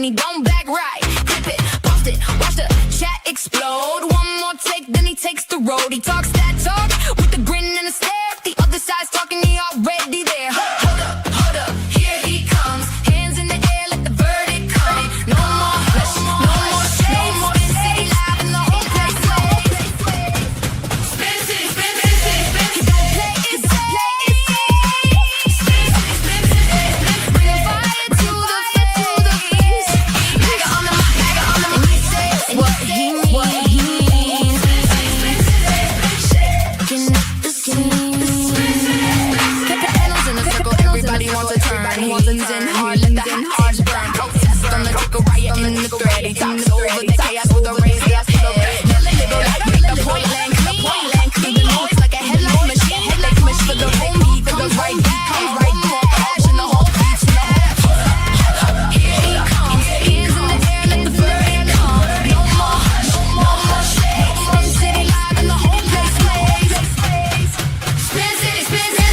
he don't back right. Clip it, post it, watch the chat explode. One more take, then he takes the road. He talks that talk with a grin and a stare. The other side's talking, he already there. Hold up, here he comes. Hands in the air, let the verdict come. No more hush, no more shade. Spin City live and the whole place plays. Spin City, spin City, spin City. He don't play it safe. Spin City, spin City, bring fire to the east. Mega on the mic, and he says what he means. Spin City, shaking up the scene. Everybody wants to turn, hands in hard, let the hearts burn. Protest on the tickle riot in the thread. He talks over the chaos with a raised up head. Make the point land clean. The noise like a headlight machine. Headlight machine for the home beat. Comes right back, comes right more cash and the whole beat's in the half. Here he comes, hands in the air, let the verdict come. No more hush, no more shade. Spin City live and the whole place plays. Spin City, spin City, spin.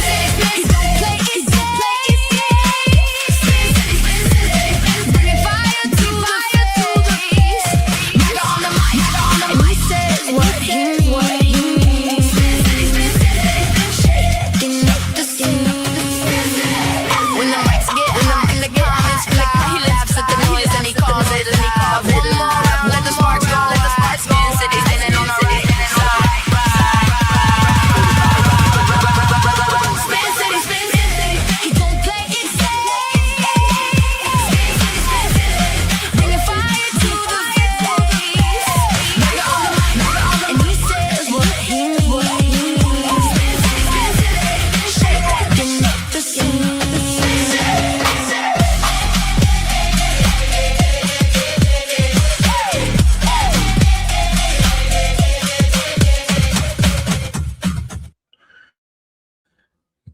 He don't play it safe.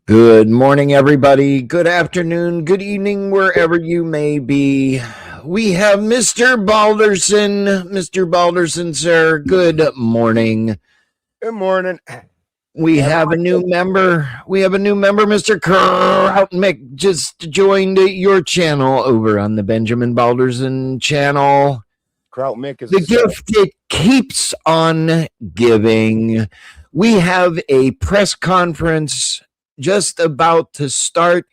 Good morning, everybody. Good afternoon, good evening, wherever you may be. We have Mr. Balderson. Mr. Balderson, sir, good morning. Good morning. We have a new member. Mr. Krautmick just joined your channel over on the Benjamin Balderson channel. Krautmick is the gift it keeps on giving. We have a press conference just about to start,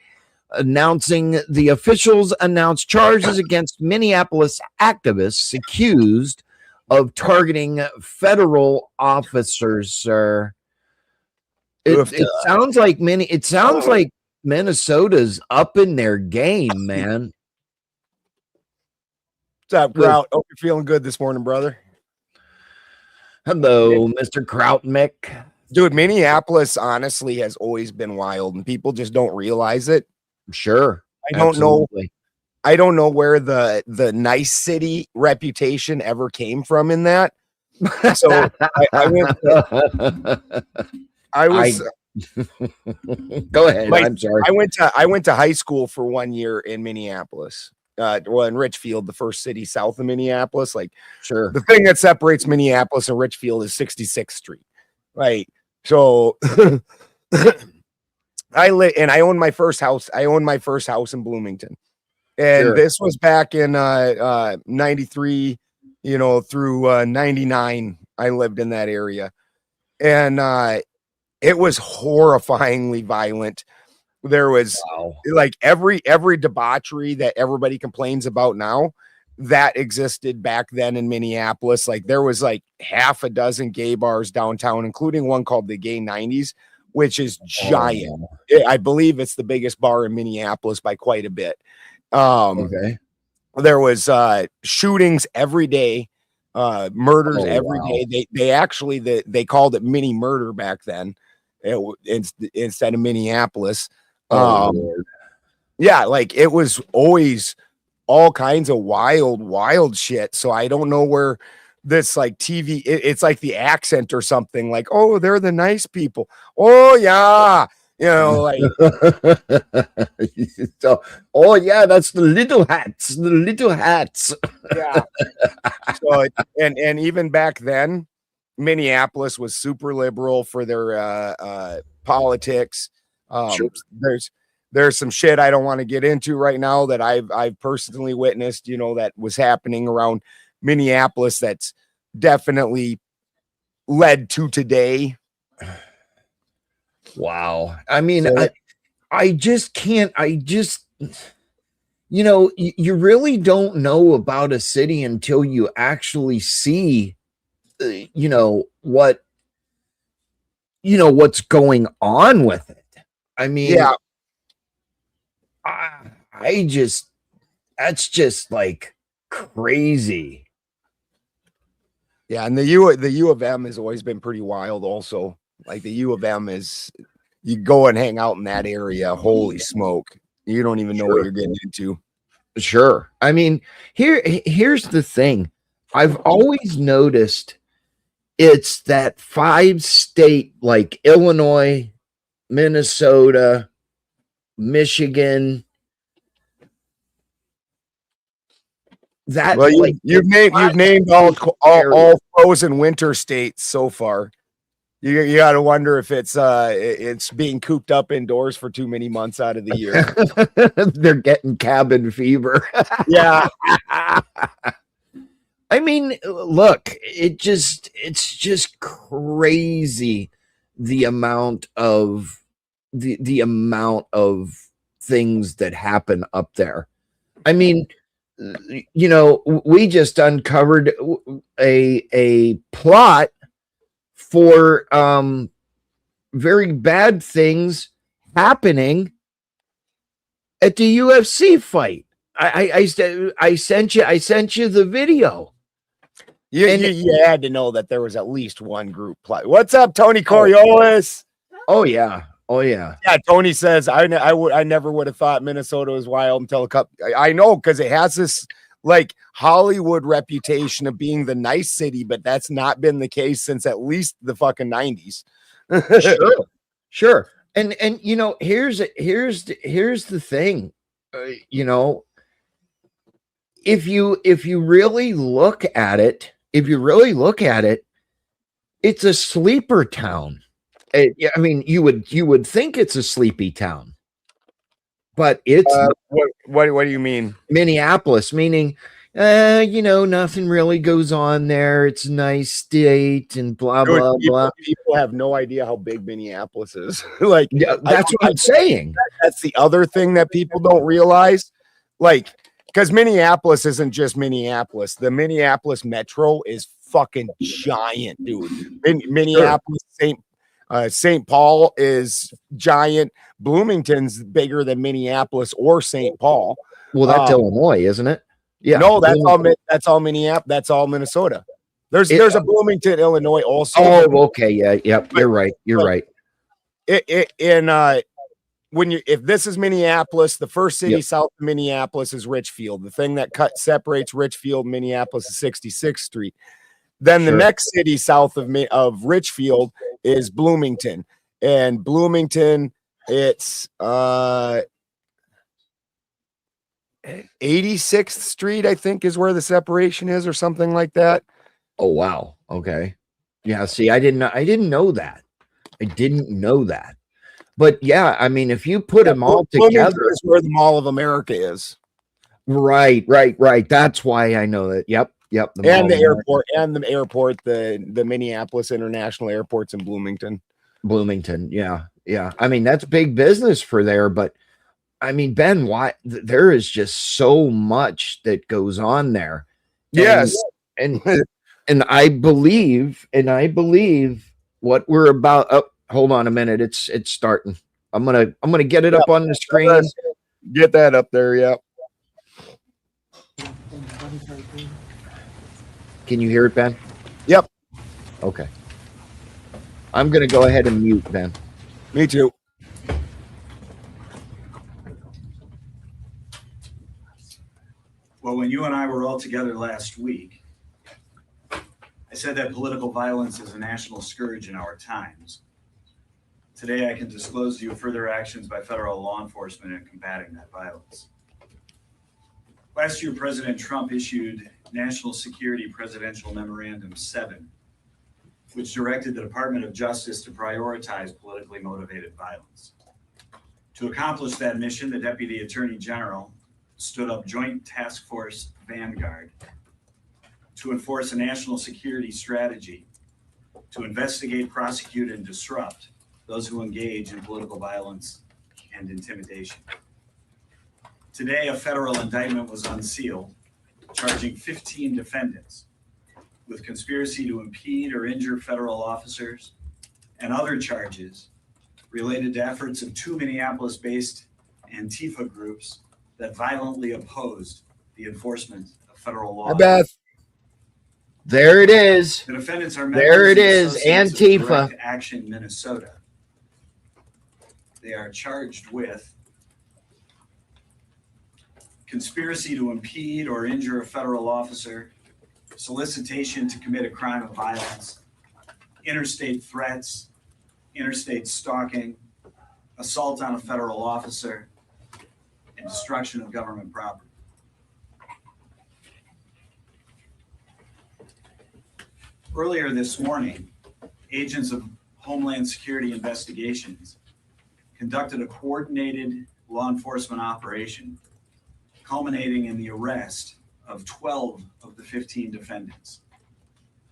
announcing the officials announced charges against Minneapolis activists accused of targeting federal officers, sir. It sounds like Minnesota's up in their game, man. What's up, Kraut? Hope you're feeling good this morning, brother. Hello, Mr. Krautmick. Dude, Minneapolis honestly has always been wild, and people just don't realize it. Sure. I don't know where the nice city reputation ever came from in that. So Go ahead. I'm sorry. I went to high school for 1 year in Minneapolis. In Richfield, the first city south of Minneapolis. Like, sure. The thing that separates Minneapolis and Richfield is 66th Street. Right. So I owned my first house. I owned my first house in Bloomington. And sure. This was back in 93, through 99. I lived in that area. And it was horrifyingly violent. There was like every debauchery that everybody complains about now that existed back then in Minneapolis. Like there was like half a dozen gay bars downtown, including one called the Gay 90s, which is giant. I believe it's the biggest bar in Minneapolis by quite a bit. Okay. There was shootings every day, murders every day. They actually they called it mini murder back then, instead of Minneapolis. Yeah, like it was always all kinds of wild shit. So I don't know where this like TV, it's like the accent or something, like, oh, they're the nice people. Oh yeah. Like so, oh yeah, that's the little hats. Yeah. So and even back then, Minneapolis was super liberal for their politics. Sure. there's some shit I don't want to get into right now that I've personally witnessed, you know, that was happening around Minneapolis that's definitely led to today. Wow. I mean, So, I just can't, you know, you really don't know about a city until you actually see, you know, what's going on with it. I mean, yeah, I just, that's just like crazy. yeah, and the U of M has always been pretty wild. Also, like the U of M is, you go and hang out in that area. Holy smoke, you don't even know what you're getting into. Sure. I mean, here's the thing. I've always noticed it's that 5-state like Illinois, Minnesota, Michigan. That Well, like you've named all frozen winter states so far. You got to wonder if it's being cooped up indoors for too many months out of the year. they're getting cabin fever. Yeah. I mean, look, it's just crazy the amount of the amount of things that happen up there. I mean, you know, we just uncovered a plot for very bad things happening at the UFC fight. I sent you the video. You had to know that there was at least one group plot. What's up, Tony Coriolis? Oh yeah. Yeah, Tony says I never would have thought Minnesota was wild until a couple. I know, because it has this like Hollywood reputation of being the nice city, but that's not been the case since at least the fucking 90s. Sure. And you know, here's the thing. You know, if you really look at it, it's a sleeper town. I mean, you would think it's a sleepy town, but it's what do you mean? Minneapolis, meaning you know, nothing really goes on there. It's a nice state and blah blah blah. People have no idea how big Minneapolis is. Like, yeah, that's what I'm saying. That's the other thing that people don't realize. Like, because Minneapolis isn't just Minneapolis. The Minneapolis metro is fucking giant, dude. Minneapolis, St. Paul is giant. Bloomington's bigger than Minneapolis or St. Paul. Well, that's Illinois, isn't it? Yeah. No, that's all Minneapolis. That's all Minnesota. There's a Bloomington, Illinois also. Oh, okay. Yeah. Yep. You're right. If this is Minneapolis, the first city south of Minneapolis is Richfield. The thing that separates Richfield and Minneapolis is 66th Street. Then the next city south of Richfield is Bloomington, and Bloomington, it's 86th Street, I think, is where the separation is, or something like that. Oh wow. Okay. Yeah. See, I didn't know that. But yeah, I mean, if you put them all together, is where the Mall of America is. Right. That's why I know that. Yep. The airport, the Minneapolis International Airport's in Bloomington. Yeah. I mean, that's big business for there, but I mean, Ben, why there is just so much that goes on there. Yes. And I believe what we're about. Oh, hold on a minute. It's starting. I'm gonna get it up on the screen. Get that up there. Yeah. Can you hear it, Ben? Yep. Okay. I'm gonna go ahead and mute, Ben. Me too. Well, when you and I were all together last week, I said that political violence is a national scourge in our times. Today, I can disclose to you further actions by federal law enforcement in combating that violence. Last year, President Trump issued National Security Presidential Memorandum 7, which directed the Department of Justice to prioritize politically motivated violence. To accomplish that mission, the Deputy Attorney General stood up Joint Task Force Vanguard to enforce a national security strategy to investigate, prosecute, and disrupt those who engage in political violence and intimidation. Today, a federal indictment was unsealed, charging 15 defendants with conspiracy to impede or injure federal officers and other charges related to efforts of two Minneapolis-based Antifa groups that violently opposed the enforcement of federal law. There it is. The defendants are There it members is, and associates of Antifa. Direct Action Minnesota. They are charged with conspiracy to impede or injure a federal officer, solicitation to commit a crime of violence, interstate threats, interstate stalking, assault on a federal officer, and destruction of government property. Earlier this morning, agents of Homeland Security Investigations conducted a coordinated law enforcement operation culminating in the arrest of 12 of the 15 defendants.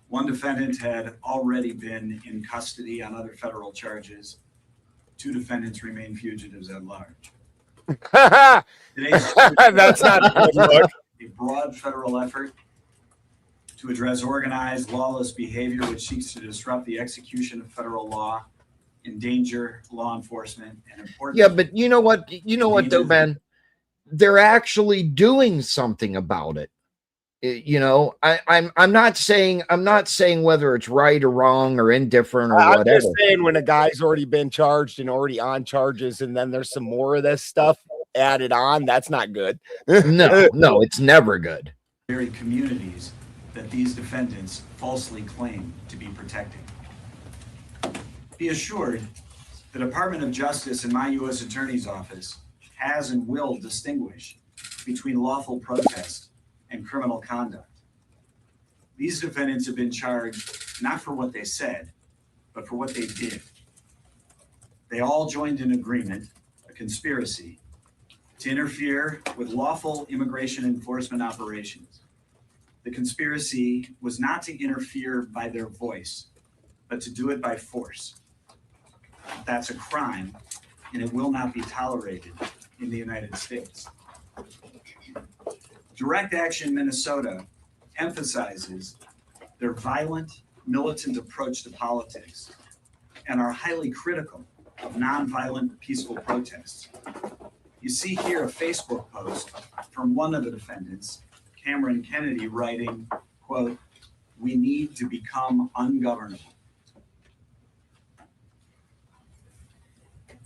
One defendant had already been in custody on other federal charges. Two defendants remain fugitives at large. That's not a good look. A broad federal effort to address organized lawless behavior which seeks to disrupt the execution of federal law, endanger law enforcement, and important. Yeah, but you know what? You know what, though, Ben? They're actually doing something about it. You know, I'm not saying whether it's right or wrong or indifferent or I'm whatever. just saying, when a guy's already been charged and already on charges, and then there's some more of this stuff added on, that's not good. No, it's never good. Very communities that these defendants falsely claim to be protecting. Be assured, the Department of Justice and my U.S. Attorney's Office has and will distinguish between lawful protest and criminal conduct. These defendants have been charged not for what they said, but for what they did. They all joined an agreement, a conspiracy, to interfere with lawful immigration enforcement operations. The conspiracy was not to interfere by their voice, but to do it by force. That's a crime, and it will not be tolerated in the United States. Direct Action Minnesota emphasizes their violent, militant approach to politics and are highly critical of nonviolent, peaceful protests. You see here a Facebook post from one of the defendants, Cameron Kennedy, writing, quote, "We need to become ungovernable."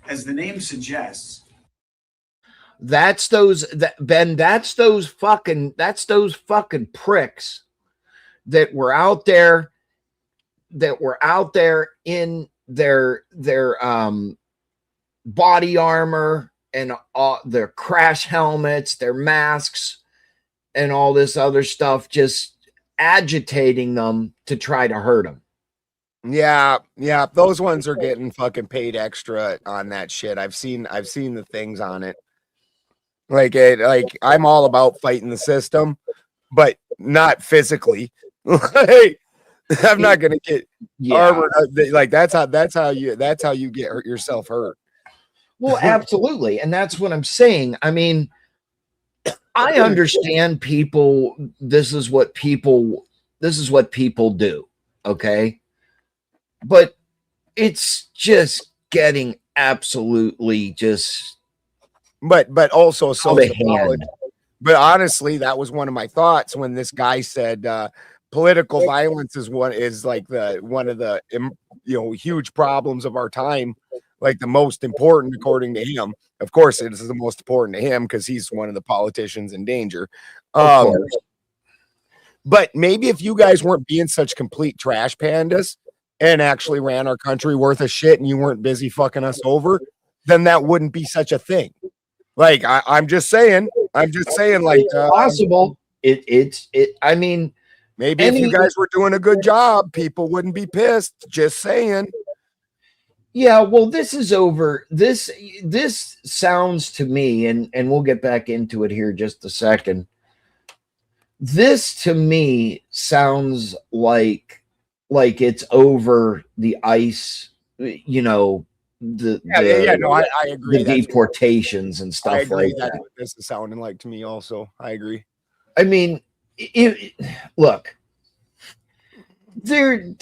As the name suggests, That's those fucking pricks that were out there in their body armor and their crash helmets, their masks, and all this other stuff, just agitating them to try to hurt them. Yeah, those ones are getting fucking paid extra on that shit. I've seen the things on it. Like I'm all about fighting the system, but not physically. Like, I'm not gonna get armored. Like that's how you get yourself hurt. Well, absolutely, and that's what I'm saying. I mean, I understand people. This is what people do. Okay. But it's just getting absolutely just but also so hand. But honestly, that was one of my thoughts when this guy said political violence is one of the huge problems of our time, like the most important according to him. Of course, it is the most important to him because he's one of the politicians in danger. But maybe if you guys weren't being such complete trash pandas and actually ran our country worth of shit and you weren't busy fucking us over, then that wouldn't be such a thing. Like, I'm just saying, like, possible. I mean, maybe if you guys were doing a good job, people wouldn't be pissed. Just saying. Yeah, well, this is over. This sounds to me, and we'll get back into it here just a second. This to me sounds like it's over the ice, you know, No, I agree. the deportations and I stuff agree. like That's that. what this is sounding like to me. Also, I agree. I mean, look, there.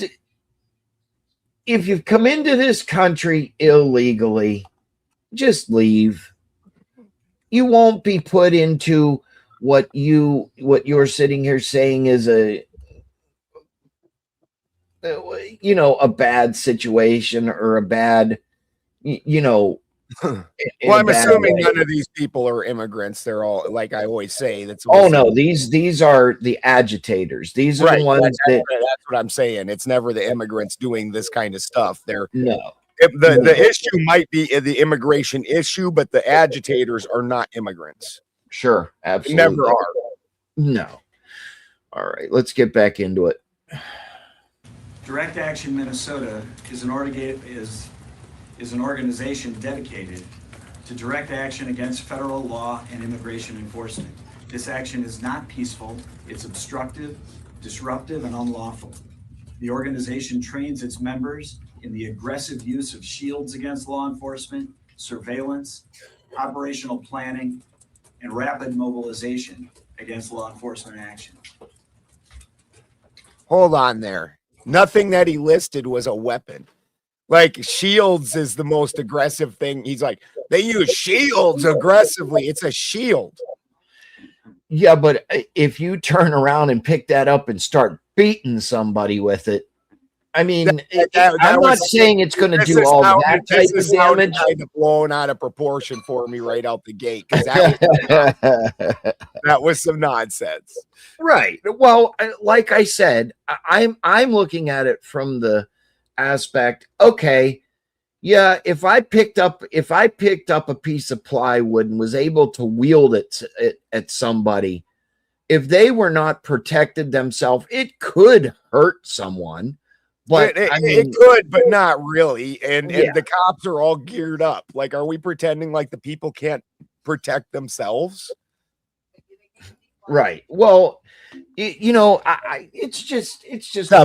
If you've come into this country illegally, just leave. You won't be put into what you're sitting here saying is a a bad situation or a bad in Well, a I'm bad assuming way. none of these people are immigrants. They're all, like I always say, that's Oh no, these are the agitators. These are right. the ones that That's what I'm saying. It's never the immigrants doing this kind of stuff. They're no. the issue might be the immigration issue, but the agitators are not immigrants. Sure, They absolutely. never are. No. All right, let's get back into it. Direct Action Minnesota is an organization dedicated to direct action against federal law and immigration enforcement. This action is not peaceful, it's obstructive, disruptive, and unlawful. The organization trains its members in the aggressive use of shields against law enforcement, surveillance, operational planning, and rapid mobilization against law enforcement action. Hold on there. Nothing that he listed was a weapon. Like shields is the most aggressive thing. He's like, they use shields aggressively. It's a shield. Yeah, but if you turn around and pick that up and start beating somebody with it, I mean, I'm not saying it's going to do all that type of damage. Kind of blown out of proportion for me right out the gate, because that was some nonsense. Right. Well, like I said, I'm looking at it from the aspect. Okay, yeah. If I picked up a piece of plywood and was able to wield it at somebody, if they were not protected themselves, it could hurt someone. But it could, but not really. And the cops are all geared up. Like, are we pretending like the people can't protect themselves? Right. Well, it's just it's just one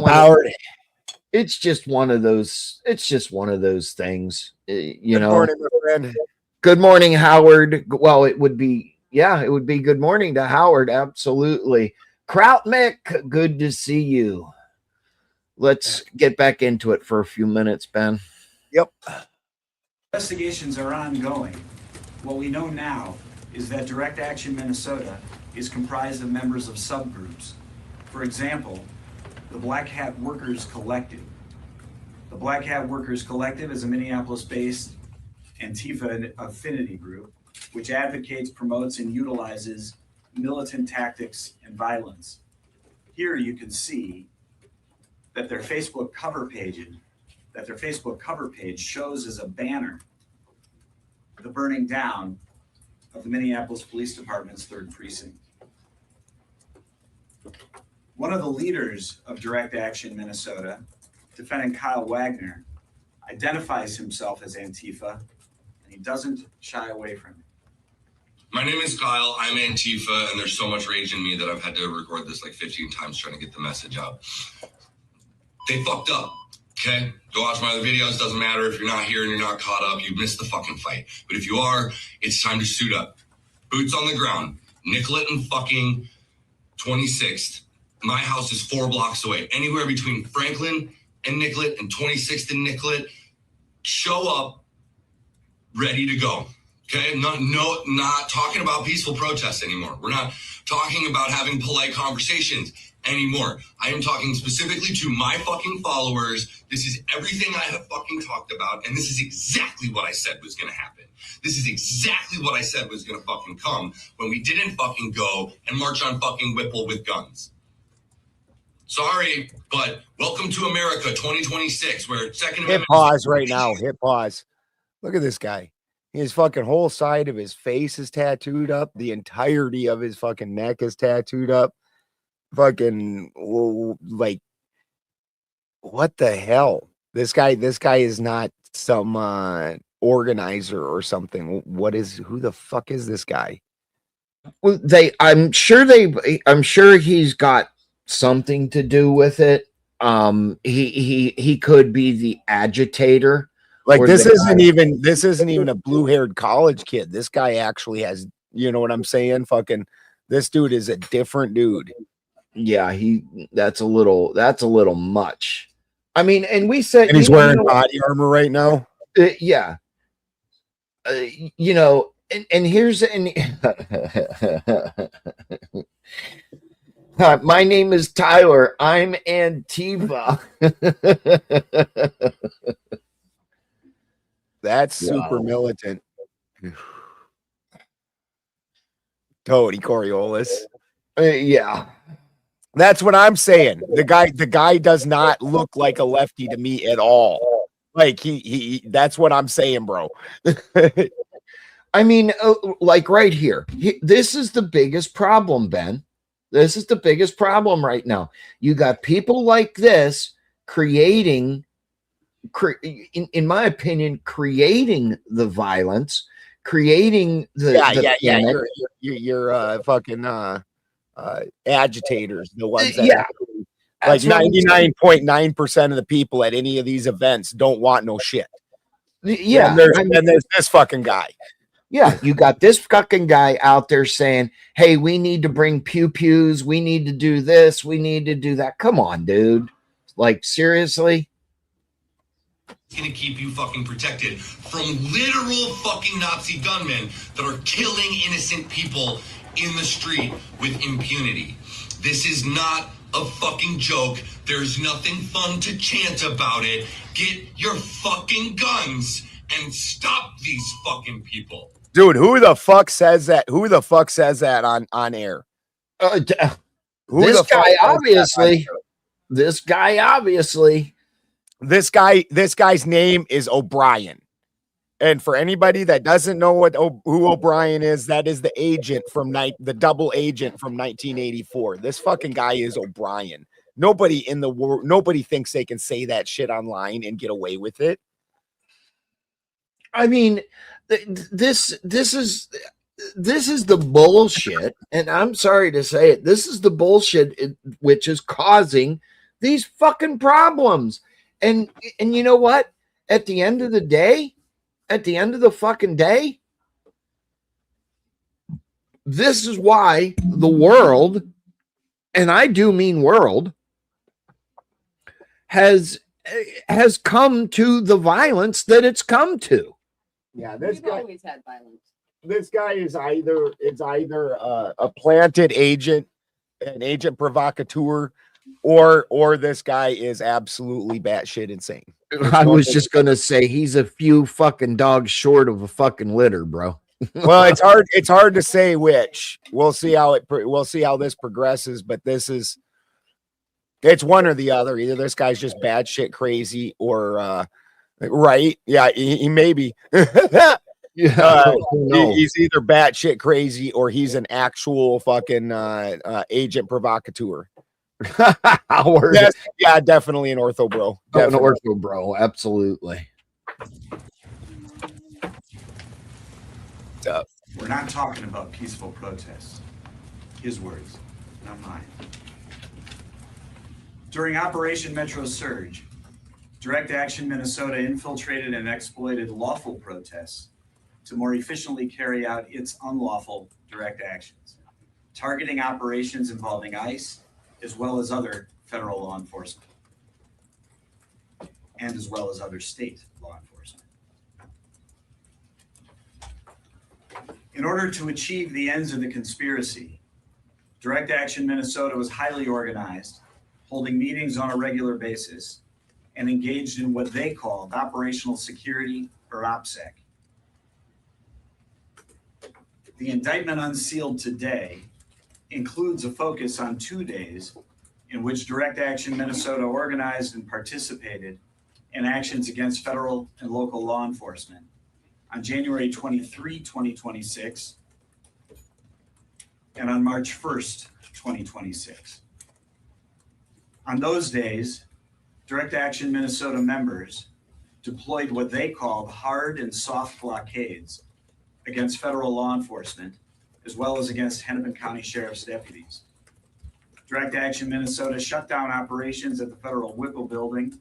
of those. It's just one of those things. Good morning, my friend. Good morning, Howard. Well, it would be good morning to Howard. Absolutely. Kraut Mick, good to see you. Let's get back into it for a few minutes, Ben. Yep. Investigations are ongoing. What we know now is that Direct Action Minnesota is comprised of members of subgroups. For example, the Black Hat Workers Collective. The Black Hat Workers Collective is a Minneapolis-based Antifa affinity group which advocates, promotes, and utilizes militant tactics and violence. Here you can see that their Facebook cover page shows as a banner the burning down of the Minneapolis Police Department's 3rd precinct. One of the leaders of Direct Action Minnesota, defendant Kyle Wagner, identifies himself as Antifa, and he doesn't shy away from it. My name is Kyle. I'm Antifa, and there's so much rage in me that I've had to record this like 15 times trying to get the message out. They fucked up, okay? Go watch my other videos. Doesn't matter if you're not here and you're not caught up. You missed the fucking fight. But if you are, it's time to suit up. Boots on the ground. Nicollet and fucking 26th. My house is 4 blocks away. Anywhere between Franklin and Nicollet and 26th and Nicollet. Show up, ready to go. Okay, not talking about peaceful protests anymore. We're not talking about having polite conversations anymore. I am talking specifically to my fucking followers. This is everything I have fucking talked about, and this is exactly what I said was gonna happen. This is exactly what I said was gonna fucking come when we didn't fucking go and march on fucking Whipple with guns. Sorry, but welcome to America 2026, where Second Amendment. Hit pause right now. Hit pause. Look at this guy. His fucking whole side of his face is tattooed up. The entirety of his fucking neck is tattooed up. Fucking like, what the hell? This guy is not organizer or something. Who the fuck is this guy? Well, I'm sure he's got something to do with it. He could be the agitator. Like this isn't even a blue-haired college kid. This guy actually has, you know what I'm saying? Fucking this dude is a different dude. Yeah, that's a little much. I mean, and we said, and he's wearing body armor right now. Yeah. You know, and here's my name is Tyler. I'm Antifa. That's super militant. Tony Coriolis. Yeah. That's what I'm saying. The guy does not look like a lefty to me at all. Like that's what I'm saying, bro. I mean, like right here, this is the biggest problem, Ben. This is the biggest problem right now. You got people like this creating, in my opinion, creating the violence, creating the You're fucking agitators, the ones that yeah. Like 99.9% of the people at any of these events don't want no shit. Yeah. And there's this fucking guy. Yeah, you got this fucking guy out there saying, hey, we need to bring pew-pews. We need to do this. We need to do that. Come on, dude. Like, seriously? It's gonna keep you fucking protected from literal fucking Nazi gunmen that are killing innocent people in the street with impunity. This is not a fucking joke. There's nothing fun to chant about it. Get your fucking guns and stop these fucking people. Dude, who the fuck says that? Who the fuck says that on air? This guy obviously. This guy's name is O'Brien. And for anybody that doesn't know who O'Brien is, that is the agent the double agent from 1984. This fucking guy is O'Brien. Nobody in the world, nobody thinks they can say that shit online and get away with it. I mean, this is the bullshit, and I'm sorry to say it. This is the bullshit which is causing these fucking problems. And you know what? At the end of the day, at the end of the fucking day, this is why the world, and I do mean world, has come to the violence that it's come to. Yeah, We've always had violence. This guy is either a planted agent, an agent provocateur, or this guy is absolutely batshit insane. I was just gonna say he's a few fucking dogs short of a fucking litter, bro. Well, it's hard to say which. We'll see how this progresses, but it's one or the other. Either this guy's just batshit crazy, or right? Yeah, he may be. Yeah, he's either batshit crazy or he's an actual fucking agent provocateur. Yes, yeah, definitely an ortho bro. An ortho bro, absolutely. We're not talking about peaceful protests. His words, not mine. During Operation Metro Surge, Direct Action Minnesota infiltrated and exploited lawful protests to more efficiently carry out its unlawful direct actions, targeting operations involving ICE, as well as other federal law enforcement, and as well as other state law enforcement. In order to achieve the ends of the conspiracy, Direct Action Minnesota was highly organized, holding meetings on a regular basis, and engaged in what they called operational security, or OPSEC. The indictment unsealed today includes a focus on 2 days in which Direct Action Minnesota organized and participated in actions against federal and local law enforcement on January 23, 2026, and on March 1st, 2026. On those days, Direct Action Minnesota members deployed what they called hard and soft blockades against federal law enforcement, as well as against Hennepin County Sheriff's deputies. Direct Action Minnesota shut down operations at the Federal Whipple Building,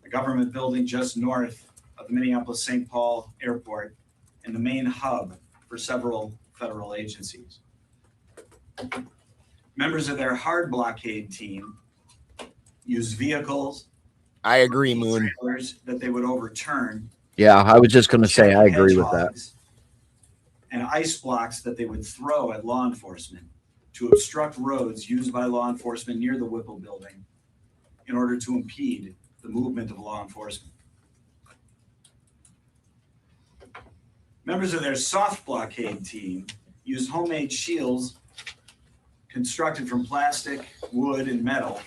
a government building just north of the Minneapolis-St. Paul Airport and the main hub for several federal agencies. Members of their hard blockade team used vehicles. I agree, Moon. That they would overturn. Yeah, I was just going to say I agree with that. And ice blocks that they would throw at law enforcement to obstruct roads used by law enforcement near the Whipple Building in order to impede the movement of law enforcement. Members of their soft blockade team used homemade shields constructed from plastic, wood, and metal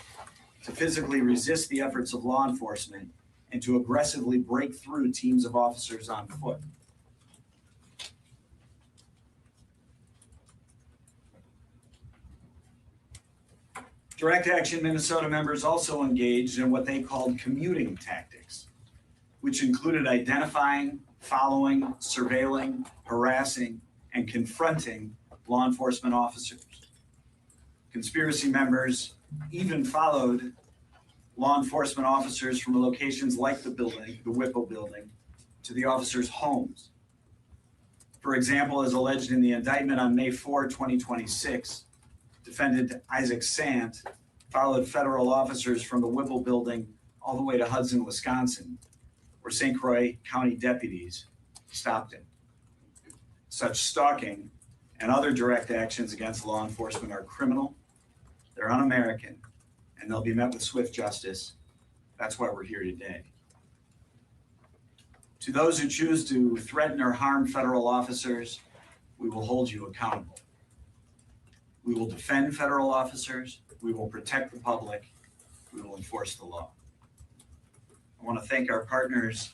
to physically resist the efforts of law enforcement and to aggressively break through teams of officers on foot. Direct Action Minnesota members also engaged in what they called commuting tactics, which included identifying, following, surveilling, harassing, and confronting law enforcement officers. Conspiracy members even followed law enforcement officers from locations like the building, the Whipple Building, to the officers' homes. For example, as alleged in the indictment on May 4, 2026, defendant Isaac Sant followed federal officers from the Whipple Building all the way to Hudson, Wisconsin, where St. Croix County deputies stopped him. Such stalking and other direct actions against law enforcement are criminal, they're un-American, and they'll be met with swift justice. That's why we're here today. To those who choose to threaten or harm federal officers, we will hold you accountable. We will defend federal officers. We will protect the public. We will enforce the law. I want to thank our partners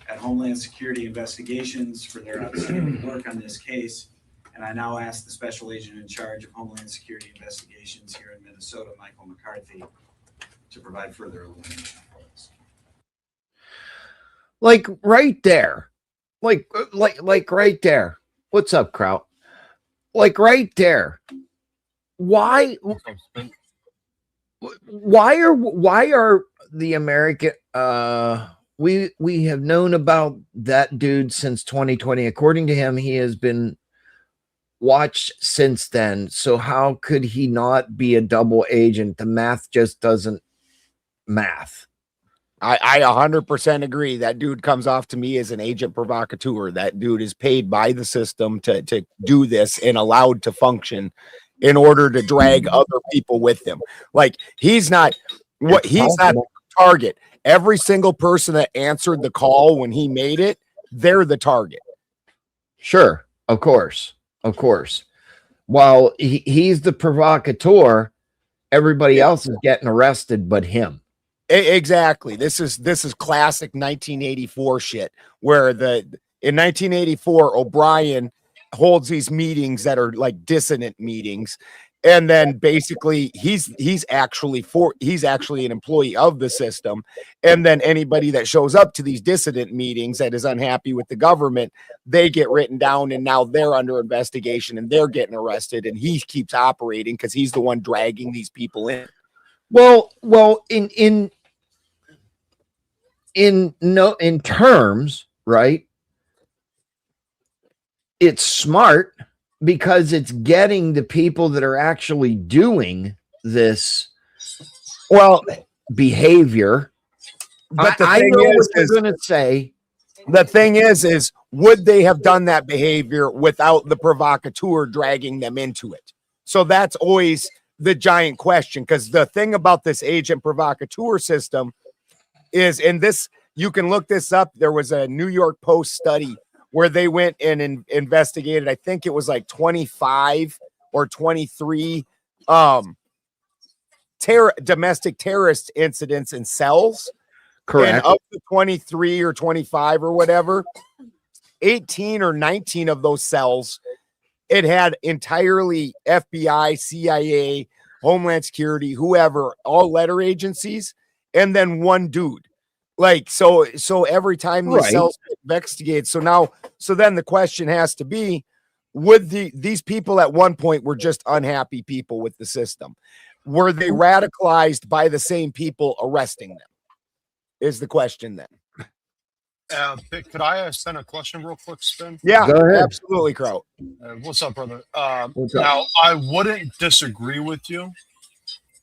at Homeland Security Investigations for their outstanding work on this case. And I now ask the Special Agent in charge of Homeland Security Investigations here in Minnesota, Michael McCarthy, to provide further illumination for us. Like right there. Like right there. What's up, Kraut? Like right there. Why are the American we have known about that dude since 2020. According to him, he has been watched since then. So how could he not be a double agent? The math just doesn't math. I 100% agree. That dude comes off to me as an agent provocateur. That dude is paid by the system to do this and allowed to function in order to drag other people with him. Like he's not the target. Every single person that answered the call when he made it, they're the target. Sure, of course. While he's the provocateur, everybody else is getting arrested but him. Exactly. This is classic 1984 shit where in 1984 O'Brien holds these meetings that are like dissonant meetings, and then basically he's actually an employee of the system, and then anybody that shows up to these dissident meetings that is unhappy with the government, they get written down and now they're under investigation and they're getting arrested, and he keeps operating because he's the one dragging these people in. Well, in terms, right? It's smart because it's getting the people that are actually doing this behavior. But I know what you're going to say. The thing is would they have done that behavior without the provocateur dragging them into it? So that's always the giant question, because the thing about this agent provocateur system is, and this, you can look this up. There was a New York Post study where they went and investigated, I think it was like 25 or 23 domestic terrorist incidents in cells. Correct. And up to 23 or 25 or whatever, 18 or 19 of those cells, it had entirely FBI, CIA, Homeland Security, whoever, all letter agencies, and then one dude. Like, so every time these Right. cells investigate. So then the question has to be, would these people at one point were just unhappy people with the system? Were they radicalized by the same people arresting them? Is the question then. Could I send a question real quick, Spin? Yeah, Go ahead. absolutely, Kraut. What's up, brother? What's up? Now, I wouldn't disagree with you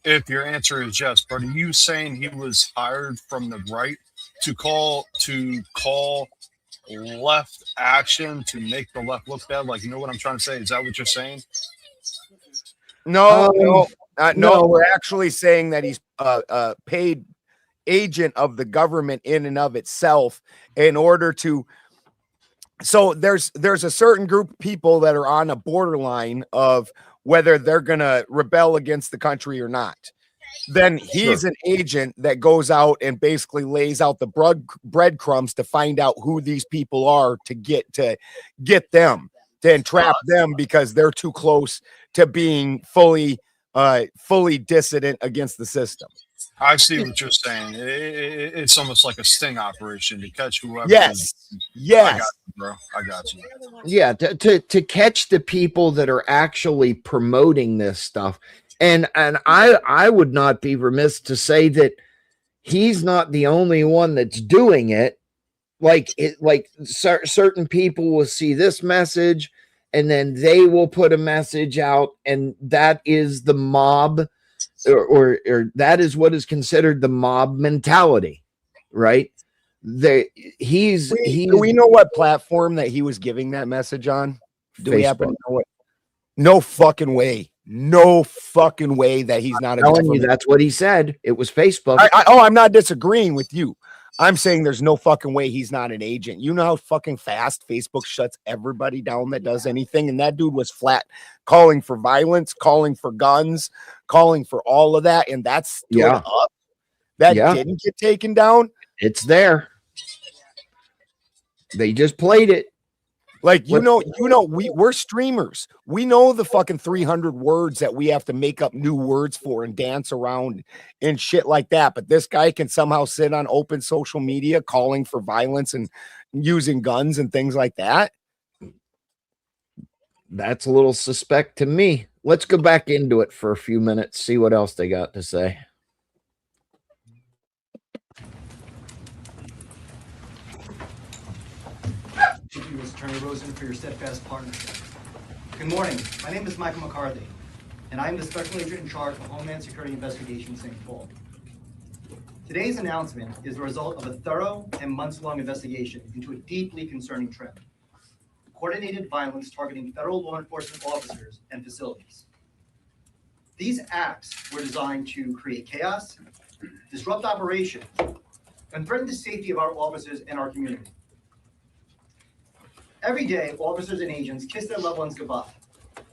if your answer is yes, but are you saying he was hired from the right to call left action to make the left look bad? Like, you know what I'm trying to say? Is that what you're saying? No, no. we're actually saying that he's a paid agent of the government in and of itself in order to. So there's a certain group of people that are on a borderline of whether they're going to rebel against the country or not. Then he's an agent that goes out and basically lays out the breadcrumbs to find out who these people are to get them, to entrap them because they're too close to being fully dissident against the system. I see what you're saying. It's almost like a sting operation to catch whoever. Yes. I got you, bro. I got you. Yeah, to catch the people that are actually promoting this stuff. And I would not be remiss to say that he's not the only one that's doing it. Like certain people will see this message and then they will put a message out, and that is the mob, or that is what is considered the mob mentality, right? Do we know what platform that he was giving that message on? Do we happen to know what? No fucking way. No fucking way that he's not. I'm telling you, that's what he said. It was Facebook. I'm not disagreeing with you. I'm saying there's no fucking way he's not an agent. You know how fucking fast Facebook shuts everybody down that does anything, and that dude was flat calling for violence, calling for guns, calling for all of that, and that's stood up. That didn't get taken down. It's there. They just played it. Like, we're streamers. We know the fucking 300 words that we have to make up new words for and dance around and shit like that. But this guy can somehow sit on open social media calling for violence and using guns and things like that. That's a little suspect to me. Let's go back into it for a few minutes, see what else they got to say. Thank you, U.S. Attorney Rosen, for your steadfast partnership. Good morning. My name is Michael McCarthy, and I am the Special Agent in charge of Homeland Security Investigation St. Paul. Today's announcement is the result of a thorough and months-long investigation into a deeply concerning trend: coordinated violence targeting federal law enforcement officers and facilities. These acts were designed to create chaos, disrupt operations, and threaten the safety of our officers and our community. Every day, officers and agents kiss their loved ones goodbye,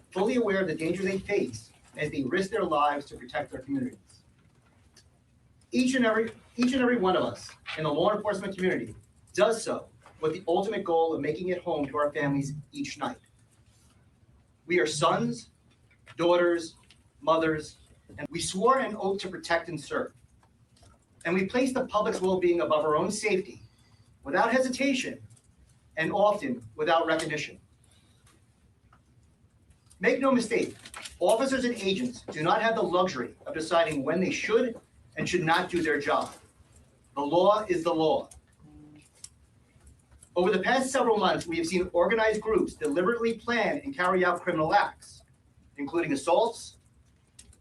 fully aware of the danger they face as they risk their lives to protect their communities. Each and every one of us in the law enforcement community does so with the ultimate goal of making it home to our families each night. We are sons, daughters, mothers, and we swore an oath to protect and serve. And we place the public's well-being above our own safety without hesitation and often without recognition. Make no mistake, officers and agents do not have the luxury of deciding when they should and should not do their job. The law is the law. Over the past several months, we have seen organized groups deliberately plan and carry out criminal acts, including assaults,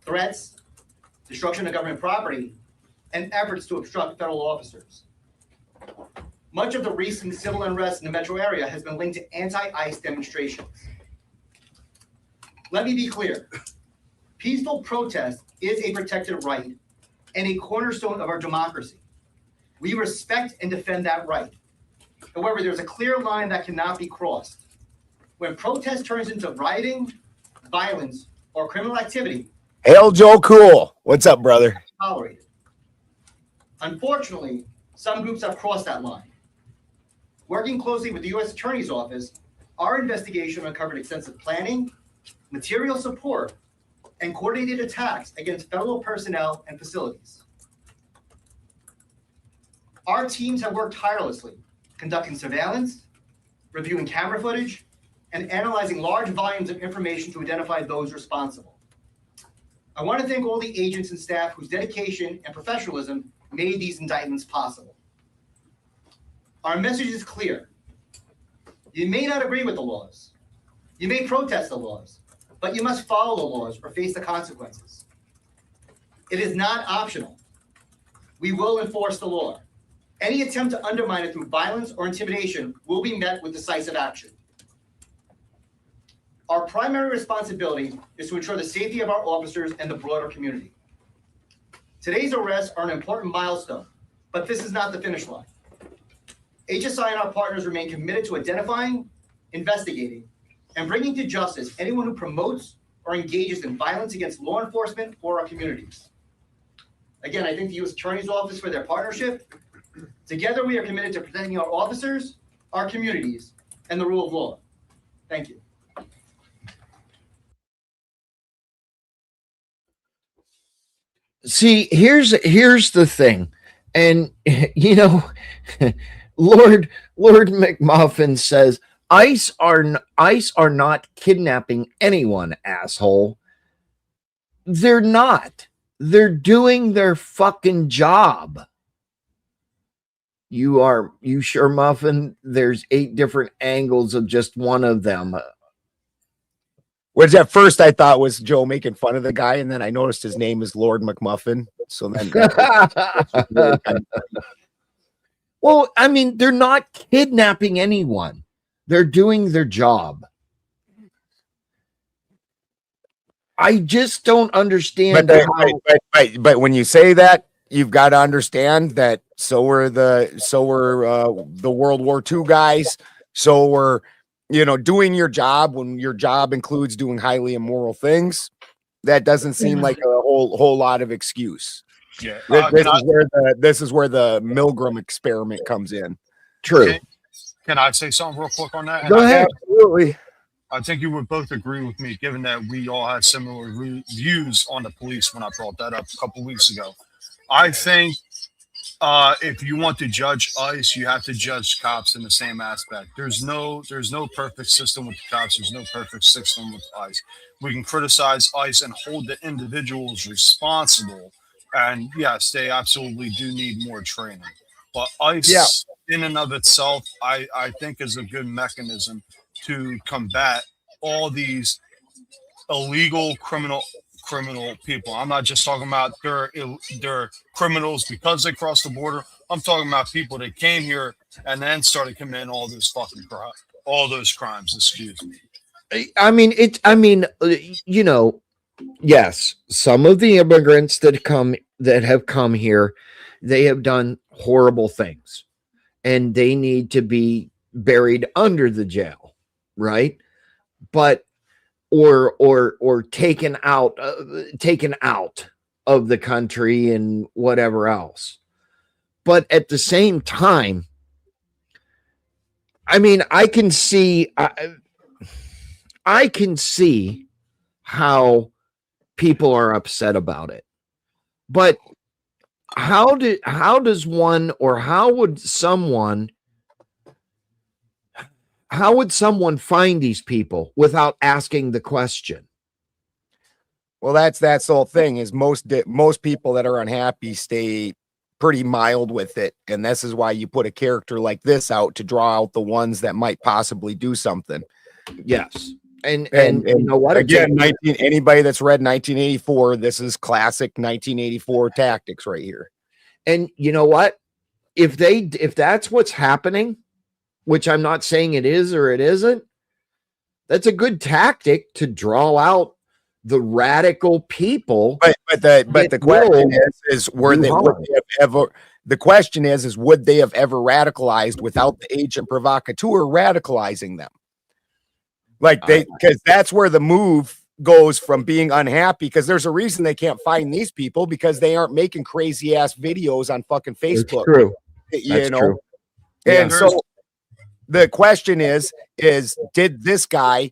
threats, destruction of government property, and efforts to obstruct federal officers. Much of the recent civil unrest in the metro area has been linked to anti-ICE demonstrations. Let me be clear. Peaceful protest is a protected right and a cornerstone of our democracy. We respect and defend that right. However, there's a clear line that cannot be crossed. When protest turns into rioting, violence, or criminal activity, Hail Joe Cool. What's up, brother? tolerated. Unfortunately, some groups have crossed that line. Working closely with the U.S. Attorney's Office, our investigation uncovered extensive planning, material support, and coordinated attacks against federal personnel and facilities. Our teams have worked tirelessly, conducting surveillance, reviewing camera footage, and analyzing large volumes of information to identify those responsible. I want to thank all the agents and staff whose dedication and professionalism made these indictments possible. Our message is clear. You may not agree with the laws. You may protest the laws, but you must follow the laws or face the consequences. It is not optional. We will enforce the law. Any attempt to undermine it through violence or intimidation will be met with decisive action. Our primary responsibility is to ensure the safety of our officers and the broader community. Today's arrests are an important milestone, but this is not the finish line. HSI and our partners remain committed to identifying, investigating, and bringing to justice anyone who promotes or engages in violence against law enforcement or our communities. Again, I thank the U.S. Attorney's Office for their partnership. Together, we are committed to protecting our officers, our communities, and the rule of law. Thank you. See, here's the thing, and you know, Lord McMuffin says ICE are not kidnapping anyone, asshole. They're not. They're doing their fucking job. You sure, Muffin? There's 8 different angles of just one of them. Which at first I thought was Joe making fun of the guy, and then I noticed his name is Lord McMuffin. So then, well, I mean, they're not kidnapping anyone. They're doing their job. I just don't understand. But when you say that, you've got to understand that so were the World War II guys. So were, doing your job when your job includes doing highly immoral things. That doesn't seem like a whole lot of excuse. Yeah, this is where the Milgram experiment comes in. True. Can I say something real quick on that? Go ahead. Absolutely. I think you would both agree with me, given that we all had similar views on the police when I brought that up a couple weeks ago. I think if you want to judge ICE, you have to judge cops in the same aspect. There's no perfect system with the cops. There's no perfect system with ICE. We can criticize ICE and hold the individuals responsible. And yes, they absolutely do need more training. But ICE in and of itself, I think is a good mechanism to combat all these illegal criminal people. I'm not just talking about they're criminals because they crossed the border. I'm talking about people that came here and then started committing all those crimes. Excuse me. Yes, some of the immigrants that have come here, they have done horrible things, and they need to be buried under the jail, right? But or taken out of the country and whatever else. But at the same time, I mean, I can see how people are upset about it. But how would someone find these people without asking the question? Well, that's the whole thing, is most people that are unhappy stay pretty mild with it. And this is why you put a character like this out to draw out the ones that might possibly do something. Yes. And you know what? Again, anybody that's read 1984, this is classic 1984 tactics right here. And you know what? If that's what's happening, which I'm not saying it is or it isn't, that's a good tactic to draw out the radical people. But the question is would they have ever radicalized without the agent provocateur radicalizing them? Because that's where the move goes from being unhappy, because there's a reason they can't find these people, because they aren't making crazy ass videos on fucking Facebook. That's true. True. And so the question is did this guy,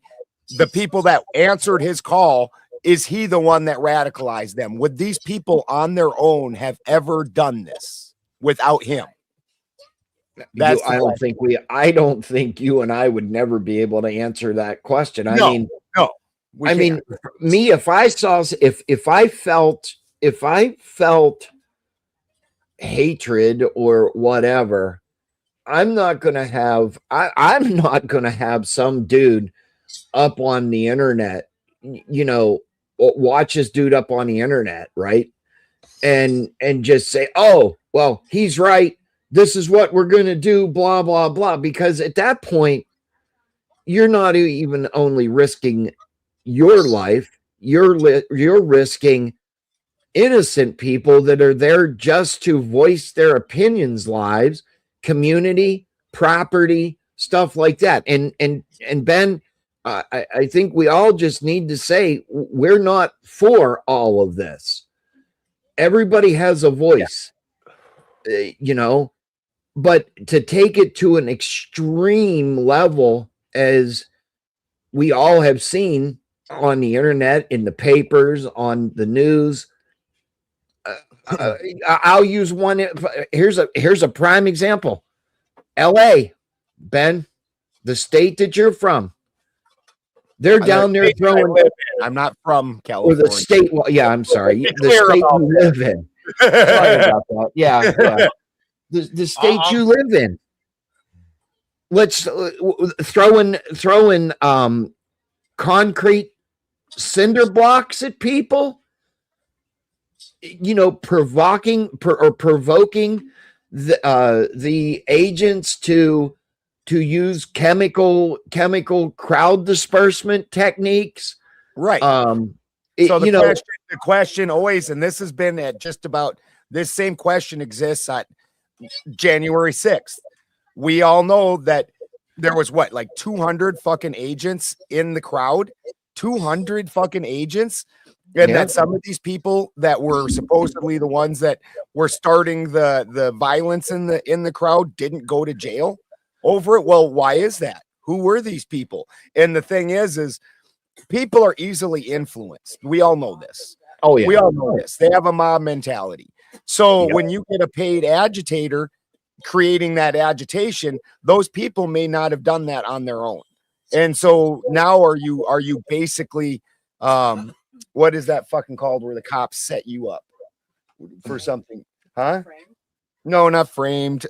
the people that answered his call, is he the one that radicalized them? Would these people on their own have ever done this without him? That's I don't think you and I would never be able to answer that question. I No, mean, no. we I can't. mean, me, if I saw, if I felt hatred or whatever, I'm not going to have, I'm not going to have some dude up on the internet, you know, watch this dude up on the internet, right? And just say, oh, well, he's right. This is what we're going to do, blah, blah, blah. Because at that point, you're not even only risking your life, you're risking innocent people that are there just to voice their opinions, lives, community, property, stuff like that. And Ben, I think we all just need to say we're not for all of this. Everybody has a voice, you know, but to take it to an extreme level, as we all have seen on the internet, in the papers, on the news. I'll use one. Here's a prime example. LA, Ben, the state that you're from. They're down there throwing. I'm not from Or California. the state. Well, yeah, I'm sorry. Be The clear state about you live in. Sorry about that. Yeah. The state you live in. Let's throw in concrete cinder blocks at people. You know, provoking the agents to use chemical crowd dispersement techniques. Right. So the question always, and this has been at just about this same question exists at January 6th. We all know that there was like 200 fucking agents in the crowd, 200 fucking agents. And that some of these people that were supposedly the ones that were starting the violence in the crowd didn't go to jail over it. Well, why is that? Who were these people? And the thing is people are easily influenced. We all know this. Oh yeah, we all know this. They have a mob mentality. So when you get a paid agitator creating that agitation, those people may not have done that on their own. And so now are you basically what is that fucking called where the cops set you up for something? Huh? Framed? No, not framed.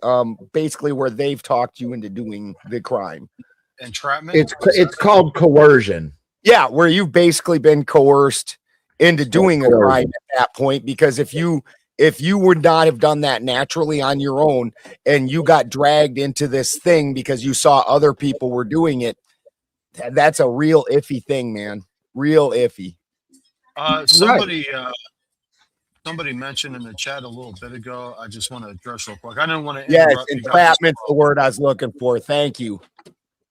Basically where they've talked you into doing the crime. Entrapment? It's called coercion. Yeah, where you've basically been coerced into doing a crime at that point, because if you would not have done that naturally on your own and you got dragged into this thing because you saw other people were doing it, that's a real iffy thing, man. Real iffy. Somebody mentioned in the chat a little bit ago. I just want to address real quick. I didn't want to interrupt. Yes, entrapment's the word I was looking for. Thank you.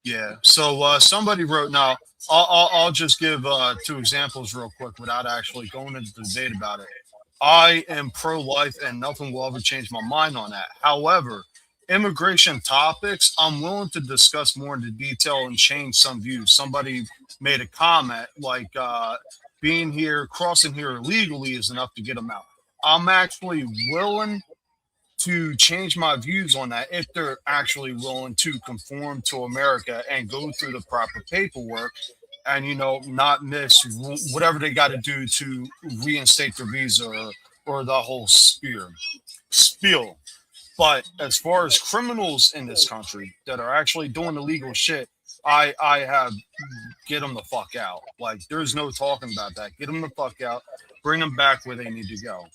Yeah. So somebody wrote. Now I'll just give 2 examples real quick without actually going into the debate about it. I am pro-life, and nothing will ever change my mind on that. However, immigration topics, I'm willing to discuss more into detail and change some views. Somebody made a comment like being here, crossing here illegally is enough to get them out. I'm actually willing to change my views on that if they're actually willing to conform to America and go through the proper paperwork and, you know, not miss whatever they got to do to reinstate their visa or the whole spiel. But as far as criminals in this country that are actually doing illegal shit, I have get them the fuck out. Like, there's no talking about that. Get them the fuck out. Bring them back where they need to go.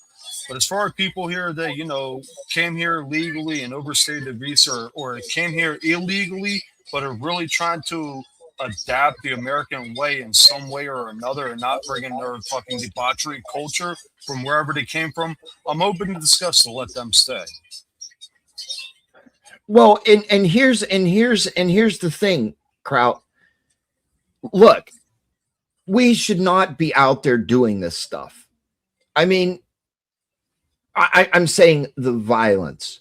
But as far as people here that, you know, came here legally and overstayed the visa, or came here illegally, but are really trying to adapt the American way in some way or another and not bringing their fucking debauchery culture from wherever they came from, I'm open to discuss to let them stay. Well, and here's the thing, Kraut. Look, we should not be out there doing this stuff. I mean, I'm saying the violence.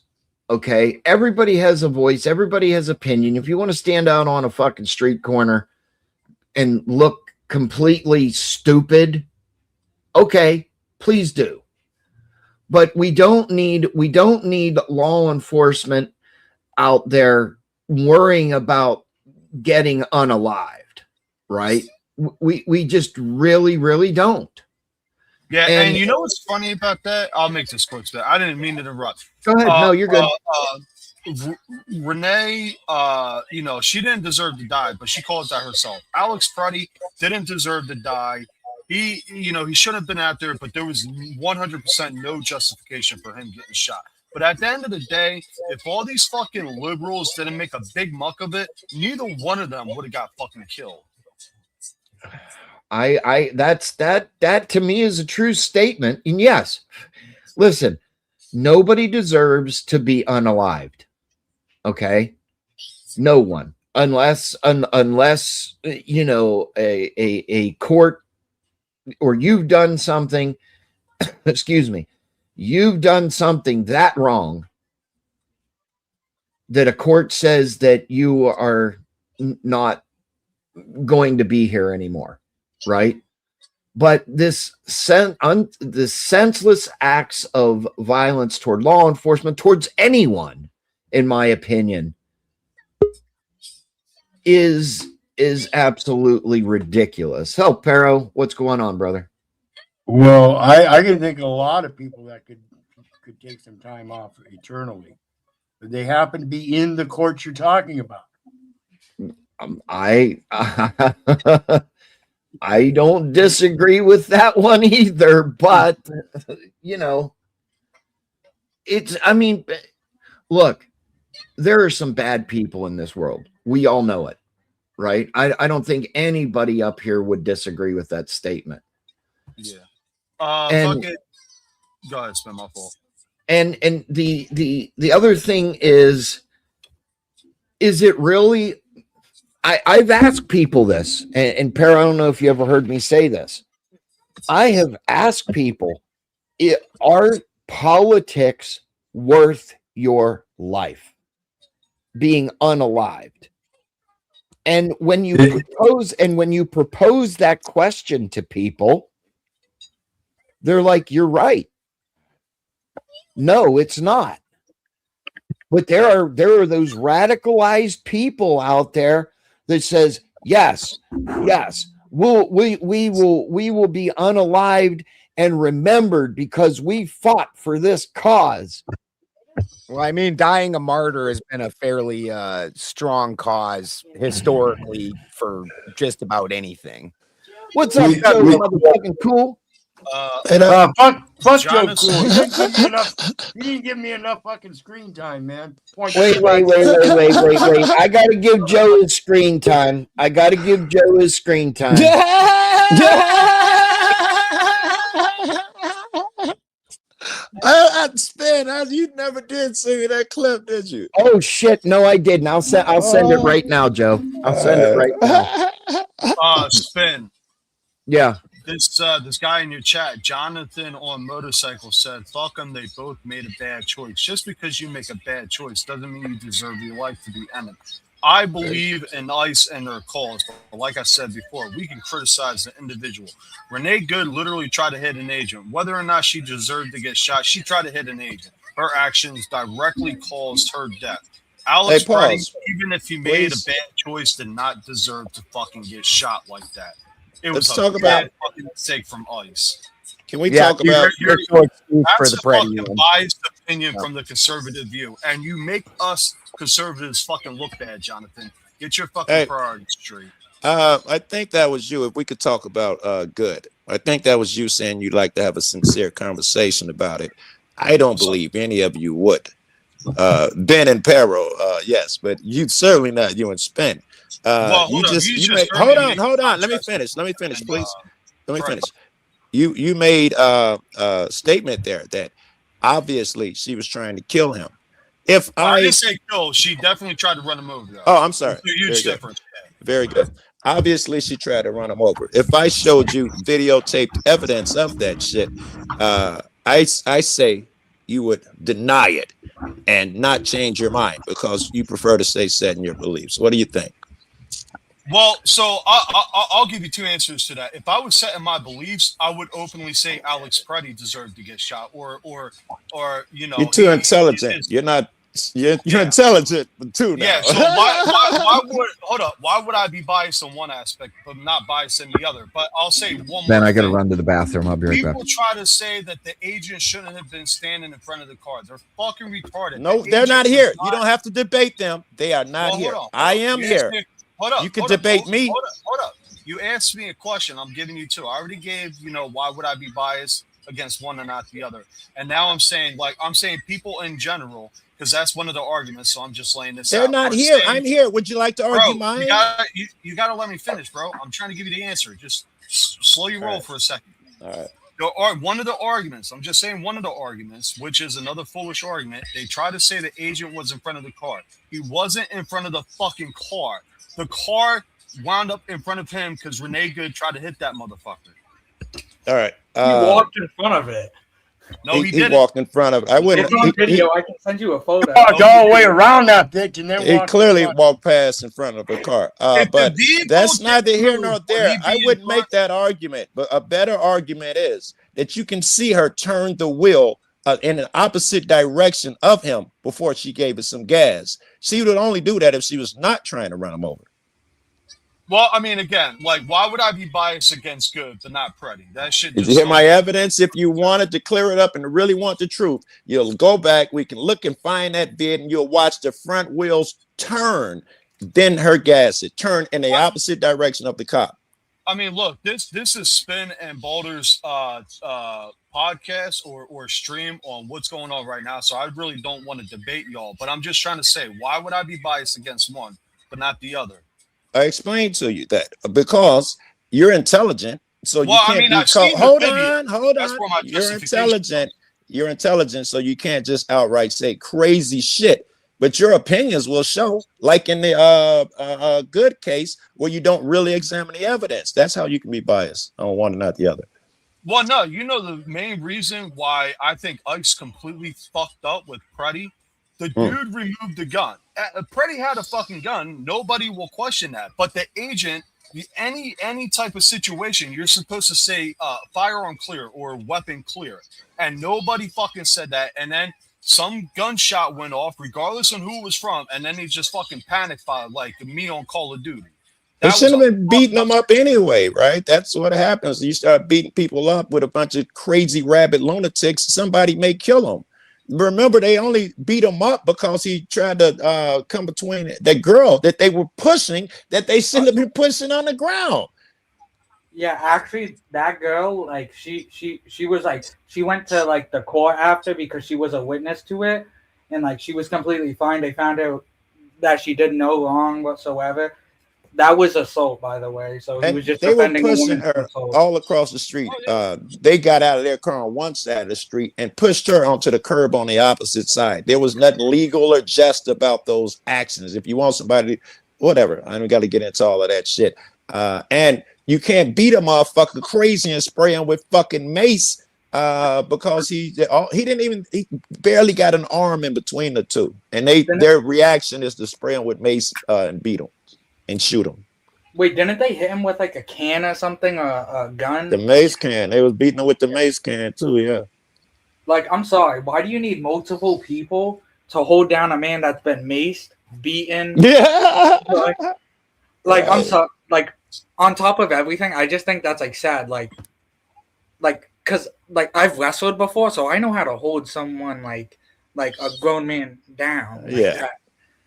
Okay, everybody has a voice. Everybody has opinion. If you want to stand out on a fucking street corner and look completely stupid, okay, please do. But we don't need law enforcement out there worrying about getting unalived, right? We just really don't. Yeah, and you know what's funny about that? I'll make this quick. I didn't mean to interrupt. Go ahead. No, you're good. Renee, you know, she didn't deserve to die, but she called that herself. Alex Preddy didn't deserve to die. He, you know, he shouldn't have been out there, but there was 100% no justification for him getting shot. But at the end of the day, if all these fucking liberals didn't make a big muck of it, neither one of them would have got fucking killed. That to me is a true statement. And yes, listen, nobody deserves to be unalived. Okay, no one, unless you know a court or you've done something. Excuse me, you've done something that wrong that a court says that you are not going to be here anymore, right? But the senseless acts of violence toward law enforcement, towards anyone, in my opinion, is absolutely ridiculous. Hell, Pero, what's going on, brother? Well, I can think of a lot of people that could take some time off eternally, but they happen to be in the court you're talking about. I don't disagree with that one either, but you know, I mean, look, there are some bad people in this world. We all know it, right? I don't think anybody up here would disagree with that statement. Yeah. And Go ahead, it's been my fault. And the other thing is it really? I've asked people this, and Per, I don't know if you ever heard me say this. I have asked people, are politics worth your life? Being unalived. And when you propose that question to people, they're like, you're right. No, it's not. But there are those radicalized people out there that says, yes, we will be unalived and remembered because we fought for this cause. Well, I mean, dying a martyr has been a fairly strong cause historically for just about anything. What's up, Joe? Motherfucking cool. Fuck Joe Jonathan. Cool. You didn't give me enough fucking screen time, man. Wait. I gotta give Joe his screen time. You never did sing that clip, did you? Oh shit! No, I didn't. I'll send it right now, Joe. I'll send it right now. Spin. Yeah. This guy in your chat, Jonathan on motorcycle, said, "Fuck them. They both made a bad choice. Just because you make a bad choice doesn't mean you deserve your life to be ended." I believe in ICE and their calls, but like I said before, we can criticize the individual. Renee Good literally tried to hit an agent. Whether or not she deserved to get shot, she tried to hit an agent. Her actions directly caused her death. Alex Preddy, even if he made a bad choice, did not deserve to fucking get shot like that. It was a bad fucking mistake from ICE. Can we talk about that's a fucking biased opinion from the conservative view, and you make us conservatives fucking look bad, Jonathan. Get your fucking priorities straight. I think that was you. If we could talk about Good, I think that was you saying you'd like to have a sincere conversation about it. I don't believe any of you would. Ben and Pero, yes, but you certainly not you and Spin. Hold on. Let me finish, please. Let me finish. You made a statement there that obviously she was trying to kill him. If I didn't say kill, she definitely tried to run him over. Though. Oh, I'm sorry. There's a huge difference. Very good. Obviously, she tried to run him over. If I showed you videotaped evidence of that shit, I say you would deny it and not change your mind because you prefer to stay set in your beliefs. What do you think? Well, so I'll give you two answers to that. If I was set in my beliefs, I would openly say Alex Preddy deserved to get shot, or you know, you're too intelligent. You're not You're intelligent too now. Yeah, so why would hold up? Why would I be biased on one aspect but not biased in the other? But I'll say one Then more I got to thing. run to the bathroom. I'll be right back. People try to say that the agent shouldn't have been standing in front of the car. They're fucking retarded. No, The they're not agent here. was You don't have to debate them. They are not Well, here. hold on. I am You here. asked me- Hold up. You can hold up, debate hold- me. Hold up. You asked me a question. I'm giving you two. I already gave, why would I be biased against one and not the other? And now I'm saying people in general, because that's one of the arguments. So I'm just laying this They're out. not Are here. saying- I'm here. Would you like to argue Bro, mine? you gotta let me finish, bro. I'm trying to give you the answer. Just slow your roll for a second. All right. One of the arguments, I'm just saying one of the arguments, which is another foolish argument. They try to say the agent was in front of the car. He wasn't in front of the fucking car. The car wound up in front of him because Renee Good tried to hit that motherfucker. All right. He walked in front of it. No, he he didn't. walked in front of it. I wouldn't. It's on video. I can send you a photo. Walked all the way around that bitch and then He walked clearly in front. walked past in front of a car. If the But vehicle that's neither didn't here move, nor would there. he be I in wouldn't front? make that argument. But a better argument is that you can see her turn the wheel in an opposite direction of him before she gave it some gas. She would only do that if she was not trying to run him over. Well, I mean, again, why would I be biased against Good but not Pretty? That shit. Did just you hear my don't- evidence? If you wanted to clear it up and really want the truth, you'll go back. We can look and find that vid, and you'll watch the front wheels turn. Then her gas it turned in the opposite direction of the cop. I mean, look, this is Spin and Boulder's podcast or stream on what's going on right now. So I really don't want to debate y'all, but I'm just trying to say, why would I be biased against one but not the other? I explained to you that because you're intelligent, so you Well, I can't mean, be I've called. seen the Hold video. on, hold That's on. where my You're justification intelligent. You're intelligent, so you can't just outright say crazy shit. But your opinions will show, like in the Good case, where you don't really examine the evidence. That's how you can be biased on one and not the other. Well, no, the main reason why I think Ike's completely fucked up with Pretty, the dude removed the gun. Pretty had a fucking gun. Nobody will question that. But the agent, any type of situation, you're supposed to say firearm clear or weapon clear. And nobody fucking said that. And then some gunshot went off, regardless on who it was from. And then he just fucking panic fired like me on Call of Duty. They That shouldn't was have been beating them up anyway, right? That's what happens. You start beating people up with a bunch of crazy rabid lunatics, somebody may kill them. Remember, they only beat him up because he tried to come between the girl that they were pushing, that they shouldn't have been pushing on the ground. Yeah, actually, that girl, she was she went to the court after because she was a witness to it, and she was completely fine. They found out that she did no wrong whatsoever. That was assault, by the way. So he And was just they were defending a pushing woman from her assault. all across the street. They got out of their car on one side of the street and pushed her onto the curb on the opposite side. There was nothing legal or just about those actions. If you want somebody, whatever, I don't got to get into all of that shit. And you can't beat a motherfucker crazy and spray him with fucking mace because he barely got an arm in between the two. And their reaction is to spray him with mace and beat him and shoot him. Wait, didn't they hit him with a can or something, or a gun? The mace can. They was beating him with the mace can too, yeah. I'm sorry. Why do you need multiple people to hold down a man that's been maced, beaten? Yeah. I'm sorry. On top of everything, I just think that's sad. Because I've wrestled before, so I know how to hold someone like a grown man down. Yeah. That.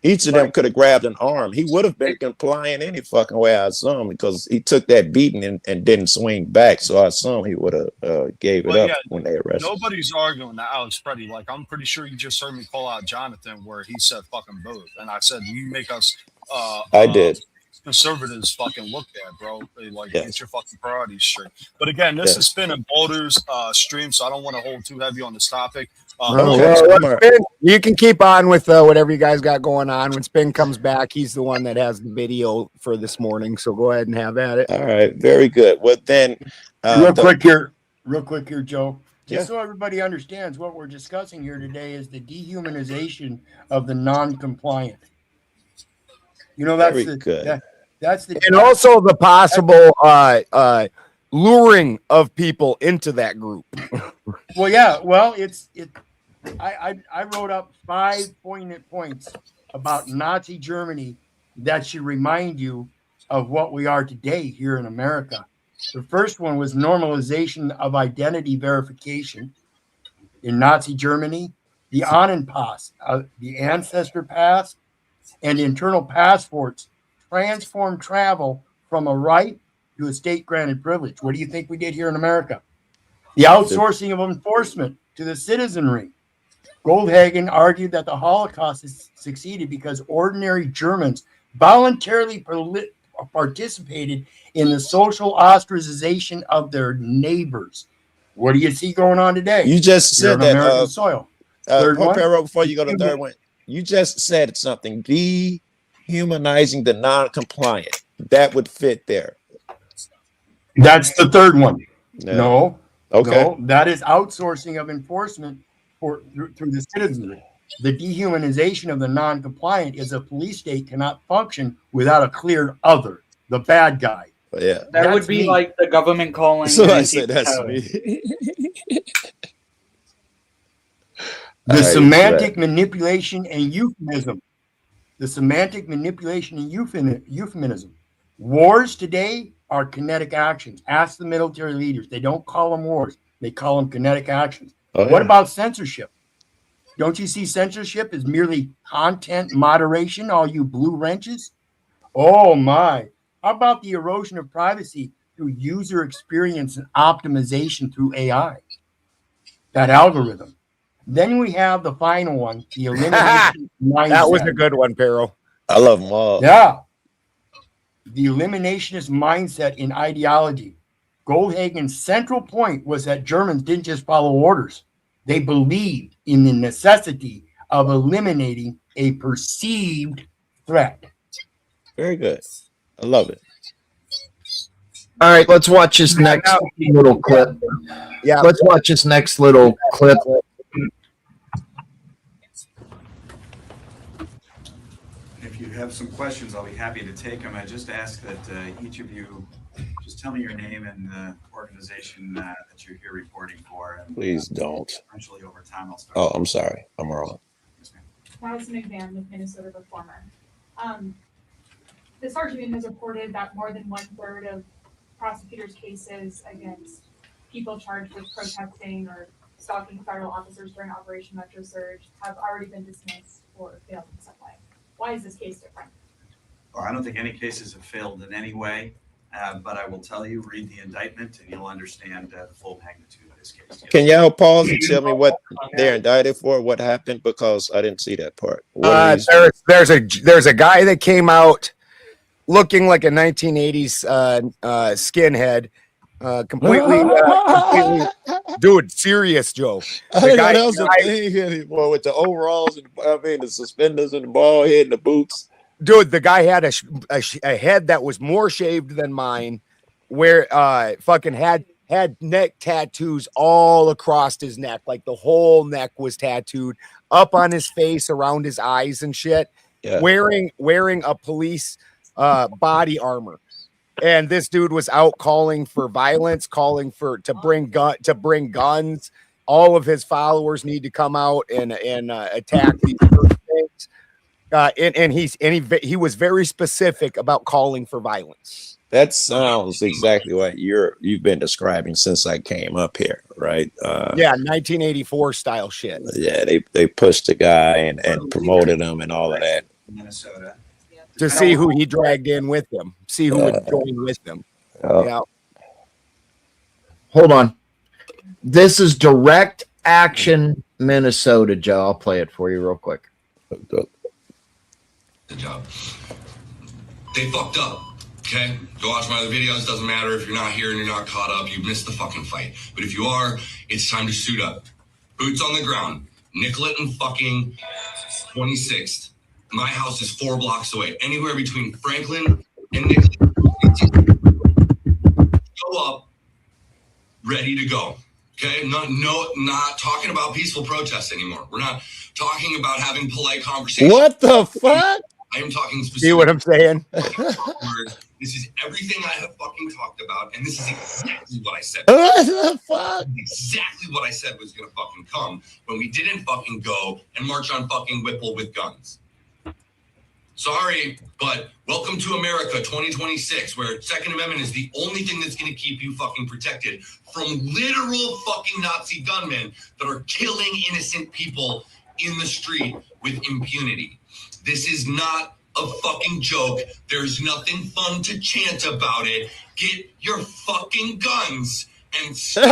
Each of them could have grabbed an arm. He would have been complying any fucking way, I assume, because he took that beating and didn't swing back. So I assume he would have gave it up when they arrested. Nobody's arguing that Alex Pretty. I'm pretty sure you just heard me call out Jonathan where he said fucking both. And I said, you make us I did. Conservatives fucking look at, bro. Yes. Get your fucking priorities straight. But again, this is Spin and Boulder's stream, so I don't want to hold too heavy on this topic. Spin, you can keep on with whatever you guys got going on. When Spin comes back, he's the one that has the video for this morning. So go ahead and have at it. All right, very good. Well, then, real quick here, Joe. Just Yeah. so everybody understands, what we're discussing here today is the dehumanization of the non-compliant. That's Very good. That's the And also the possible luring of people into that group. Well, yeah. Well, I wrote up 5 poignant points about Nazi Germany that should remind you of what we are today here in America. The first one was normalization of identity verification in Nazi Germany, the Ahnenpass, the ancestor pass, and internal passports transformed travel from a right to a state-granted privilege. What do you think we did here in America? The outsourcing of enforcement to the citizenry. Goldhagen argued that the Holocaust has succeeded because ordinary Germans voluntarily participated in the social ostracization of their neighbors. What do you see going on today? You just said that American soil. Third one, before you go to the third one, you just said something, dehumanizing the non-compliant. That would fit there. that's the third one. No, Okay. no, that is outsourcing of enforcement through the citizenry. The dehumanization of the non-compliant is a police state cannot function without a clear other, the bad guy. Yeah. That would That's be me. like the government calling. So I anti- said that's me. The All right, semantic manipulation and euphemism. The semantic manipulation and euphemism. Wars today are kinetic actions. Ask the military leaders. They don't call them wars. They call them kinetic actions. Oh, What yeah. about censorship? Don't you see censorship as merely content moderation, all you blue wrenches? Oh my. How about the erosion of privacy through user experience and optimization through AI? That algorithm. Then we have the final one, the elimination mindset. That was a good one, Pero. I love them all. Yeah. The eliminationist mindset in ideology. Goldhagen's central point was that Germans didn't just follow orders. They believed in the necessity of eliminating a perceived threat. Very good. I love it. All right, let's watch this next little clip. Yeah. Let's watch this next little clip. If you have some questions, I'll be happy to take them. I just ask that each of you just tell me your name and the organization that you're here reporting for. And Please don't. eventually, over time, I'll start. Oh, I'm sorry. I'm wrong. Yes, ma'am. Madison McMahon with Minnesota Reformer. This argument has reported that more than 1/3 of prosecutors' cases against people charged with protesting or stalking federal officers during Operation Metro Surge have already been dismissed or failed in some way. Why is this case different? Well, I don't think any cases have failed in any way, but I will tell you, read the indictment and you'll understand the full magnitude of this case. Yes. Can y'all pause and tell me what they're indicted for? What happened? Because I didn't see that part. What are these- There's a guy that came out looking like a 1980s skinhead, completely, dude, serious, Joe. I didn't know that was a thing anymore with the overalls and the suspenders and the bald head and the boots. Dude, the guy had a head that was more shaved than mine, where fucking had neck tattoos all across his neck, like the whole neck was tattooed up on his face, around his eyes and shit. Yeah. Wearing a police body armor, and this dude was out calling for violence, calling to bring guns. All of his followers need to come out and attack these things. And he was very specific about calling for violence. That sounds exactly what you've been describing since I came up here, right? Yeah, 1984 style shit. Yeah, they pushed the guy and promoted him and all of that. Minnesota. To see who he dragged in with him, see who would join with him. Yeah. Hold on. This is Direct Action Minnesota, Joe. I'll play it for you real quick. The job. They fucked up. Okay? Go watch my other videos. Doesn't matter if you're not here and you're not caught up. You missed the fucking fight. But if you are, it's time to suit up. Boots on the ground. Nicollet and fucking 26th. My house is 4 blocks away. Anywhere between Franklin and Nicollet. Go up. Ready to go. Okay? Not talking about peaceful protests anymore. We're not talking about having polite conversations. What the fuck? I am talking specifically. See what I'm saying? This is everything I have fucking talked about, and this is exactly what I said. What the fuck? Exactly what I said was gonna fucking come when we didn't fucking go and march on fucking Whipple with guns. Sorry, but welcome to America 2026, where Second Amendment is the only thing that's going to keep you fucking protected from literal fucking Nazi gunmen that are killing innocent people in the street with impunity. This is not a fucking joke. There's nothing fun to chant about it. Get your fucking guns and stop.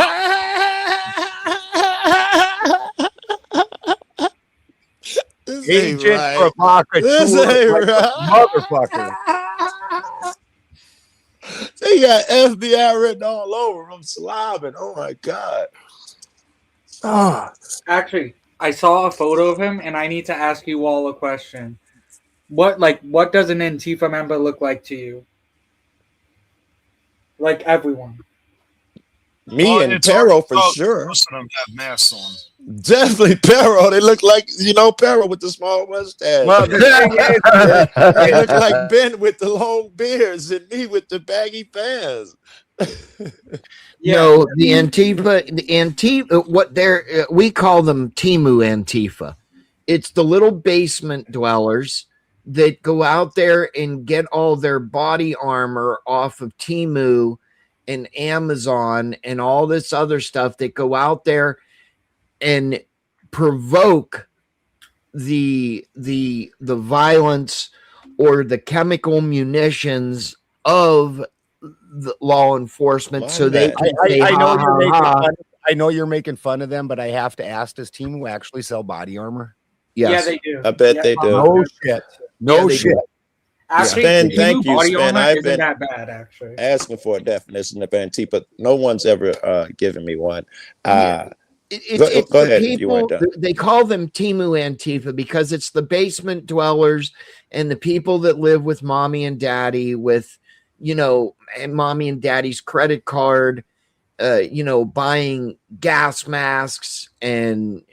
This ain't Agent right. provocateur, This ain't like right. motherfucker. They got FBI written all over him, slobbing. Oh my god. Oh, Actually, I saw a photo of him, and I need to ask you all a question. What does an Antifa member look like to you? Like everyone. Me and it's Perro hard to for tell. sure. Most of them have masks on. Definitely Perro. They look like, Perro with the small mustache. well, the thing is, They look like Ben with the long beards and me with the baggy pants. No, the Antifa, what they're, we call them Timu Antifa. It's the little basement dwellers that go out there and get all their body armor off of Timu and Amazon and all this other stuff, that go out there and provoke the violence or the chemical munitions of the law enforcement, so they can say, I know you're making ha. fun. I know you're making fun of them, but I have to ask: does Timu actually sell body armor? Yes. Yeah, they do. I bet they do. No shit. No they shit. do. Actually, Sven, the thank you, body Sven. armor I've isn't been that bad, actually. asking for a definition of Antifa. No one's ever given me one. It's go the ahead if you people, want to. they call them Timu Antifa because it's the basement dwellers and the people that live with mommy and daddy, with, and mommy and daddy's credit card, buying gas masks and,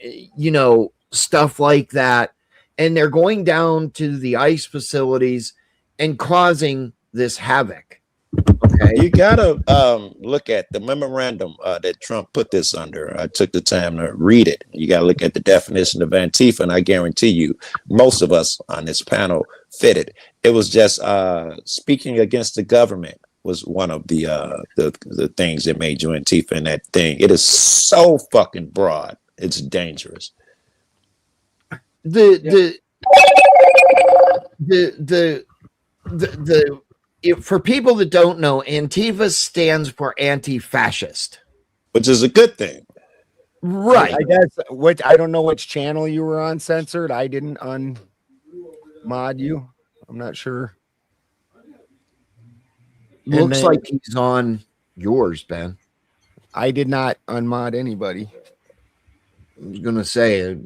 stuff like that. And they're going down to the ICE facilities and causing this havoc. Okay. You gotta look at the memorandum that Trump put this under. I took the time to read it. You gotta look at the definition of Antifa, and I guarantee you, most of us on this panel fit it. It was just speaking against the government was one of the things that made you Antifa in that thing. It is so fucking broad. It's dangerous. For people that don't know, Antifa stands for anti-fascist, which is a good thing, right? I guess. Which I don't know which channel you were on. Censored. I didn't unmod you. I'm not sure. Looks like he's on yours, Ben. I did not unmod anybody. I was gonna say.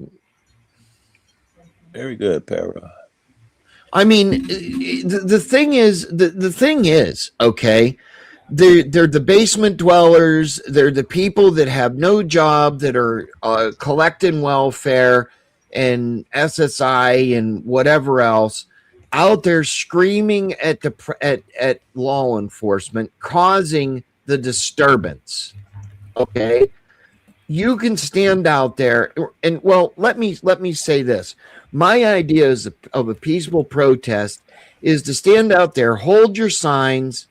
Very good, Para. I mean, the thing is, okay, they're the basement dwellers. They're the people that have no job, that are collecting welfare and SSI and whatever else, out there screaming at at law enforcement, causing the disturbance. Okay, you can stand out there and, well, let me say this. My idea of a peaceful protest is to stand out there, hold your signs,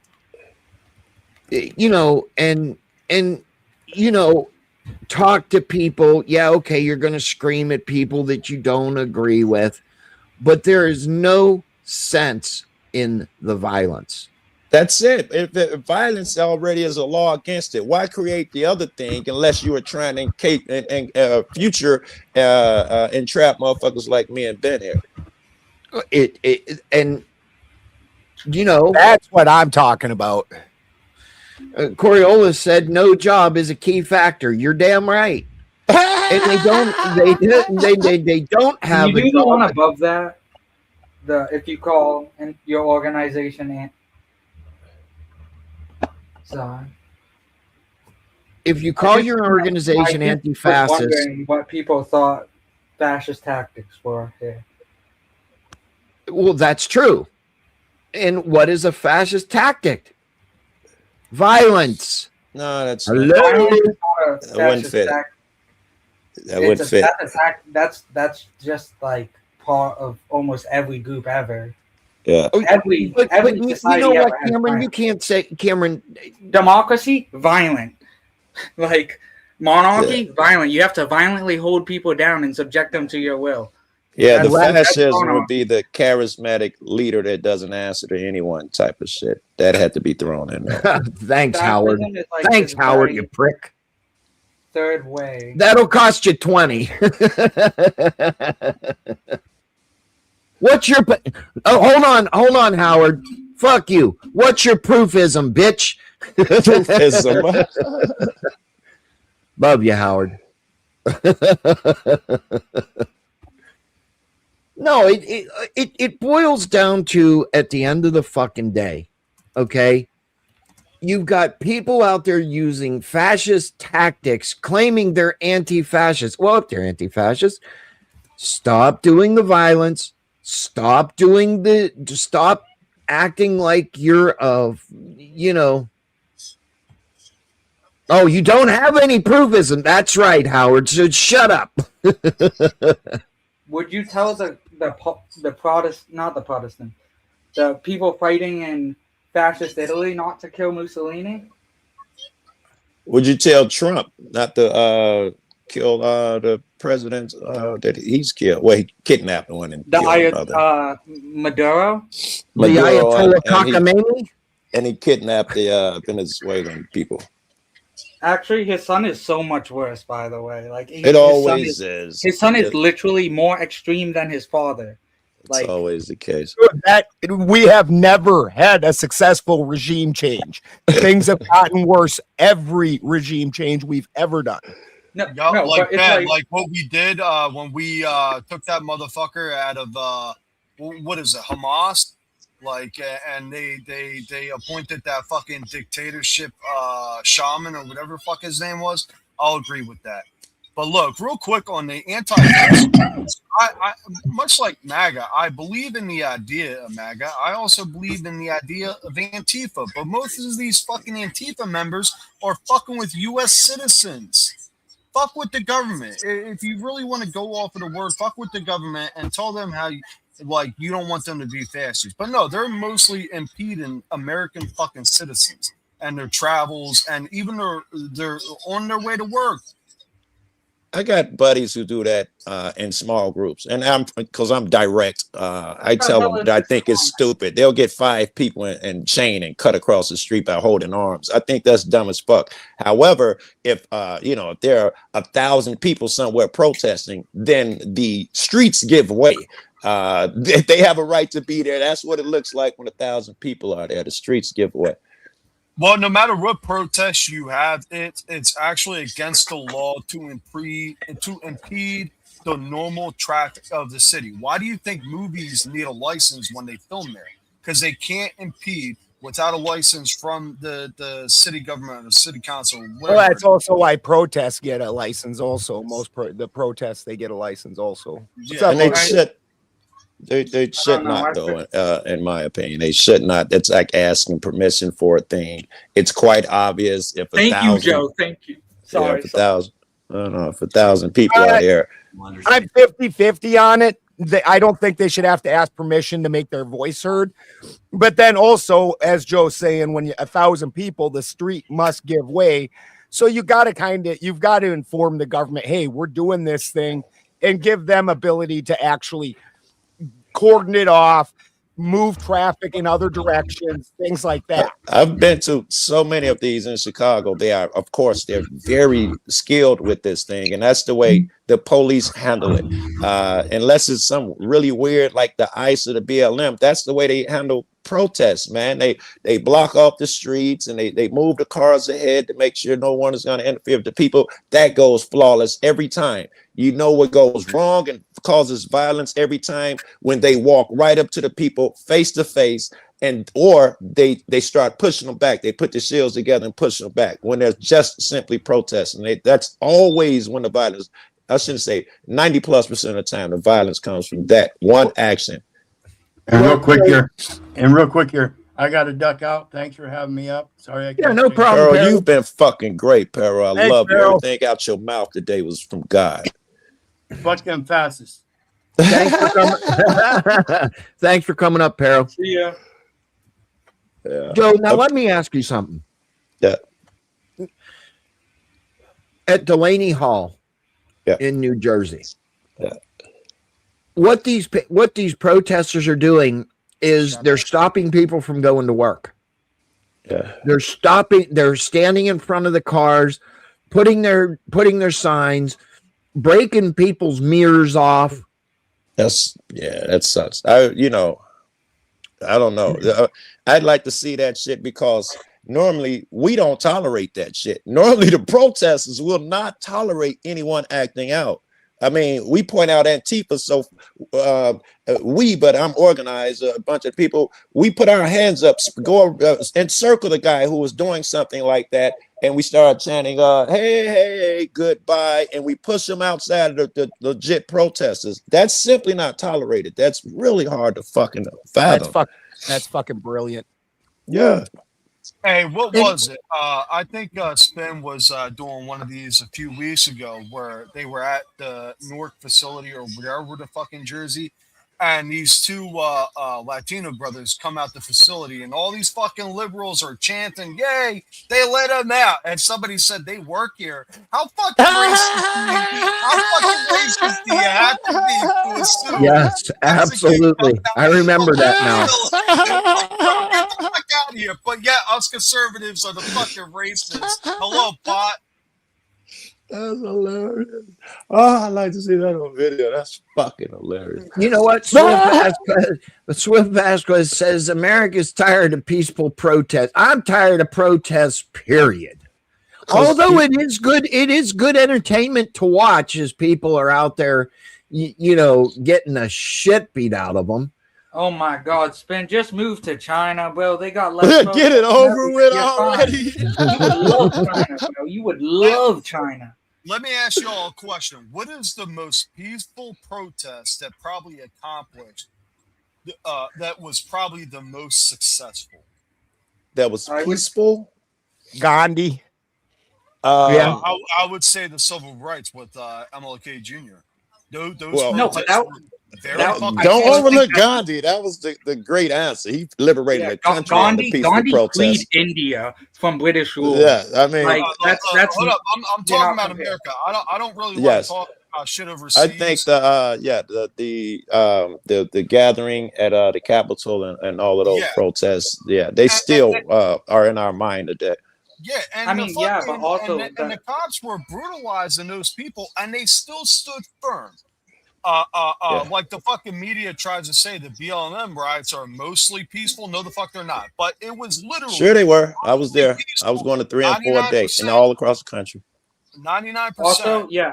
and talk to people. Yeah, okay, you're going to scream at people that you don't agree with, but there is no sense in the violence. That's it. If violence already is a law against it, why create the other thing unless you are trying to future entrap motherfuckers like me and Ben here? That's what I'm talking about. Coriolis said no job is a key factor. You're damn right. And they don't have. Can you do the one above that? If you call and your organization if you call your organization anti-fascist, what people thought fascist tactics were here. Well, that's true. And what is a fascist tactic? Violence. No, that's Hello? that wouldn't fit. That wouldn't fit. That's just like part of almost every group ever. Yeah. Every But you society know what, ever has Cameron? You violence. can't say, Cameron. Democracy, violent. Like monarchy, violent. You have to violently hold people down and subject them to your will. Yeah, the That's fascism going would be the charismatic leader that doesn't answer to anyone type of shit. That had to be thrown in there. Thanks, Howard. Fascism is like Thanks, this Howard, very you prick. third way. That'll cost you 20. What's your hold on, Howard. Fuck you. What's your proofism, bitch? Proofism. Love you, Howard. No, it boils down to, at the end of the fucking day, okay? You've got people out there using fascist tactics, claiming they're anti-fascist. Well, if they're anti-fascist, stop doing the violence. Stop acting like you're oh, you don't have any proofism. That's right, Howard. So shut up. Would you tell the people fighting in fascist Italy not to kill Mussolini? Would you tell Trump not to kill the president that he's killed? Well, he kidnapped one and killed another. Maduro? The Ayatollah Khamenei? And he kidnapped the Venezuelan people. Actually, his son is so much worse, by the way. Like It always is. His son is literally more extreme than his father. It's always the case. That we have never had a successful regime change. Things have gotten worse every regime change we've ever done. No, like but that, it's like what we did when we took that motherfucker out of what is it, Hamas? Like, and they appointed that fucking dictatorship shaman or whatever the fuck his name was. I'll agree with that. But look, real quick on the anti-fascist, I much like MAGA, I believe in the idea of MAGA. I also believe in the idea of Antifa. But most of these fucking Antifa members are fucking with U.S. citizens. Fuck with the government. If you really want to go off of the word, fuck with the government and tell them how you don't want them to be fascists. But no, they're mostly impeding American fucking citizens and their travels, and even they're on their way to work. I got buddies who do that in small groups, and because I'm direct. I tell them that I think it's stupid. They'll get 5 people in chain and cut across the street by holding arms. I think that's dumb as fuck. However, if if there are 1,000 people somewhere protesting, then the streets give way. They have a right to be there. That's what it looks like when 1,000 people are there. The streets give way. Well, no matter what protest you have, it's actually against the law to impede the normal traffic of the city. Why do you think movies need a license when they film there? Because they can't impede without a license from the city government or the city council. Well, that's also why protests get a license. Also, the protests they get a license. Also, Yeah, And they should. They should not, though. In my opinion, they should not. That's like asking permission for a thing. It's quite obvious. If Thank you, Joe. Thank you. Sorry. If 1,000, I don't know, if 1,000 people out there. I'm 50-50 on it. I don't think they should have to ask permission to make their voice heard. But then also, as Joe's saying, when 1,000 people, the street must give way. So you've got to inform the government, hey, we're doing this thing, and give them ability to actually cordon it off, move traffic in other directions, things like that. I've been to so many of these in Chicago. They're very skilled with this thing, and that's the way the police handle it. Unless it's some really weird, like the ICE or the BLM, that's the way they handle protests, man. They block off the streets and they move the cars ahead to make sure no one is going to interfere with the people. That goes flawless every time. You know what goes wrong and causes violence every time when they walk right up to the people face to face, or they start pushing them back. They put the shields together and push them back when they're just simply protesting. That's always when the violence, I shouldn't say 90+% of the time, the violence comes from that one action. And real quick here, I got to duck out. Thanks for having me up. Sorry, I can't. no stay. problem. Pearl, Pearl. you've been fucking great, Pearl. I Thanks, love you. Pearl. Everything out your mouth today was from God. Fuck them fastest. Thanks for coming. Thanks for coming up, Pearl. See ya. Yeah. Joe, now let me ask you something. Yeah. At Delaney Hall Yeah. in New Jersey, Yeah. what these protesters are doing is they're stopping people from going to work. Yeah. They're standing in front of the cars, putting their signs, breaking people's mirrors off. That sucks. I don't know. I'd like to see that shit because normally we don't tolerate that shit. Normally the protesters will not tolerate anyone acting out. I mean, we point out Antifa, so but I'm organized, a bunch of people, we put our hands up, go encircle the guy who was doing something like that, and we start chanting, hey, goodbye, and we push them outside of the legit protesters. That's simply not tolerated. That's really hard to fucking fathom. That's fucking brilliant. Yeah. Hey, what was it? I think Spin was doing one of these a few weeks ago where they were at the Newark facility or wherever the fucking Jersey, and these two Latino brothers come out the facility, and all these fucking liberals are chanting, "Yay, they let them out!" And somebody said they work here. How fucking racist do you have to be to assume? Yes, absolutely. I remember that now. Get the fuck out of here! But yeah, us conservatives are the fucking racists. Hello, pot. That's hilarious. Oh, I like to see that on video. That's fucking hilarious. You know what? Swift Vasquez says America's tired of peaceful protests. I'm tired of protests, period. Although it is good entertainment to watch as people are out there, getting the shit beat out of them. Oh my God, Spin, just move to China, bro. They got less. Get it over with already. You would love China, bro. You would love China. Let me ask you all a question. What is the most peaceful protest that probably accomplished, that was probably the most successful? That was peaceful? Gandhi. Yeah. I would say the civil rights with MLK Jr. Those protests were very fucking. Don't overlook Gandhi. That was the great answer. He liberated the country and the peaceful protest. Freed India from British rule. Yeah, I mean, that's hold up. I'm talking about America. I don't really want to talk about shit overseas. I think the gathering at the Capitol and all of those protests. Yeah, they still are in our mind today. Yeah, and but also the cops were brutalizing those people, and they still stood firm. Like the fucking media tries to say, the BLM riots are mostly peaceful. No, the fuck they're not. But it was literally sure they were. I was there. Peaceful. I was going to 3 and 4 days, and all across the country. 99%.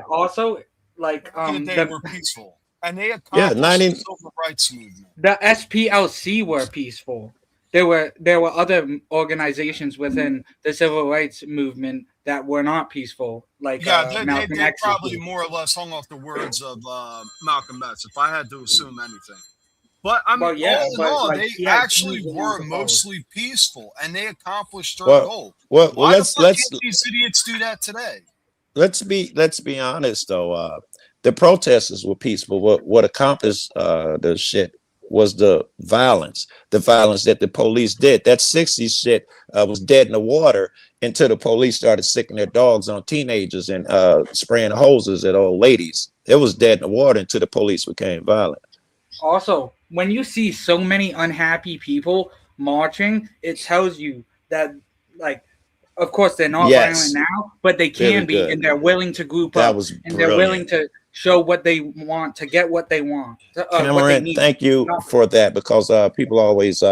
Also, like they were peaceful, and they accomplished the civil rights movement. The SPLC were peaceful. There were other organizations within the civil rights movement that were not peaceful. Like they probably more or less hung off the words of Malcolm X, if I had to assume anything. But I mean, all in all, they actually were mostly peaceful, and they accomplished their goal. Well, why the fuck can't these idiots do that today? Let's be honest though. The protesters were peaceful. What accomplished the shit was the violence that the police did. That 60s shit was dead in the water until the police started sicking their dogs on teenagers and spraying hoses at old ladies. It was dead in the water until the police became violent. Also, when you see so many unhappy people marching, it tells you that, like, of course they're not violent now, but they can be, and they're willing to group up, and they're willing to show what they want, to get what they want. Cameron, thank you for that, because people always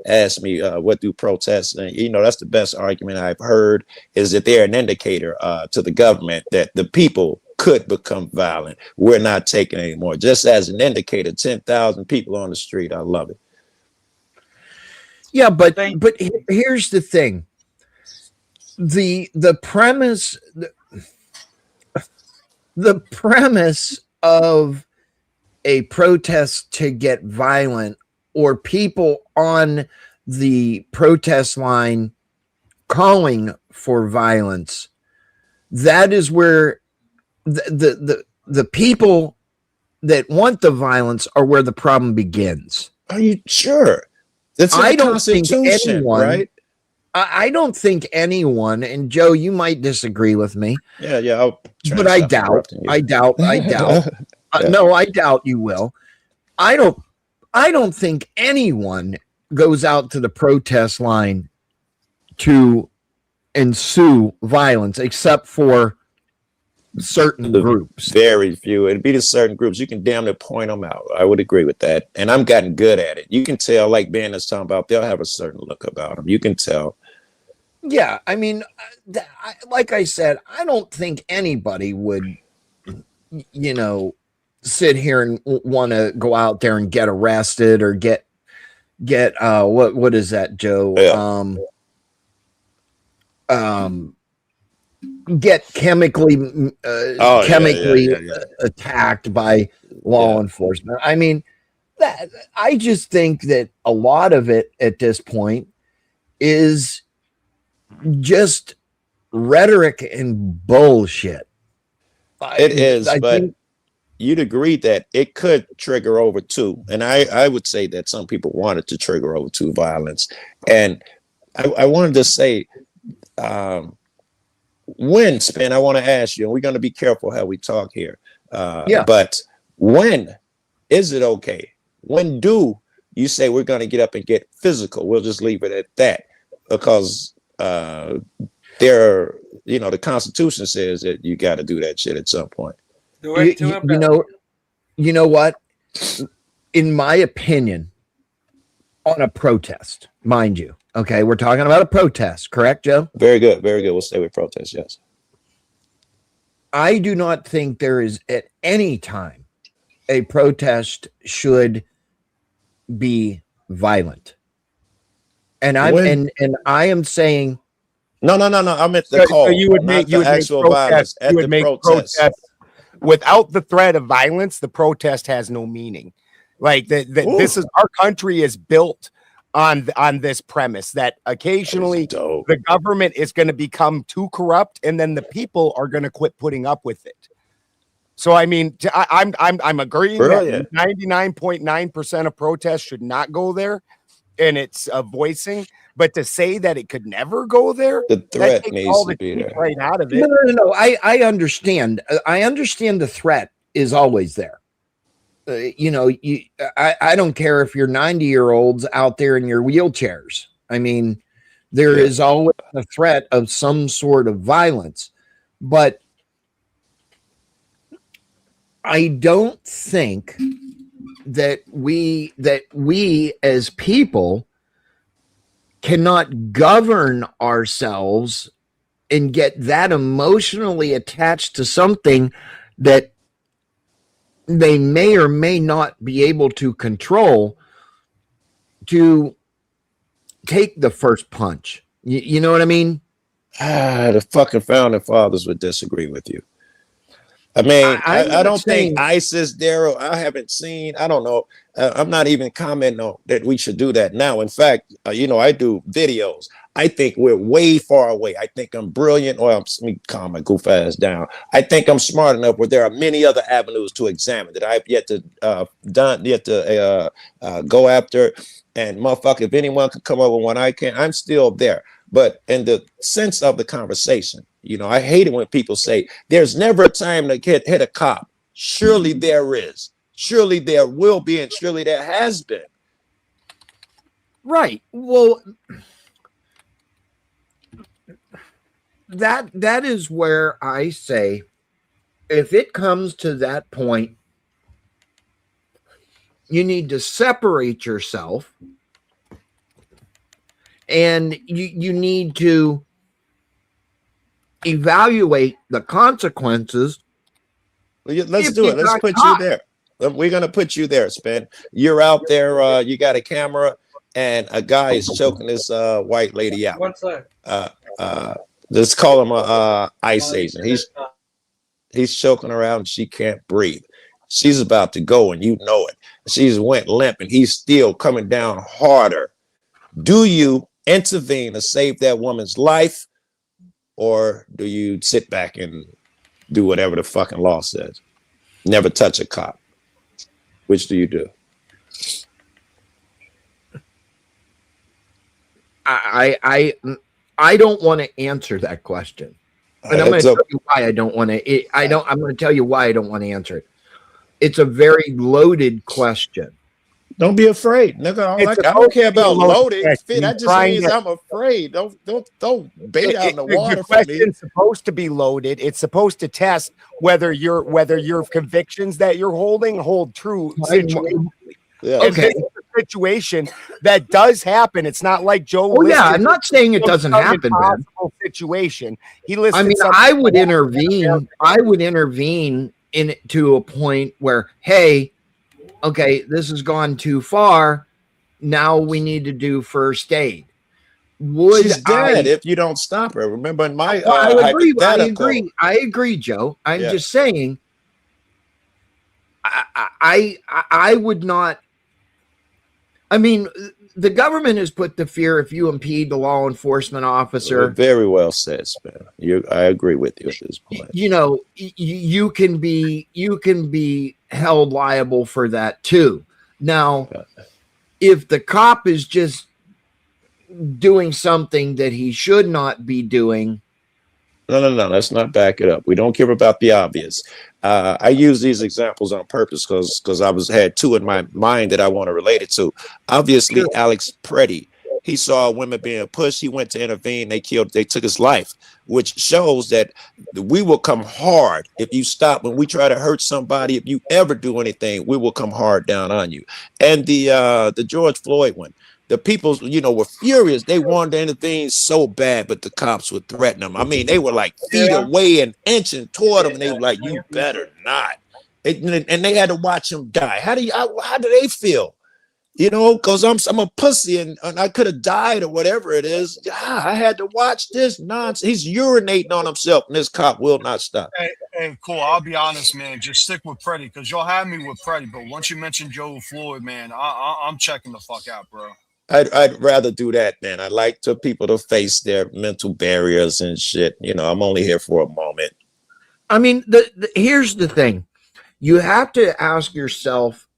ask me what do protests, and that's the best argument I've heard, is that they're an indicator to the government that the people could become violent. We're not taking it anymore. Just as an indicator, 10,000 people on the street. I love it. Yeah, but here's the thing. The premise of a protest to get violent or people on the protest line calling for violence, that is where the people that want the violence are where the problem begins. Are you sure? That's in I the don't think Constitution, anyone, right? I don't think anyone, and Joe, you might disagree with me. Yeah, yeah. But I doubt. Yeah. No, I doubt you will. I don't think anyone goes out to the protest line to ensue violence except for certain groups. Very few. It'd be the certain groups. You can damn near point them out. I would agree with that. And I'm gotten good at it. You can tell, like Ben is talking about, they'll have a certain look about them. You can tell. Yeah, I mean, like I said, I don't think anybody would, sit here and want to go out there and get arrested or get what is that, Joe? Yeah. Get chemically attacked by law enforcement. I mean, I just think that a lot of it at this point is just rhetoric and bullshit. It is, but you'd agree that it could trigger over too. And I would say that some people wanted to trigger over to violence. And I wanted to say, when, Spin, I want to ask you, and we're going to be careful how we talk here. But when is it okay? When do you say we're going to get up and get physical? We'll just leave it at that, because the Constitution says that you got to do that shit at some point. You know what? In my opinion, on a protest, mind you, okay, we're talking about a protest, correct, Joe? Very good, very good. We'll stay with protest, yes. I do not think there is at any time a protest should be violent. And I am saying no. I meant the call. So you would make actual violence at the protest. Without the threat of violence, the protest has no meaning. Like this is, our country is built on this premise that occasionally the government is going to become too corrupt, and then the people are going to quit putting up with it. So I mean, I'm agreeing that 99.9% of protests should not go there, and it's voicing. But to say that it could never go there, the threat needs to be there. Right out of it. No. I understand. I understand the threat is always there. I don't care if you're 90-year-olds out there in your wheelchairs. I mean, there is always a threat of some sort of violence, but I don't think that we as people cannot govern ourselves and get that emotionally attached to something that they may or may not be able to control to take the first punch. You know what I mean? The fucking founding fathers would disagree with you. I mean, I don't think ISIS, Daryl, I haven't seen, I don't know. I'm not even commenting on that we should do that now. In fact, I do videos. I think we're way far away. I think I'm brilliant. Well, let me calm my goof ass down. I think I'm smart enough where there are many other avenues to examine that I've yet to go after. And motherfucker, if anyone could come up with one, I can. I'm still there. But in the sense of the conversation, I hate it when people say there's never a time to hit a cop. Surely there is. Surely there will be, and surely there has been. Right. Well, that is where I say, if it comes to that point, you need to separate yourself, and you need to evaluate the consequences. Let's do it. Let's put you there. We're going to put you there, Spin. You're out there. You got a camera, and a guy is choking this white lady out. What's that? Let's call him a ICE agent. He's choking her out, and she can't breathe. She's about to go and you know it. She's went limp and he's still coming down harder. Do you intervene to save that woman's life, or do you sit back and do whatever the fucking law says? Never touch a cop. Which do you do? I don't want to answer that question. And I'm going to tell you why I don't want to. I'm going to tell you why I don't want to answer it. It's a very loaded question. Don't be afraid, nigga. I don't care about loaded. That just means I'm afraid. Don't bait out in the water. Your question's supposed to be loaded. It's supposed to test whether your convictions that you're holding hold true. Yeah. Okay. This is a situation that does happen. It's not like Joe. Oh yeah, I'm not saying it doesn't happen, man. Situation. He listed. I mean, I would intervene. I would intervene in it to a point where, hey, okay, this has gone too far. Now we need to do first aid. She's dead if you don't stop her. Remember, in my I agree. I agree, Joe. I'm just saying. I would not. I mean, the government has put the fear if you impede the law enforcement officer. Very well said, man. I agree with you at this point. You know, you can be held liable for that too. Now, if the cop is just doing something that he should not be doing. No. Let's not back it up. We don't care about the obvious. I use these examples on purpose because I had two in my mind that I want to relate it to. Obviously, Alex Preddy, he saw women being pushed. He went to intervene. They took his life, which shows that we will come hard if you stop. When we try to hurt somebody, if you ever do anything, we will come hard down on you. And the George Floyd one. The people, were furious. They wanted to intervene so bad, but the cops would threaten them. I mean, they were like feet away and inching toward them, and they were like, "You better not." And they had to watch him die. How do they feel? Because I'm a pussy and I could have died or whatever it is. I had to watch this nonsense. He's urinating on himself, and this cop will not stop. Hey, cool. I'll be honest, man. Just stick with Preddy because y'all had me with Preddy. But once you mention Joe Floyd, man, I'm checking the fuck out, bro. I'd rather do that, man. I like people to face their mental barriers and shit. I'm only here for a moment. I mean, here's the thing. You have to ask yourself,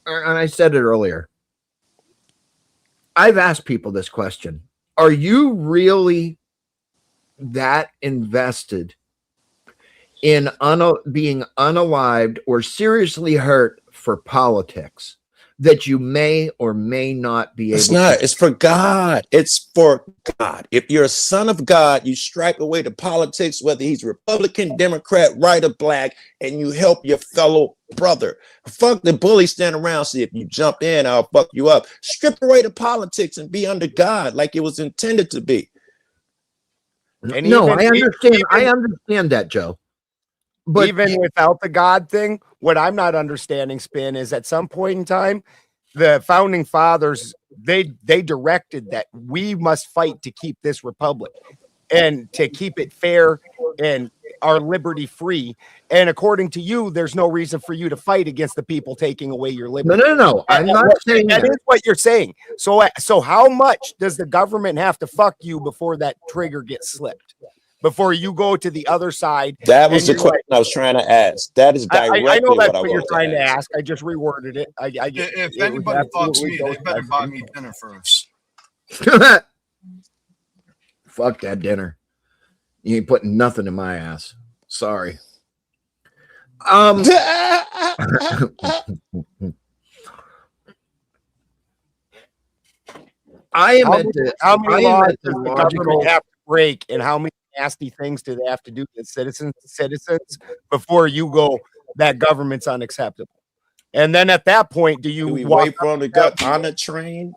and I said it earlier. I've asked people this question. Are you really that invested in being unalived or seriously hurt for politics that you may or may not be able It's for God. It's for God. If you're a son of God, you strike away the politics, whether he's Republican, Democrat, white, or black, and you help your fellow brother. Fuck the bully standing around. See, if you jump in, I'll fuck you up. Strip away the politics and be under God like it was intended to be. And I understand. I understand that, Joe. But even without the God thing, what I'm not understanding, Spin, is at some point in time, the founding fathers, they directed that we must fight to keep this republic and to keep it fair and our liberty free. And according to you, there's no reason for you to fight against the people taking away your liberty. No. I'm not saying that is what you're saying. So how much does the government have to fuck you before that trigger gets slipped? Before you go to the other side? That was the question I was trying to ask. That is directly I know that's what you're trying to ask. I just reworded it. If anybody fucks me, they better buy me dinner first. Fuck that dinner. You ain't putting nothing in my ass. Sorry. I am at the how many laws does the government have to break, and how many nasty things do they have to do to citizens before you go, that government's unacceptable? And then at that point, do we wait for them to get on the train?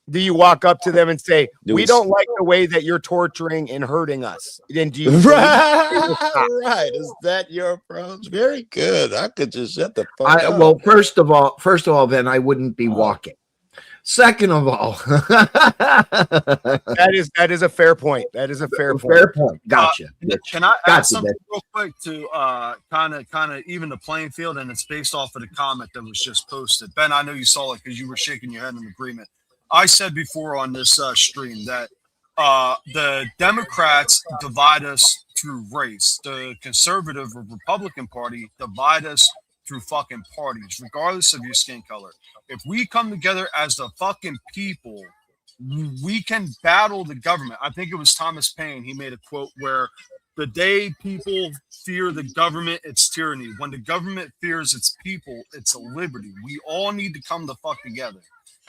Do you walk up to them and say, we don't like the way that you're torturing and hurting us? And do you right? Is that your approach? Very good. I could just shut the fuck up. Well, first of all, then I wouldn't be walking. Second of all, that is a fair point. That is a fair point. fair point. Gotcha. Can I add Gotcha, something Mitch. real quick to kind of even the playing field, and it's based off of the comment that was just posted. Ben, I know you saw it because you were shaking your head in agreement. I said before on this stream that the Democrats divide us through race. The conservative or Republican Party divide us through fucking parties, regardless of your skin color. If we come together as the fucking people, we can battle the government. I think it was Thomas Paine. He made a quote where the day people fear the government, it's tyranny. When the government fears its people, it's a liberty. We all need to come the fuck together.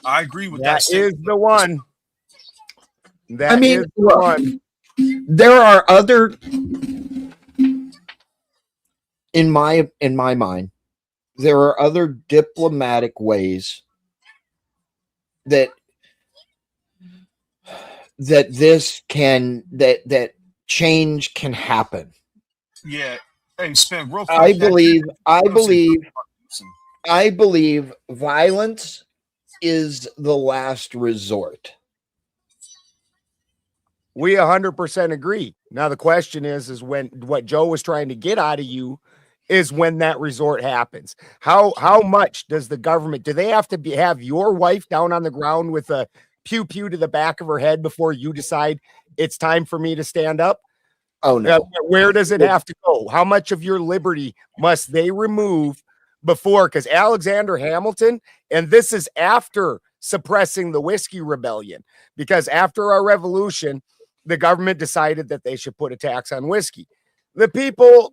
I agree with that. That is the one. That I mean, is the one. there are other, in my mind, there are other diplomatic ways that change can happen. Yeah. Hey, Spin, real quick. I believe violence is the last resort. We 100% agree. Now the question is when what Joe was trying to get out of you is when that resort happens. How much does the government, do they have to have your wife down on the ground with a pew pew to the back of her head before you decide it's time for me to stand up? Oh no. Where does it have to go? How much of your liberty must they remove before? Because Alexander Hamilton, and this is after suppressing the whiskey rebellion, because after our revolution, the government decided that they should put a tax on whiskey. The people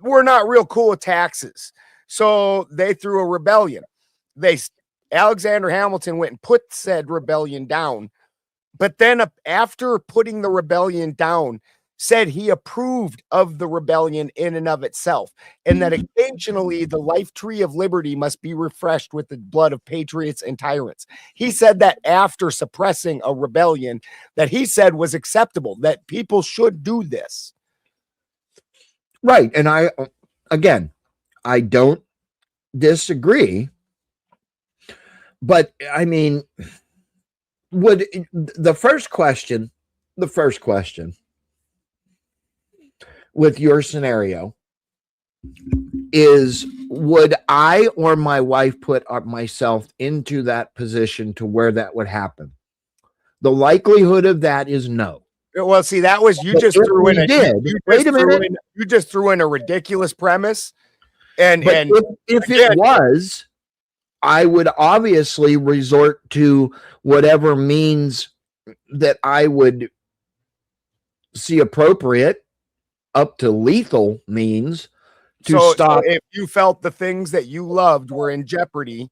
were not real cool with taxes, so they threw a rebellion. Alexander Hamilton went and put said rebellion down, but then after putting the rebellion down, said he approved of the rebellion in and of itself, and that occasionally the life tree of liberty must be refreshed with the blood of patriots and tyrants. He said that after suppressing a rebellion that he said was acceptable, that people should do this. Right. And I don't disagree, but I mean, would the first question with your scenario is, would I or my wife put myself into that position to where that would happen? The likelihood of that is no. Well, see, that was you just threw in you just threw in a ridiculous premise. And if it was, I would obviously resort to whatever means that I would see appropriate, up to lethal means to stop. So if you felt the things that you loved were in jeopardy,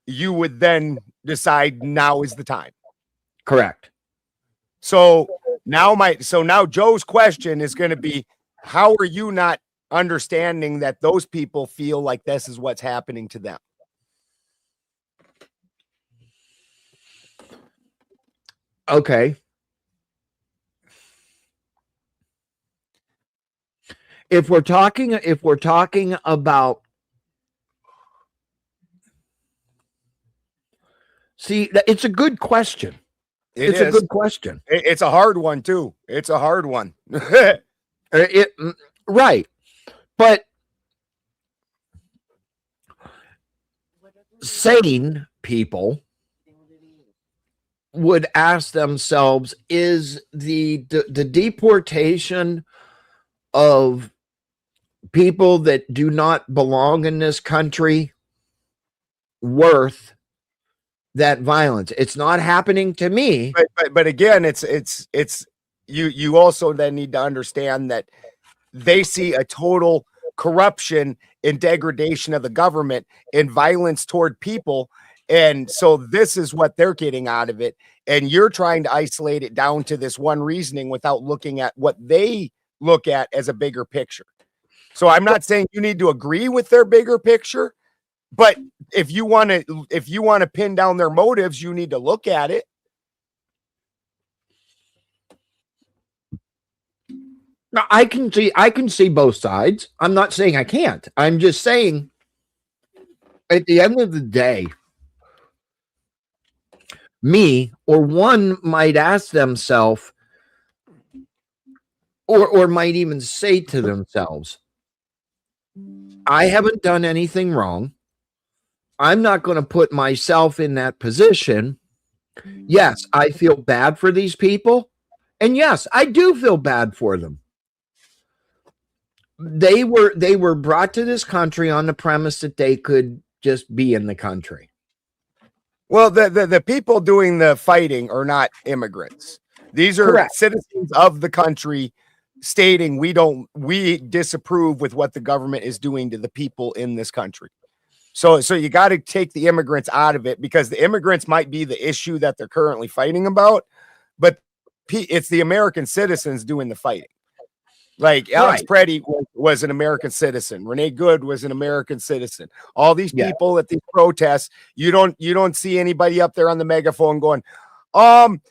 you would then decide now is the time. Correct. So now Joe's question is going to be, how are you not understanding that those people feel like this is what's happening to them? Okay. If we're talking about, see, it's a good question. It's a good question. It's a hard one too. It's a hard one. Right. But sane people would ask themselves, is the deportation of people that do not belong in this country worth that violence? It's not happening to me. But again, it's you also then need to understand that they see a total corruption and degradation of the government and violence toward people. And so this is what they're getting out of it. And you're trying to isolate it down to this one reasoning without looking at what they look at as a bigger picture. So I'm not saying you need to agree with their bigger picture, but if you want to pin down their motives, you need to look at it. Now, I can see both sides. I'm not saying I can't. I'm just saying at the end of the day, me, or one might ask themselves, or might even say to themselves, I haven't done anything wrong. I'm not going to put myself in that position. Yes, I feel bad for these people. And yes, I do feel bad for them. They were brought to this country on the premise that they could just be in the country. Well, the people doing the fighting are not immigrants. These are Correct. citizens of the country stating we disapprove with what the government is doing to the people in this country. So you got to take the immigrants out of it, because the immigrants might be the issue that they're currently fighting about, but it's the American citizens doing the fighting. Like Alex Preddy was an American citizen. Renee Good was an American citizen. All these people at these protests, you don't see anybody up there on the megaphone going, policia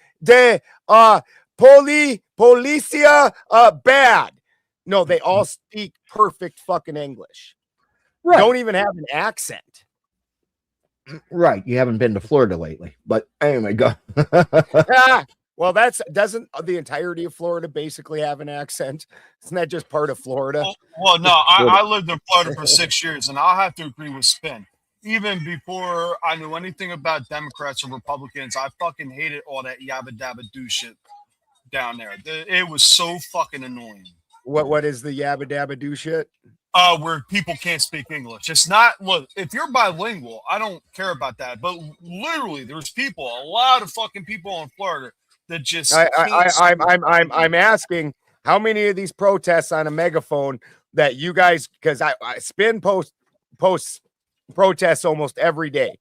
bad. No, they all speak perfect fucking English. Right. Don't even have an accent. Right. You haven't been to Florida lately, but anyway, go. Well, doesn't the entirety of Florida basically have an accent? Isn't that just part of Florida? Well, no, I lived in Florida for 6 years, and I'll have to agree with Spin. Even before I knew anything about Democrats or Republicans, I fucking hated all that yabba dabba do shit down there. It was so fucking annoying. What is the yabba dabba do shit? Where people can't speak English. It's not, look, if you're bilingual, I don't care about that. But literally, there's people, a lot of fucking people in Florida that just I'm asking how many of these protests on a megaphone that you guys, because I Spin posts protests almost every day.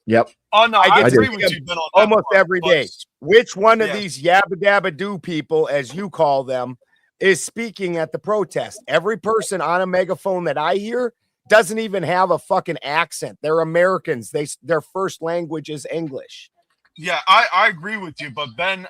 Yep. Oh no, I agree with you, Ben, on that almost part, every day. Which one of these yabba dabba do people, as you call them, is speaking at the protest? Every person on a megaphone that I hear doesn't even have a fucking accent. They're Americans. Their first language is English. Yeah, I agree with you, but Ben,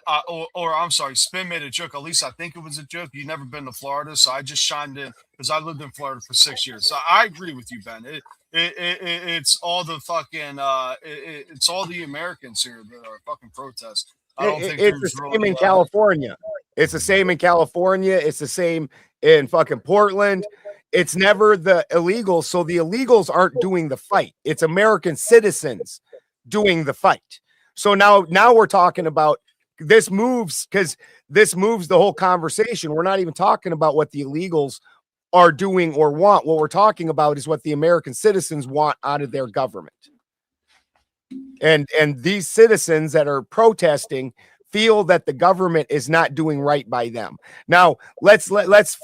or I'm sorry, Spin made a joke. At least I think it was a joke. You've never been to Florida, so I just chimed in because I lived in Florida for 6 years. So I agree with you, Ben. It's all the fucking it's all the Americans here that are fucking protest. I don't think it's the same in California. It's the same in California. It's the same in fucking Portland. It's never the illegals. So the illegals aren't doing the fight. It's American citizens doing the fight. So now we're talking about this moves, because this moves the whole conversation. We're not even talking about what the illegals are doing or want. What we're talking about is what the American citizens want out of their government. And these citizens that are protesting feel that the government is not doing right by them. Now, let's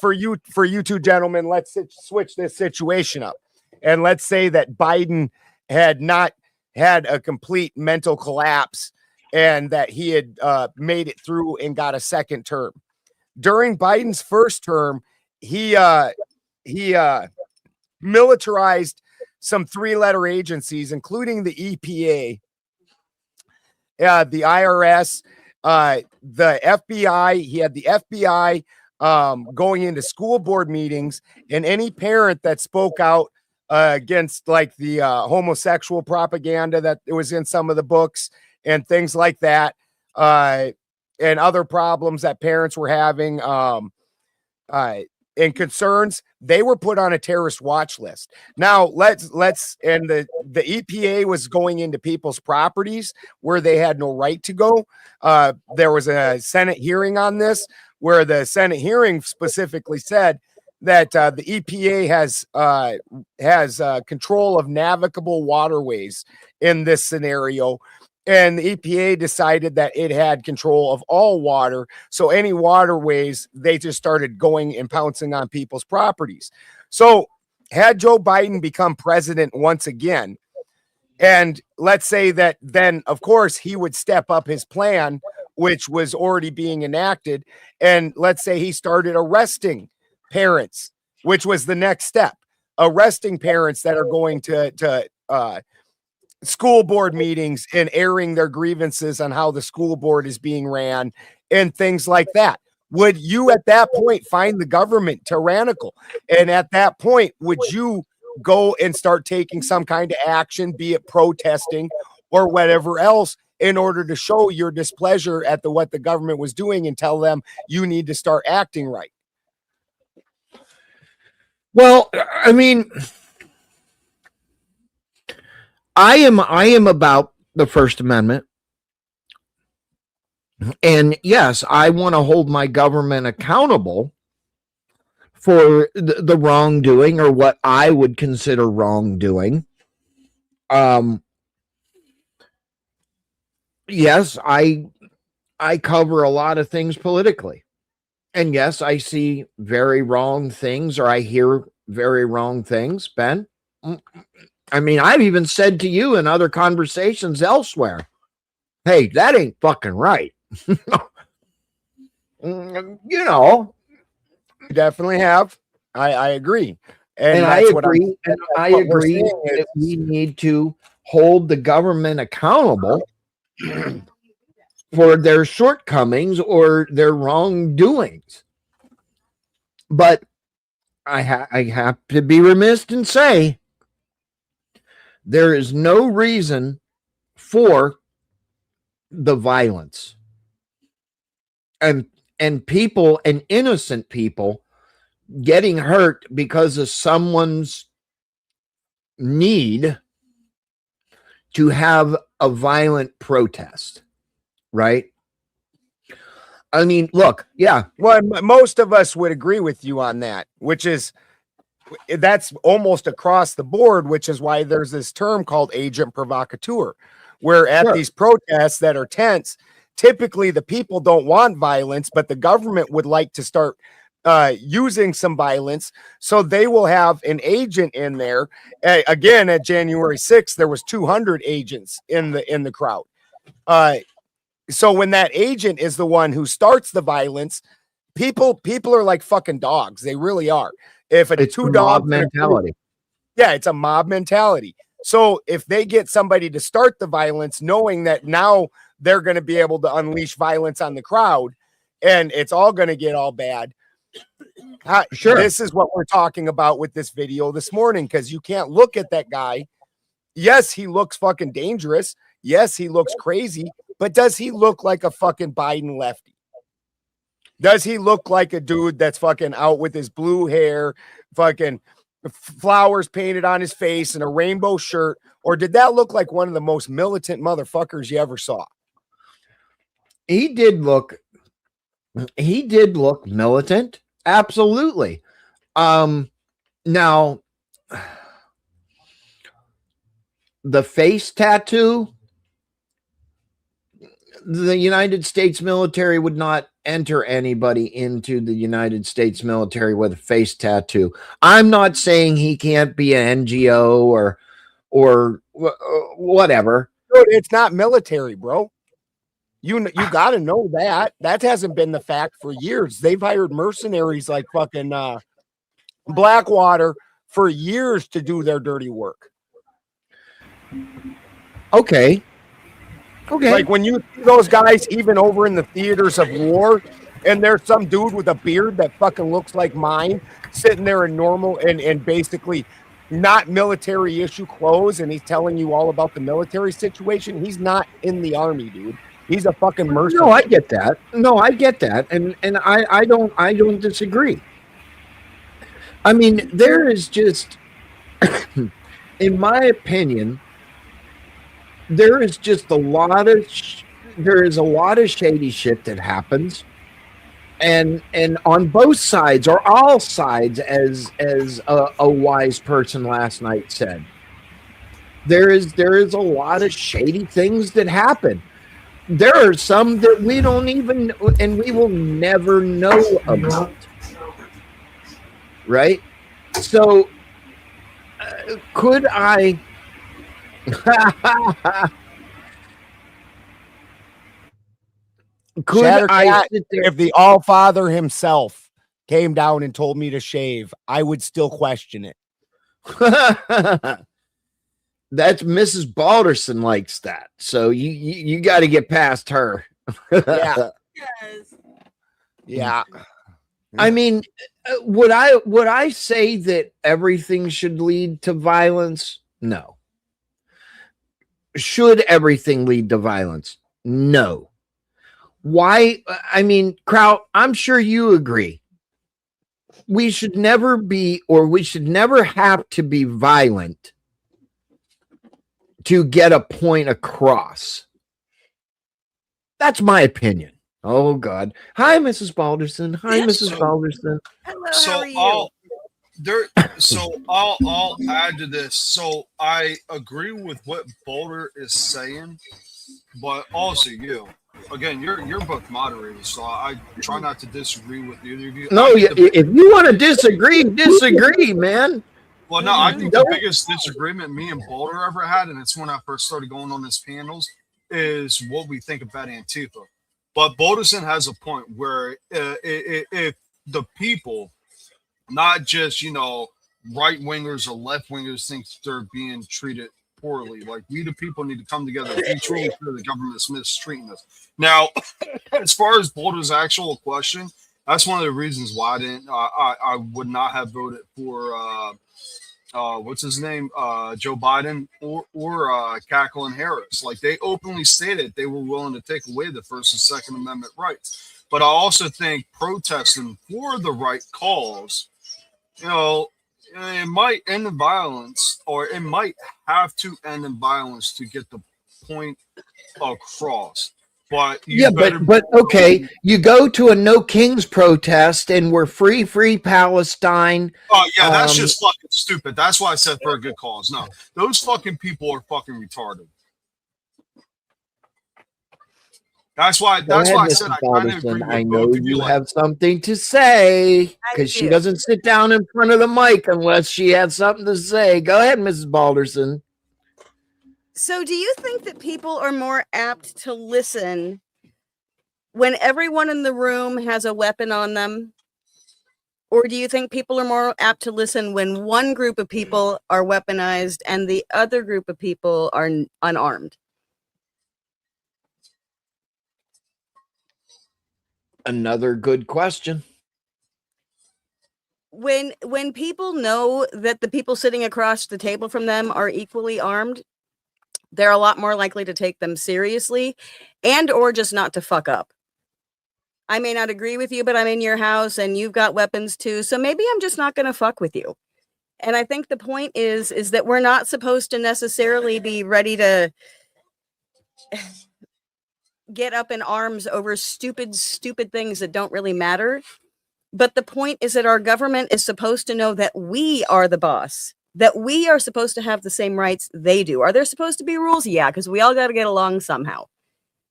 for you two gentlemen, let's switch this situation up. And let's say that Biden had not had a complete mental collapse and that he had made it through and got a second term. During Biden's first term, he militarized some 3-letter agencies, including the EPA, the IRS, the FBI. He had the FBI going into school board meetings, and any parent that spoke out against like the homosexual propaganda that was in some of the books and things like that, and other problems that parents were having, and concerns, they were put on a terrorist watch list. Now and the EPA was going into people's properties where they had no right to go. There was a Senate hearing on this where the Senate hearing specifically said that the EPA has control of navigable waterways in this scenario. And the EPA decided that it had control of all water. So any waterways, they just started going and pouncing on people's properties. So had Joe Biden become president once again, and let's say that then, of course, he would step up his plan, which was already being enacted. And let's say he started arresting parents, which was the next step, arresting parents that are going to school board meetings and airing their grievances on how the school board is being ran and things like that. Would you at that point find the government tyrannical? And at that point, would you go and start taking some kind of action, be it protesting or whatever else, in order to show your displeasure at what the government was doing and tell them you need to start acting right. Well, I mean, I am about the First Amendment. And yes, I want to hold my government accountable for the wrongdoing or what I would consider wrongdoing. Yes, I cover a lot of things politically. And yes, I see very wrong things or I hear very wrong things, Ben. I mean, I've even said to you in other conversations elsewhere, hey, that ain't fucking right. You know, You definitely have. I agree. and I that's what agree. And I what we're agree saying that we need to hold the government accountable for their shortcomings or their wrongdoings. But I have to be remiss and say there is no reason for the violence. And people and innocent people getting hurt because of someone's need to have a violent protest, right? I mean, look, yeah. Well, most of us would agree with you on that, that's almost across the board, which is why there's this term called agent provocateur, where at these protests that are tense, typically the people don't want violence, but the government would like to start using some violence. So they will have an agent in there. Again, at January 6th, there was 200 agents in the crowd. So when that agent is the one who starts the violence, people are like fucking dogs. They really are. If It's a mob mentality. Yeah, it's a mob mentality. So if they get somebody to start the violence, knowing that now they're going to be able to unleash violence on the crowd and it's all going to get all bad. Sure. This is what we're talking about with this video this morning, because you can't look at that guy. Yes, he looks fucking dangerous. Yes, he looks crazy. But does he look like a fucking Biden lefty? Does he look like a dude that's fucking out with his blue hair, fucking flowers painted on his face and a rainbow shirt? Or did that look like one of the most militant motherfuckers you ever saw? He did look militant. Absolutely. Now the face tattoo, the United States military would not enter anybody into the United States military with a face tattoo. I'm not saying he can't be an NGO or whatever. Dude, it's not military, bro. You got to know that. That hasn't been the fact for years. They've hired mercenaries like fucking Blackwater for years to do their dirty work. Okay. Like when you see those guys even over in the theaters of war, and there's some dude with a beard that fucking looks like mine sitting there in normal and basically not military issue clothes, and he's telling you all about the military situation. He's not in the army, dude. He's a fucking mercenary. No, I get that. And I don't disagree. I mean, there is just in my opinion, there is just a lot of shady shit that happens, and on both sides or all sides, as a wise person last night said, there is a lot of shady things that happen. There are some that we don't even, and we will never know about, right? So could I sit there? If the All-Father himself came down and told me to shave, I would still question it. That's Mrs. Balderson likes that, so you got to get past her. Yeah. Yeah. I mean, would I say that everything should lead to violence? No. should everything lead to violence? No. Why? I mean, Kraut, I'm sure you agree. We should never be, or we should never have to be violent to get a point across. That's my opinion. Oh God. Hi, Mrs. Balderson. Hi, Mrs. Balderson. Hello, how So are you? I'll add to this. So I agree with what Boulder is saying, but also you. Again, you're both moderators, so I try not to disagree with either of you. No, if you want to disagree, man. Well, no, I think the biggest disagreement me and Boulder ever had, and it's when I first started going on these panels, is what we think about Antifa. But Boulderson has a point where if the people, not just, right wingers or left wingers, think they're being treated poorly, like we the people need to come together. We truly feel the government's mistreating us. Now, as far as Boulder's actual question, that's one of the reasons why I would not have voted for what's his name, Joe Biden or Cackling Harris. Like, they openly stated they were willing to take away the First and Second Amendment rights. But I also think protesting for the right cause, it might end in violence, or it might have to end in violence to get the point across. But but okay, you go to a No Kings protest and we're free Palestine. Oh yeah, that's just fucking stupid. That's why I said for a good cause. No, those fucking people are fucking retarded. That's why I said I kind of agree with I know both of you you. have something to say, because she doesn't sit down in front of the mic unless she has something to say. Go ahead, Mrs. Balderson. So do you think that people are more apt to listen when everyone in the room has a weapon on them? Or do you think people are more apt to listen when one group of people are weaponized and the other group of people are unarmed? Another good question. When people know that the people sitting across the table from them are equally armed, they're a lot more likely to take them seriously and or just not to fuck up. I may not agree with you, but I'm in your house and you've got weapons too, so maybe I'm just not going to fuck with you. And I think the point is that we're not supposed to necessarily be ready to get up in arms over stupid things that don't really matter. But the point is that our government is supposed to know that we are the boss, that we are supposed to have the same rights they do. Are there supposed to be rules? Yeah, because we all got to get along somehow.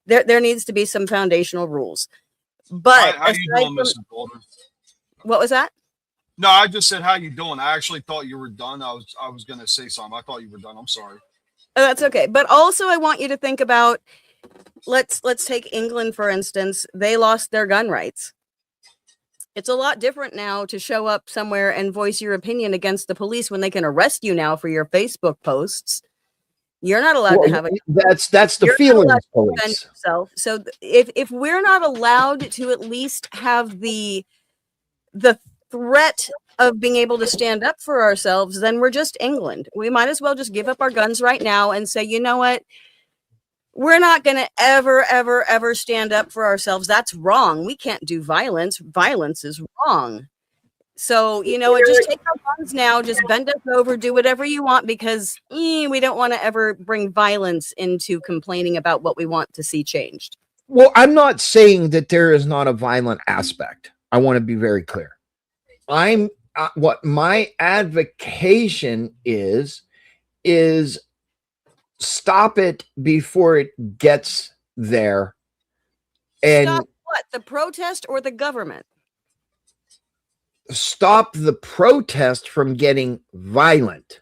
There needs to be some foundational rules. But how you doing, Mr. Boulder? What was that? No, I just said how you doing. I actually thought you were done. I was gonna say something. I thought you were done. I'm sorry. Oh, that's okay. But also I want you to think about, let's take England, for instance. They lost their gun rights. It's a lot different now to show up somewhere and voice your opinion against the police when they can arrest you now for your Facebook posts. You're not allowed to have a. That's the feeling of police. So if we're not allowed to at least have the threat of being able to stand up for ourselves, then we're just England. We might as well just give up our guns right now and say, you know what? We're not going to ever stand up for ourselves. That's wrong. We can't do violence. Violence is wrong. So, just take our guns now, just bend us over, do whatever you want, because we don't want to ever bring violence into complaining about what we want to see changed. Well, I'm not saying that there is not a violent aspect. I want to be very clear. What my advocation is stop it before it gets there. And stop what? The protest or the government? Stop the protest from getting violent.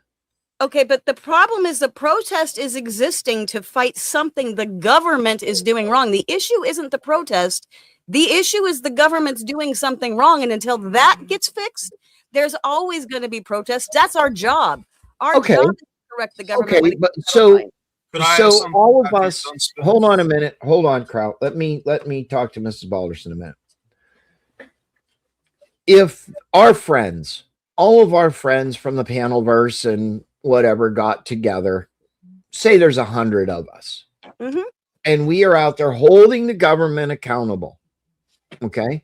Okay, but the problem is the protest is existing to fight something the government is doing wrong. The issue isn't the protest. The issue is the government's doing something wrong. And until that gets fixed, there's always going to be protests. That's our job. Our job is to correct the government. Okay, but so all of us, hold on a minute. Hold on, Kraut. Let me talk to Mrs. Balderson a minute. If our friends, all of our friends from the Panelverse and whatever got together say there's 100 of us, Mhm. and we are out there holding the government accountable. Okay.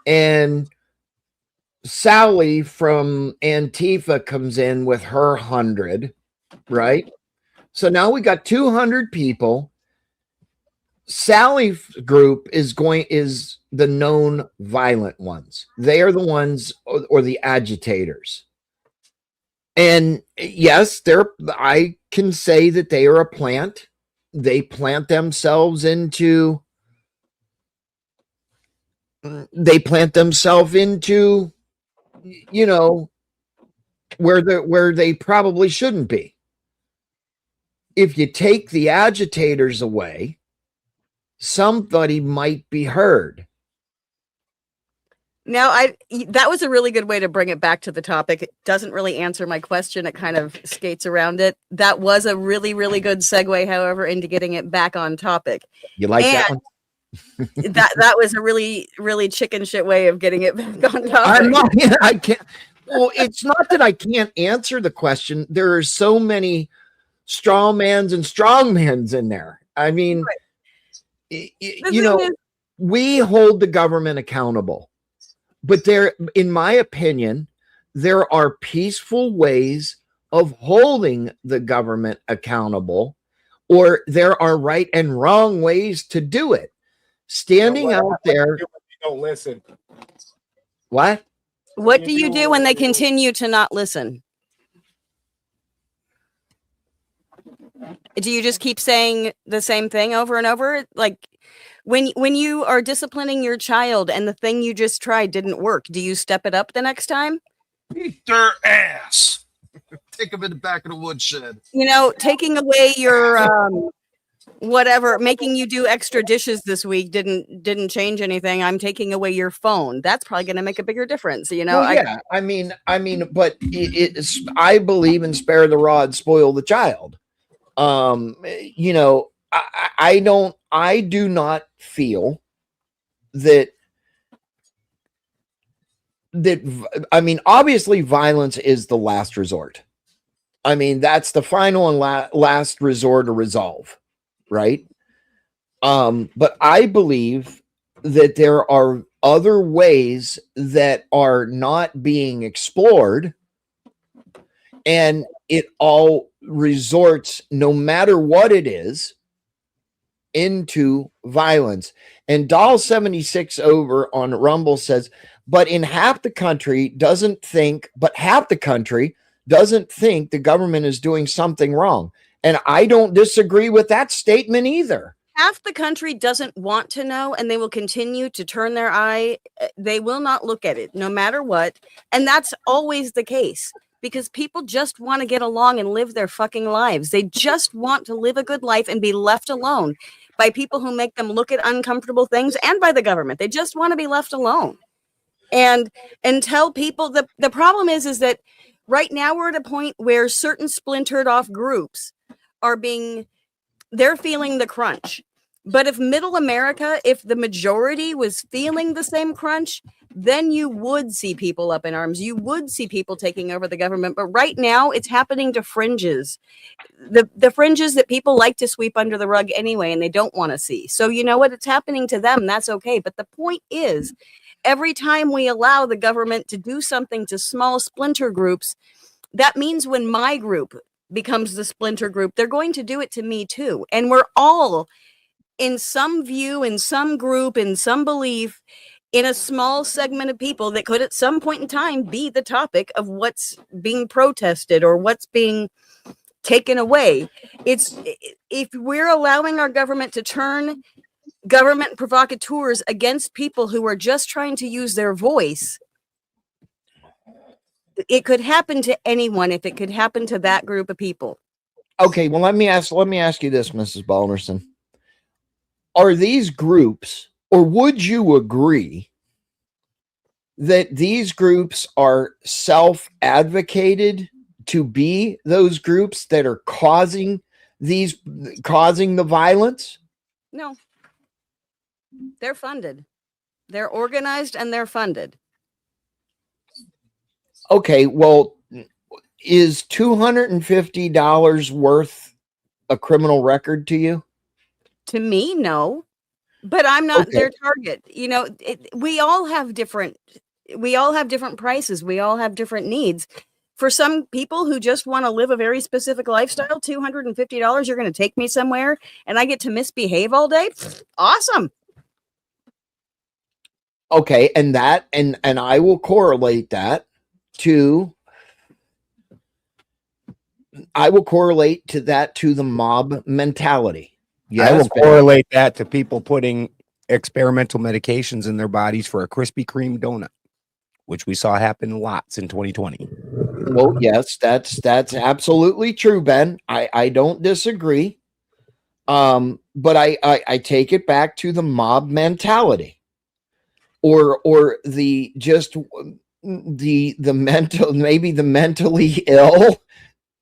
And Sally from Antifa comes in with her 100, right? So now we got 200 people. Sally's group is the known violent ones. They are the ones or the agitators. And yes, I can say that they are a plant. They plant themselves into where they probably shouldn't be. If you take the agitators away, somebody might be heard. Now, that was a really good way to bring it back to the topic. It doesn't really answer my question. It kind of skates around it. That was a really, really good segue, however, into getting it back on topic. You like that one? that was a really, really chicken shit way of getting it back on topic. I'm not, I can't. Well, it's not that I can't answer the question. There are so many straw mans and strong mans in there. I mean, we hold the government accountable. But in my opinion, there are peaceful ways of holding the government accountable, or there are right and wrong ways to do it. Standing out there. Don't listen. What? What do you do when they continue to not listen? Do you just keep saying the same thing over and over? Like when you are disciplining your child and the thing you just tried didn't work, do you step it up the next time? Beat their ass. Take them in the back of the woodshed. Taking away your whatever, making you do extra dishes this week didn't change anything. I'm taking away your phone. That's probably going to make a bigger difference. Well, yeah. I mean, but I believe in spare the rod, spoil the child. I do not feel that I mean, obviously violence is the last resort. I mean, that's the final and last resort to resolve, right? But I believe that there are other ways that are not being explored, and it all resorts, no matter what it is, into violence. And Doll 76 over on Rumble says, but half the country doesn't think the government is doing something wrong. And I don't disagree with that statement either. Half the country doesn't want to know, and they will continue to turn their eye. They will not look at it no matter what. And that's always the case, because people just want to get along and live their fucking lives. They just want to live a good life and be left alone by people who make them look at uncomfortable things, and by the government. They just want to be left alone. And tell people the problem is that right now we're at a point where certain splintered off groups they're feeling the crunch. But if middle America, if the majority was feeling the same crunch, then you would see people up in arms. You would see people taking over the government. But right now it's happening to fringes, the fringes that people like to sweep under the rug anyway, and they don't want to see. So you know what? It's happening to them. That's okay. But the point is, every time we allow the government to do something to small splinter groups, that means when my group becomes the splinter group, they're going to do it to me too. And we're all, in some view, in some group, in some belief, in a small segment of people that could at some point in time be the topic of what's being protested or what's being taken away. If we're allowing our government to turn government provocateurs against people who are just trying to use their voice, it could happen to anyone. If it could happen to that group of people. Okay, well, let me ask you this, Mrs. Balderson. Are these groups, or would you agree that these groups are self-advocated to be those groups that are causing the violence? No. They're funded. They're organized and they're funded. Okay, well, is $250 worth a criminal record to you? To me, no. But I'm not Okay. their target. You know, we all have different prices. We all have different needs. For some people who just want to live a very specific lifestyle, $250, you're going to take me somewhere and I get to misbehave all day. Awesome. Okay, and I will correlate that to the mob mentality. I will Yes, Ben. correlate that to people putting experimental medications in their bodies for a Krispy Kreme donut, which we saw happen lots in 2020. Well, yes, that's absolutely true, Ben. I don't disagree. But I take it back to the mob mentality, or the mental, maybe the mentally ill,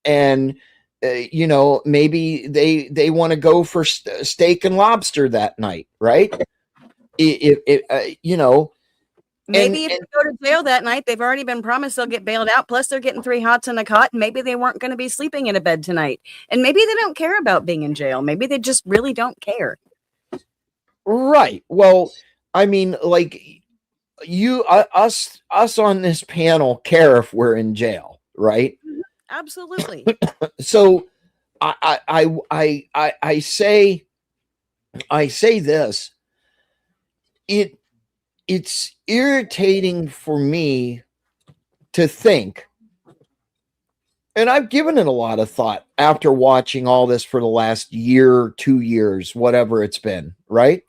and you know, maybe they want to go for steak and lobster that night, right? You know, Maybe if they go to jail that night, they've already been promised they'll get bailed out. Plus, they're getting 3 hots in a cot. And maybe they weren't going to be sleeping in a bed tonight. And maybe they don't care about being in jail. Maybe they just really don't care. Right. Well, I mean, like us on this panel care if we're in jail, right? Absolutely. So I say this. It's irritating for me to think, and I've given it a lot of thought after watching all this for the last year, 2 years, whatever it's been, right?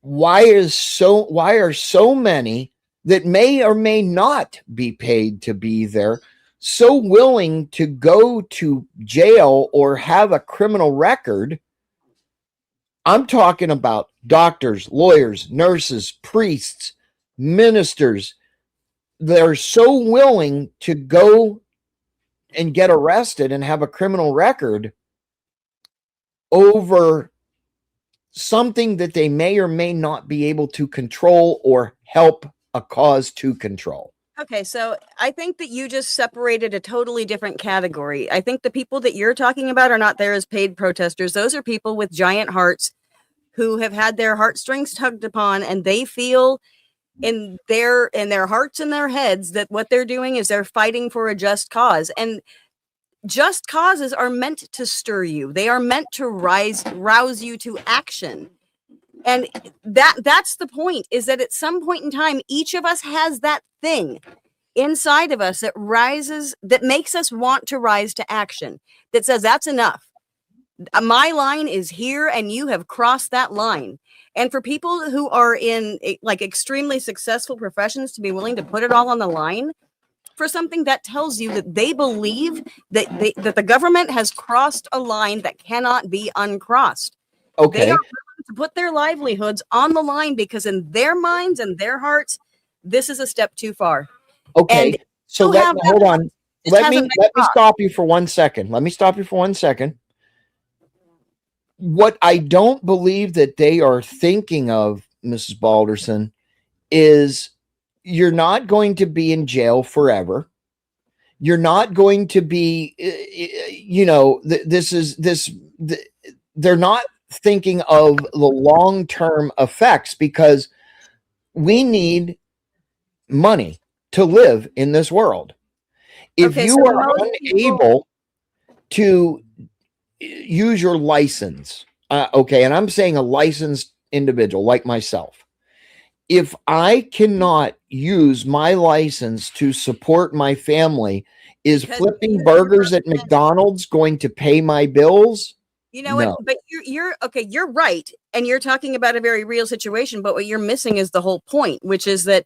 Why are so many that may or may not be paid to be there so willing to go to jail or have a criminal record? I'm talking about doctors, lawyers, nurses, priests, ministers. They're so willing to go and get arrested and have a criminal record over something that they may or may not be able to control or help a cause to control. Okay, so I think that you just separated a totally different category. I think the people that you're talking about are not there as paid protesters. Those are people with giant hearts who have had their heartstrings tugged upon, and they feel in their hearts and their heads that what they're doing is they're fighting for a just cause. And just causes are meant to stir you. They are meant to rouse you to action. And that's the point, is that at some point in time, each of us has that thing inside of us that rises, that makes us want to rise to action, that says that's enough. My line is here and you have crossed that line. And for people who are in like extremely successful professions to be willing to put it all on the line for something that tells you that they believe that that the government has crossed a line that cannot be uncrossed. Okay. They are willing to put their livelihoods on the line because in their minds and their hearts, this is a step too far. Okay. And So hold on. Let me stop you for 1 second. Let me stop you for 1 second. What I don't believe that they are thinking of, Mrs. Balderson, is you're not going to be in jail forever. You're not going to be, you know, they're not thinking of the long-term effects because we need money to live in this world. If you are unable to use your license, okay, and I'm saying a licensed individual like myself, if I cannot use my license to support my family, is flipping burgers at McDonald's going to pay my bills? You know what? But you're okay. You're right, and you're talking about a very real situation. But what you're missing is the whole point, which is that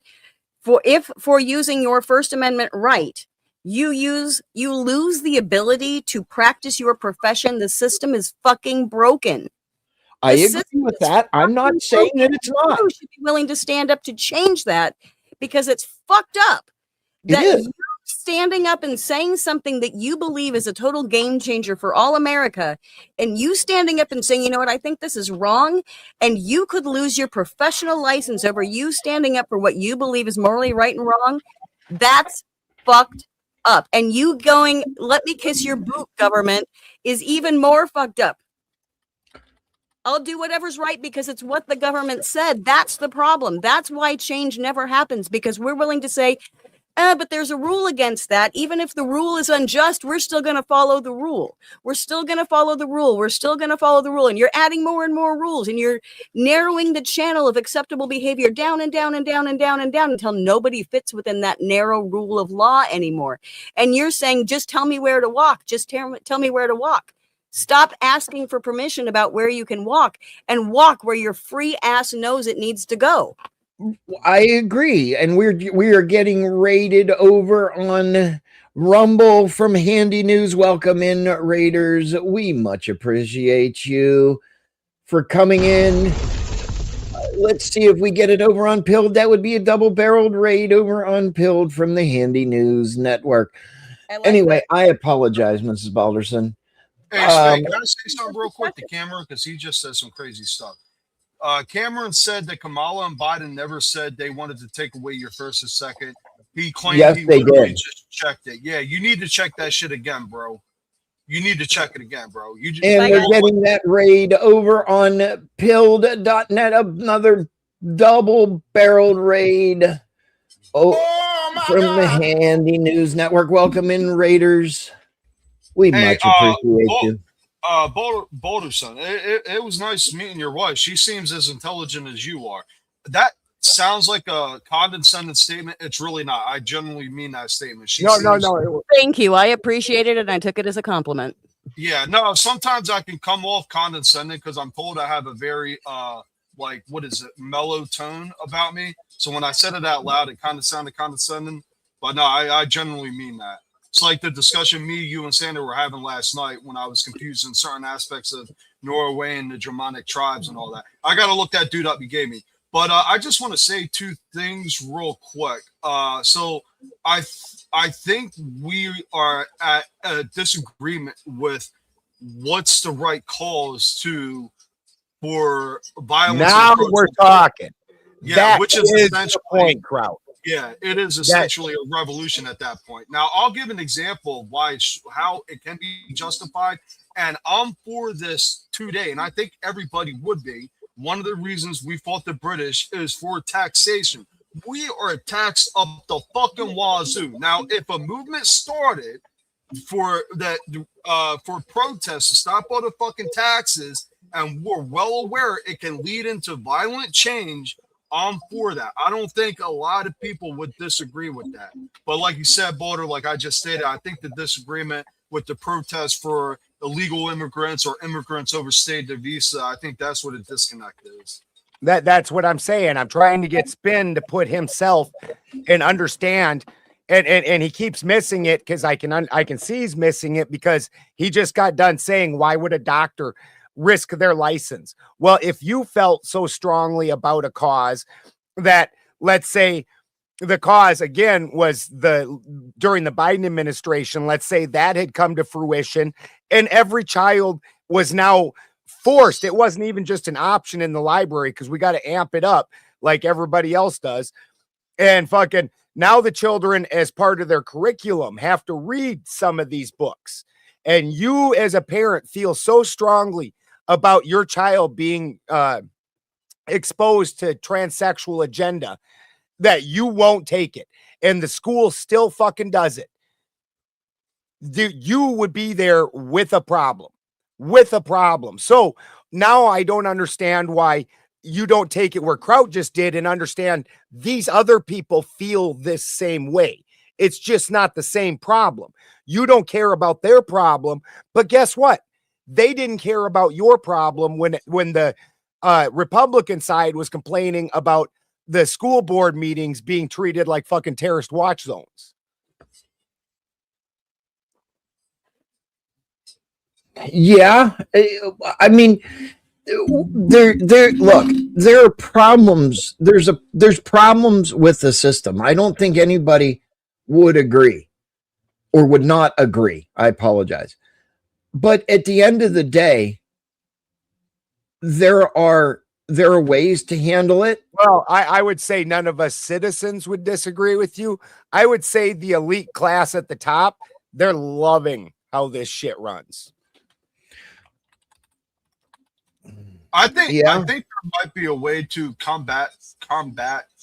for using your First Amendment right, you lose the ability to practice your profession. The system is fucking broken. I agree with that. I'm not saying that it's not. You should be willing to stand up to change that because it's fucked up. That you standing up and saying something that you believe is a total game changer for all America, and you standing up and saying, you know what, I think this is wrong, and you could lose your professional license over you standing up for what you believe is morally right and wrong. That's fucked up. And you going, let me kiss your boot, government, is even more fucked up. I'll do whatever's right because it's what the government said. That's the problem. That's why change never happens, because we're willing to say, but there's a rule against that. Even if the rule is unjust, we're still going to follow the rule. We're still going to follow the rule. We're still going to follow the rule. And you're adding more and more rules, and you're narrowing the channel of acceptable behavior down and down and down and down and down until nobody fits within that narrow rule of law anymore. And you're saying, just tell me where to walk. Just tell me where to walk. Stop asking for permission about where you can walk, and walk where your free ass knows it needs to go. I agree. And we are getting raided over on Rumble from Handy News. Welcome in, Raiders. We much appreciate you for coming in. Let's see if we get it over on Pilled. That would be a double-barreled raid over on Pilled from the Handy News Network. Anyway, I apologize, Mrs. Balderson. Hey, Spank, can I say something real quick to Cameron? Because he just said some crazy stuff. Cameron said that Kamala and Biden never said they wanted to take away your first and second. He claimed he literally just checked it. Yeah, you need to check that shit again, bro. You need to check it again, bro. You just, and we're getting that raid over on pilled.net. Another double-barreled raid from the Handy News Network. Welcome in, Raiders. We much appreciate you. Boulderson, it was nice meeting your wife. She seems as intelligent as you are. That sounds like a condescending statement. It's really not. I genuinely mean that statement. No. Thank you. I appreciate it, and I took it as a compliment. Yeah, no, sometimes I can come off condescending because I'm told I have a very, mellow tone about me. So when I said it out loud, it kind of sounded condescending. But no, I genuinely mean that. It's like the discussion me, you, and Sandra were having last night when I was confused in certain aspects of Norway and the Germanic tribes and all that. I got to look that dude up you gave me. But I just want to say two things real quick. So I think we are at a disagreement with what's the right cause for violence. Now we're talking. Yeah, that which is essentially the point, crowd. Yeah, it is essentially a revolution at that point. Now, I'll give an example of how it can be justified, and I'm for this today, and I think everybody would be. One of the reasons we fought the British is for taxation. We are taxed up the fucking wazoo. Now, if a movement started for protests to stop all the fucking taxes, and we're well aware it can lead into violent change, I'm for that. I don't think a lot of people would disagree with that. But like you said, Boulder, like I just stated, I think the disagreement with the protest for illegal immigrants or immigrants overstayed their visa, I think that's what a disconnect is. That's what I'm saying. I'm trying to get Spin to put himself and understand, and he keeps missing it because I can see he's missing it because he just got done saying, why would a doctor risk their license? Well, if you felt so strongly about a cause that, let's say the cause again was during the Biden administration, let's say that had come to fruition and every child was now forced. It wasn't even just an option in the library because we got to amp it up like everybody else does. And fucking now the children, as part of their curriculum, have to read some of these books. And you as a parent feel so strongly about your child being exposed to transsexual agenda that you won't take it. And the school still fucking does it. You would be there with a problem. So now I don't understand why you don't take it where Kraut just did and understand these other people feel this same way. It's just not the same problem. You don't care about their problem, but guess what? They didn't care about your problem when the Republican side was complaining about the school board meetings being treated like fucking terrorist watch zones. Yeah, I mean, look, there are problems. There's problems with the system. I don't think anybody would agree or would not agree. I apologize. But at the end of the day, there are there are ways to handle it. Well, I would say none of us citizens would disagree with you. I would say the elite class at the top, they're loving how this shit runs. I think Yeah. there might be a way to combat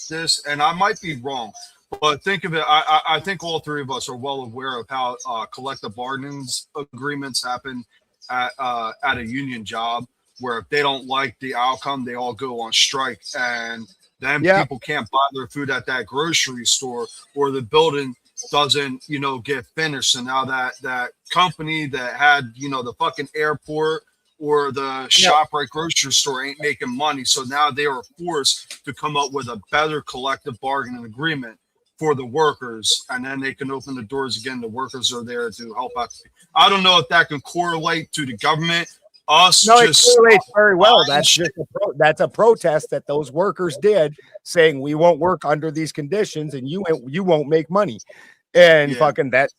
this, and I might be wrong, but think of it. I think all three of us are well aware of how collective bargaining agreements happen at a union job, where if they don't like the outcome, they all go on strike, and then people can't buy their food at that grocery store, or the building doesn't, get finished. And now that company that had, the fucking airport or the ShopRite grocery store ain't making money. So now they are forced to come up with a better collective bargaining agreement for the workers, and then they can open the doors again. The workers are there to help out. I don't know if that can correlate to the government. It correlates very well. That's a protest that those workers did, saying we won't work under these conditions and you won't make money. And fucking that.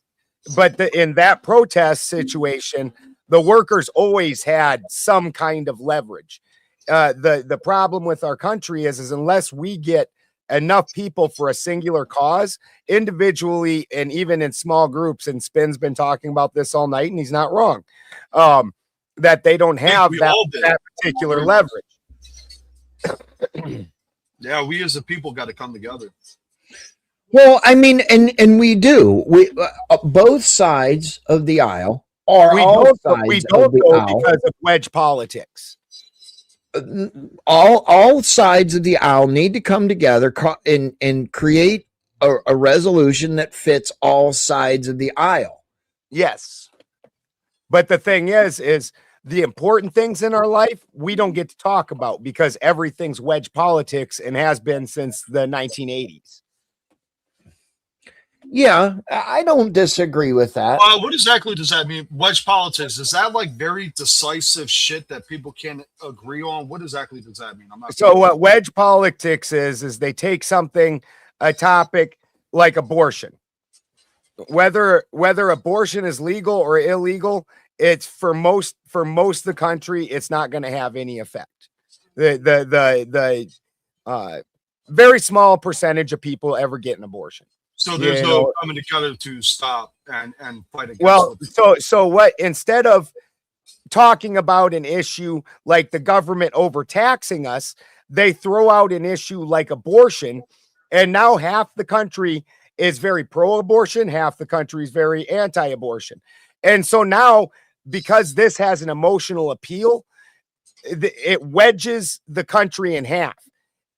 But in that protest situation, the workers always had some kind of leverage. The problem with our country is unless we get enough people for a singular cause, individually and even in small groups, and Spin's been talking about this all night, and he's not wrong, that they don't have that particular leverage. Yeah, we as a people got to come together. Well, I mean, and we do. We both sides of the aisle are we don't go because of wedge politics. All sides of the aisle need to come together and create a resolution that fits all sides of the aisle. Yes. But the thing is the important things in our life, we don't get to talk about because everything's wedge politics and has been since the 1980s. Yeah, I don't disagree with that. What exactly does that mean? Wedge politics, is that like very decisive shit that people can't agree on? What exactly does that mean? I'm not So what wedge politics is they take a topic like abortion. Whether abortion is legal or illegal, it's for most of the country, it's not going to have any effect. The very small percentage of people ever get an abortion. So there's no coming together to stop and fight against. Well, so what, instead of talking about an issue like the government overtaxing us, they throw out an issue like abortion, and now half the country is very pro-abortion, half the country is very anti-abortion. And so now, because this has an emotional appeal, it wedges the country in half.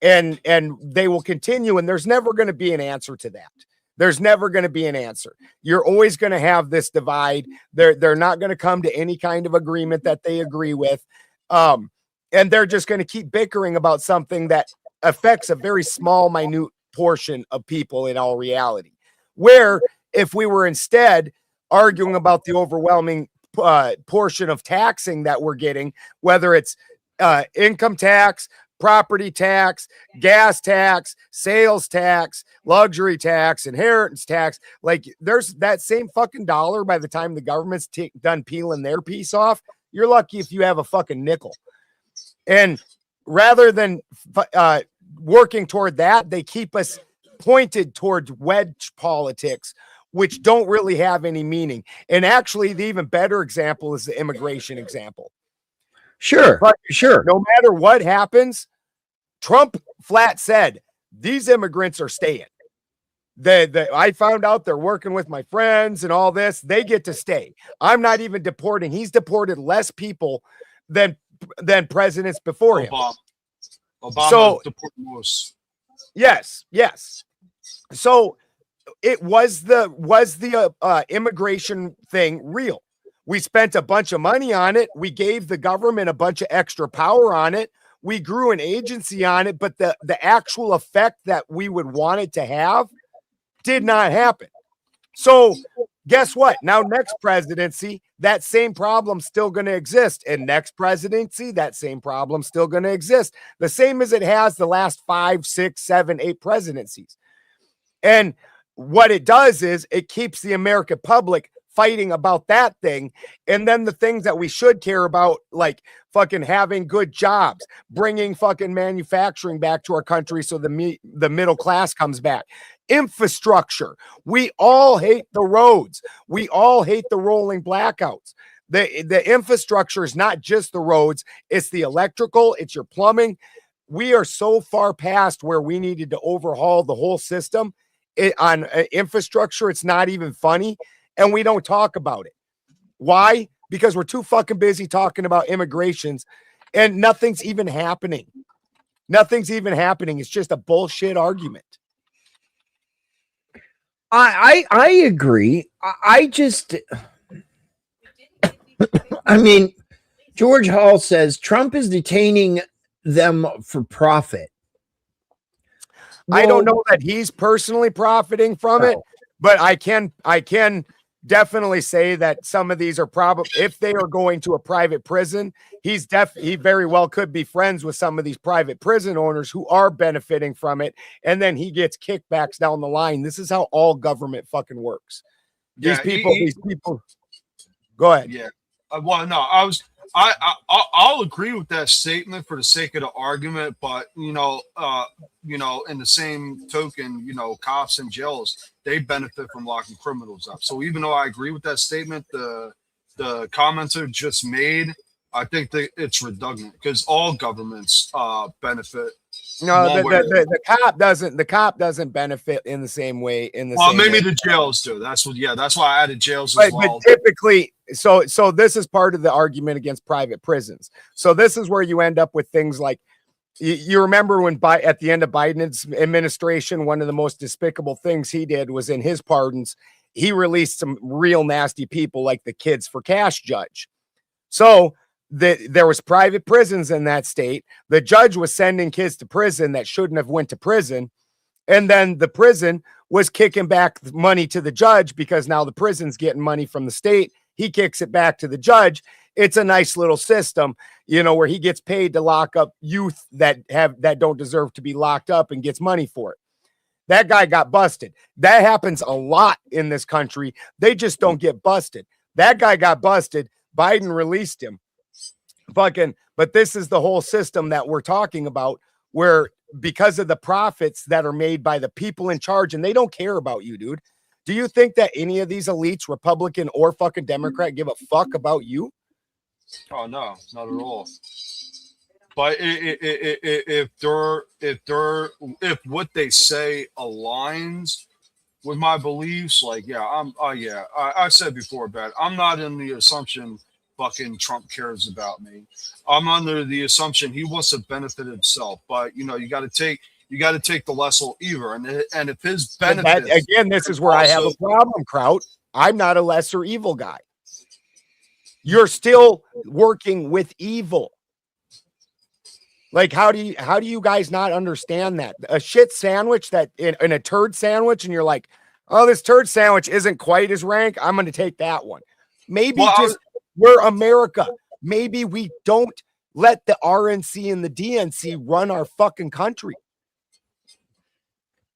And they will continue, and there's never going to be an answer to that. There's never going to be an answer. You're always going to have this divide. They're not going to come to any kind of agreement that they agree with. And they're just going to keep bickering about something that affects a very small, minute portion of people in all reality. Where if we were instead arguing about the overwhelming portion of taxing that we're getting, whether it's income tax, property tax, gas tax, sales tax, luxury tax, inheritance tax, like there's that same fucking dollar by the time the government's done peeling their piece off. You're lucky if you have a fucking nickel. And rather than working toward that, they keep us pointed towards wedge politics, which don't really have any meaning. And actually, the even better example is the immigration example. Sure. No matter what happens, Trump flat said, these immigrants are staying. I found out they're working with my friends and all this. They get to stay. I'm not even deporting. He's deported less people than presidents before him. Obama deported most. Yes. So was the immigration thing real? We spent a bunch of money on it. We gave the government a bunch of extra power on it. We grew an agency on it, but the actual effect that we would want it to have did not happen. So guess what? Now, next presidency, that same problem's still going to exist. And next presidency, that same problem's still going to exist. The same as it has the last 5, 6, 7, 8 presidencies. And what it does is it keeps the American public fighting about that thing. And then the things that we should care about, like fucking having good jobs, bringing fucking manufacturing back to our country so the middle class comes back. Infrastructure. We all hate the roads. We all hate the rolling blackouts. The infrastructure is not just the roads, it's the electrical, it's your plumbing. We are so far past where we needed to overhaul the whole system on infrastructure. It's not even funny, and we don't talk about it. Why? Because we're too fucking busy talking about immigrations, and nothing's even happening. Nothing's even happening. It's just a bullshit argument. I agree. I just, I mean, George Hall says Trump is detaining them for profit. I don't know that he's personally profiting from it, but I can definitely say that some of these are probably, if they are going to a private prison, he very well could be friends with some of these private prison owners who are benefiting from it, and then he gets kickbacks down the line. This is how all government fucking works. These people. Go ahead. Yeah. Well, no, I'll agree with that statement for the sake of the argument, but in the same token, cops and jails, they benefit from locking criminals up. So even though I agree with that statement, the commenter just made, I think that it's redundant because all governments benefit. No, the cop doesn't. The cop doesn't benefit in the same way. Maybe the jails do. That's why I added jails as well. But typically, so this is part of the argument against private prisons. So this is where you end up with things like, you remember when at the end of Biden's administration, one of the most despicable things he did was in his pardons, he released some real nasty people like the kids for cash judge. So there was private prisons in that state. The judge was sending kids to prison that shouldn't have went to prison. And then the prison was kicking back money to the judge because now the prison's getting money from the state. He kicks it back to the judge. It's a nice little system, where he gets paid to lock up youth that don't deserve to be locked up and gets money for it. That guy got busted. That happens a lot in this country. They just don't get busted. That guy got busted. Biden released him. But this is the whole system that we're talking about, where because of the profits that are made by the people in charge, and they don't care about you, dude. Do you think that any of these elites, Republican or fucking Democrat, give a fuck about you? Oh no, not at all. But if what they say aligns with my beliefs, I said before, Bat, I'm not in the assumption fucking Trump cares about me. I'm under the assumption he wants to benefit himself. But you got to take the lesser evil, and if his benefits, again, this is where I have a problem, Kraut. I'm not a lesser evil guy. You're still working with evil. Like, how do you guys not understand that? A shit sandwich in a turd sandwich, and you're like, oh, this turd sandwich isn't quite as rank, I'm going to take that one. Maybe we're America. Maybe we don't let the RNC and the DNC run our fucking country.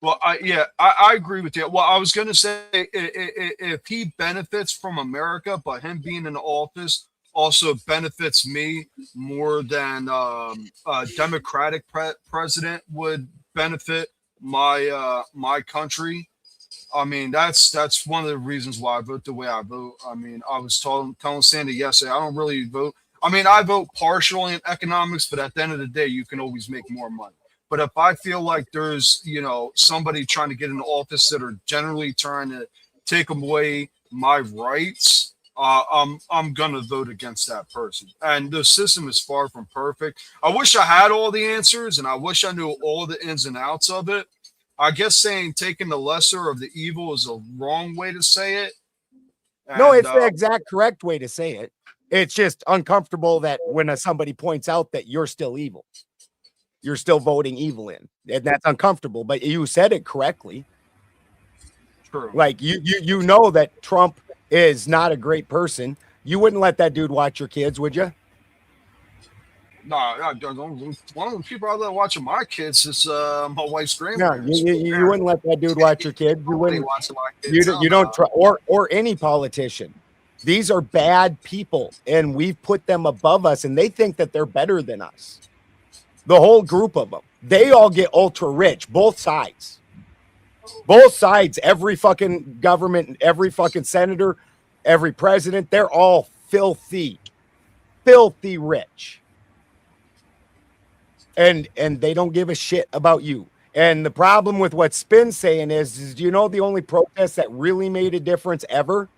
Well, I agree with you. Well, I was going to say, if he benefits from America, but him being in office also benefits me more than a Democratic president would benefit my country. I mean, that's one of the reasons why I vote the way I vote. I mean, I was telling Sandy yesterday, I don't really vote. I mean, I vote partially in economics, but at the end of the day, you can always make more money. But if I feel like there's, somebody trying to get into office that are generally trying to take away my rights, I'm gonna vote against that person. And the system is far from perfect. I wish I had all the answers, and I wish I knew all the ins and outs of it. I guess saying taking the lesser of the evil is a wrong way to say it. No, it's the exact correct way to say it. It's just uncomfortable that when somebody points out that you're still evil. You're still voting evil in, and that's uncomfortable, but you said it correctly. True. Like you know that Trump is not a great person. You wouldn't let that dude watch your kids, would you? No, one of the people out there watching my kids is my wife's No, grandparents. you wouldn't let that dude watch your kids. You Nobody wouldn't. watching my kids. You don't try, or any politician. These are bad people, and we've put them above us, and they think that they're better than us. The whole group of them, they all get ultra rich. Both sides. Every fucking government, every fucking senator, every president, they're all filthy rich. And they don't give a shit about you. And the problem with what Spin's saying is do you know the only protest that really made a difference ever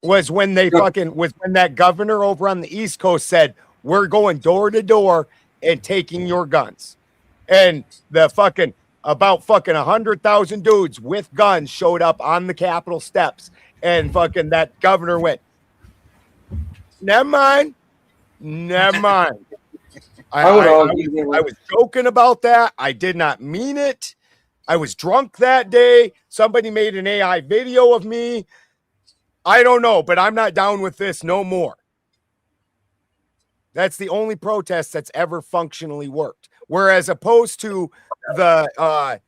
was when when that governor over on the East Coast said, we're going door to door and taking your guns. And the about 100,000 dudes with guns showed up on the Capitol steps, and that governor went, never mind. I was joking about that. I did not mean it. I was drunk that day. Somebody made an AI video of me. I don't know, but I'm not down with this no more. That's the only protest that's ever functionally worked. Whereas opposed to the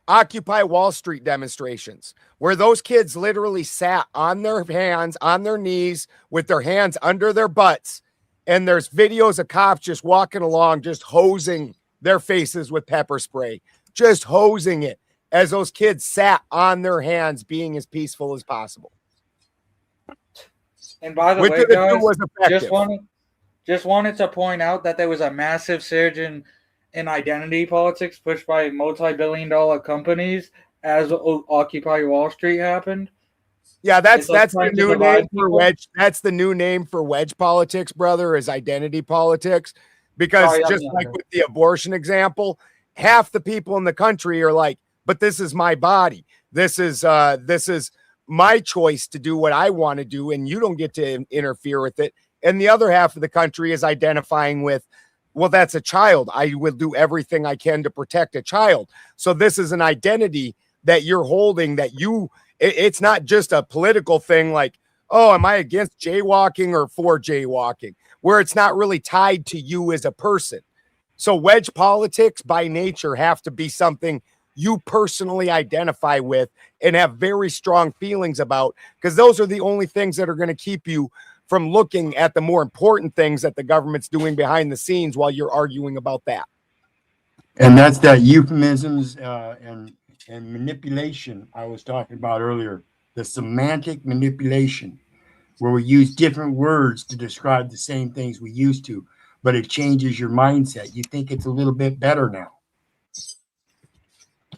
Occupy Wall Street demonstrations, where those kids literally sat on their hands, on their knees, with their hands under their butts, and there's videos of cops just walking along, just hosing their faces with pepper spray, just hosing it, as those kids sat on their hands, being as peaceful as possible. And by the way, guys, just wanted to point out that there was a massive surge in identity politics pushed by multi-billion-dollar companies as Occupy Wall Street happened. Yeah, that's the new name for wedge. That's the new name for wedge politics, brother, is identity politics. Because like with the abortion example, half the people in the country are like, but this is my body. This is my choice to do what I want to do, and you don't get to interfere with it. And the other half of the country is identifying with, well, that's a child. I will do everything I can to protect a child. So this is an identity that you're holding, that it's not just a political thing like, oh, am I against jaywalking or for jaywalking, where it's not really tied to you as a person. So wedge politics by nature have to be something you personally identify with and have very strong feelings about, because those are the only things that are going to keep you from looking at the more important things that the government's doing behind the scenes while you're arguing about that. And that's that euphemisms and manipulation I was talking about earlier, the semantic manipulation, where we use different words to describe the same things we used to, but it changes your mindset. You think it's a little bit better now.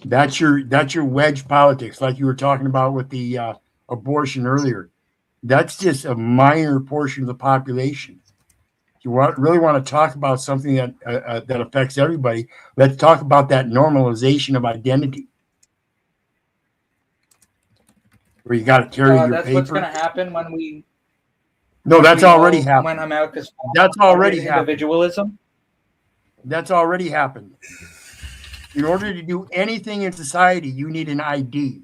That's your wedge politics, like you were talking about with the abortion earlier. That's just a minor portion of the population. If you really want to talk about something that affects everybody, let's talk about that normalization of identity, where you got to carry your that's paper. what's going to happen when we. No, that's already happened. When America's that's already happened. Individualism. That's already happened. In order to do anything in society, you need an ID.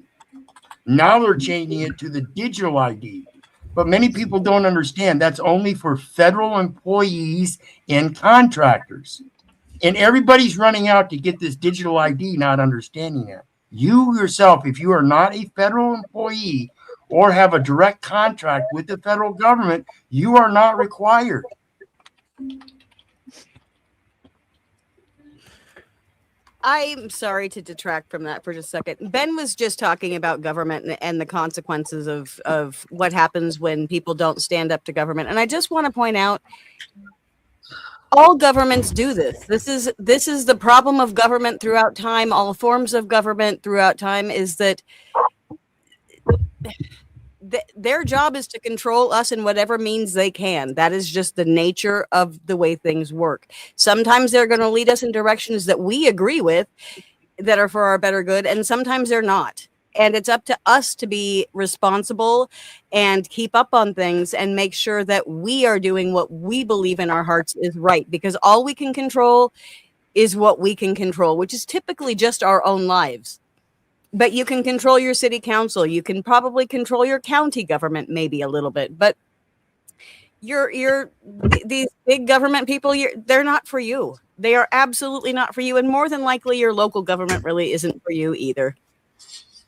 Now they're changing it to the digital ID. But many people don't understand that's only for federal employees and contractors. And everybody's running out to get this digital ID, not understanding that. You yourself, if you are not a federal employee or have a direct contract with the federal government, you are not required. I'm sorry to detract from that for just a second. Ben was just talking about government and the consequences of what happens when people don't stand up to government. And I just want to point out, all governments do this. This is the problem of government throughout time. All forms of government throughout time is that their job is to control us in whatever means they can. That is just the nature of the way things work. Sometimes they're going to lead us in directions that we agree with, that are for our better good, and sometimes they're not. And it's up to us to be responsible and keep up on things and make sure that we are doing what we believe in our hearts is right, because all we can control is what we can control, which is typically just our own lives. But you can control your city council. You can probably control your county government maybe a little bit, but these big government people, they're not for you. They are absolutely not for you. And more than likely your local government really isn't for you either.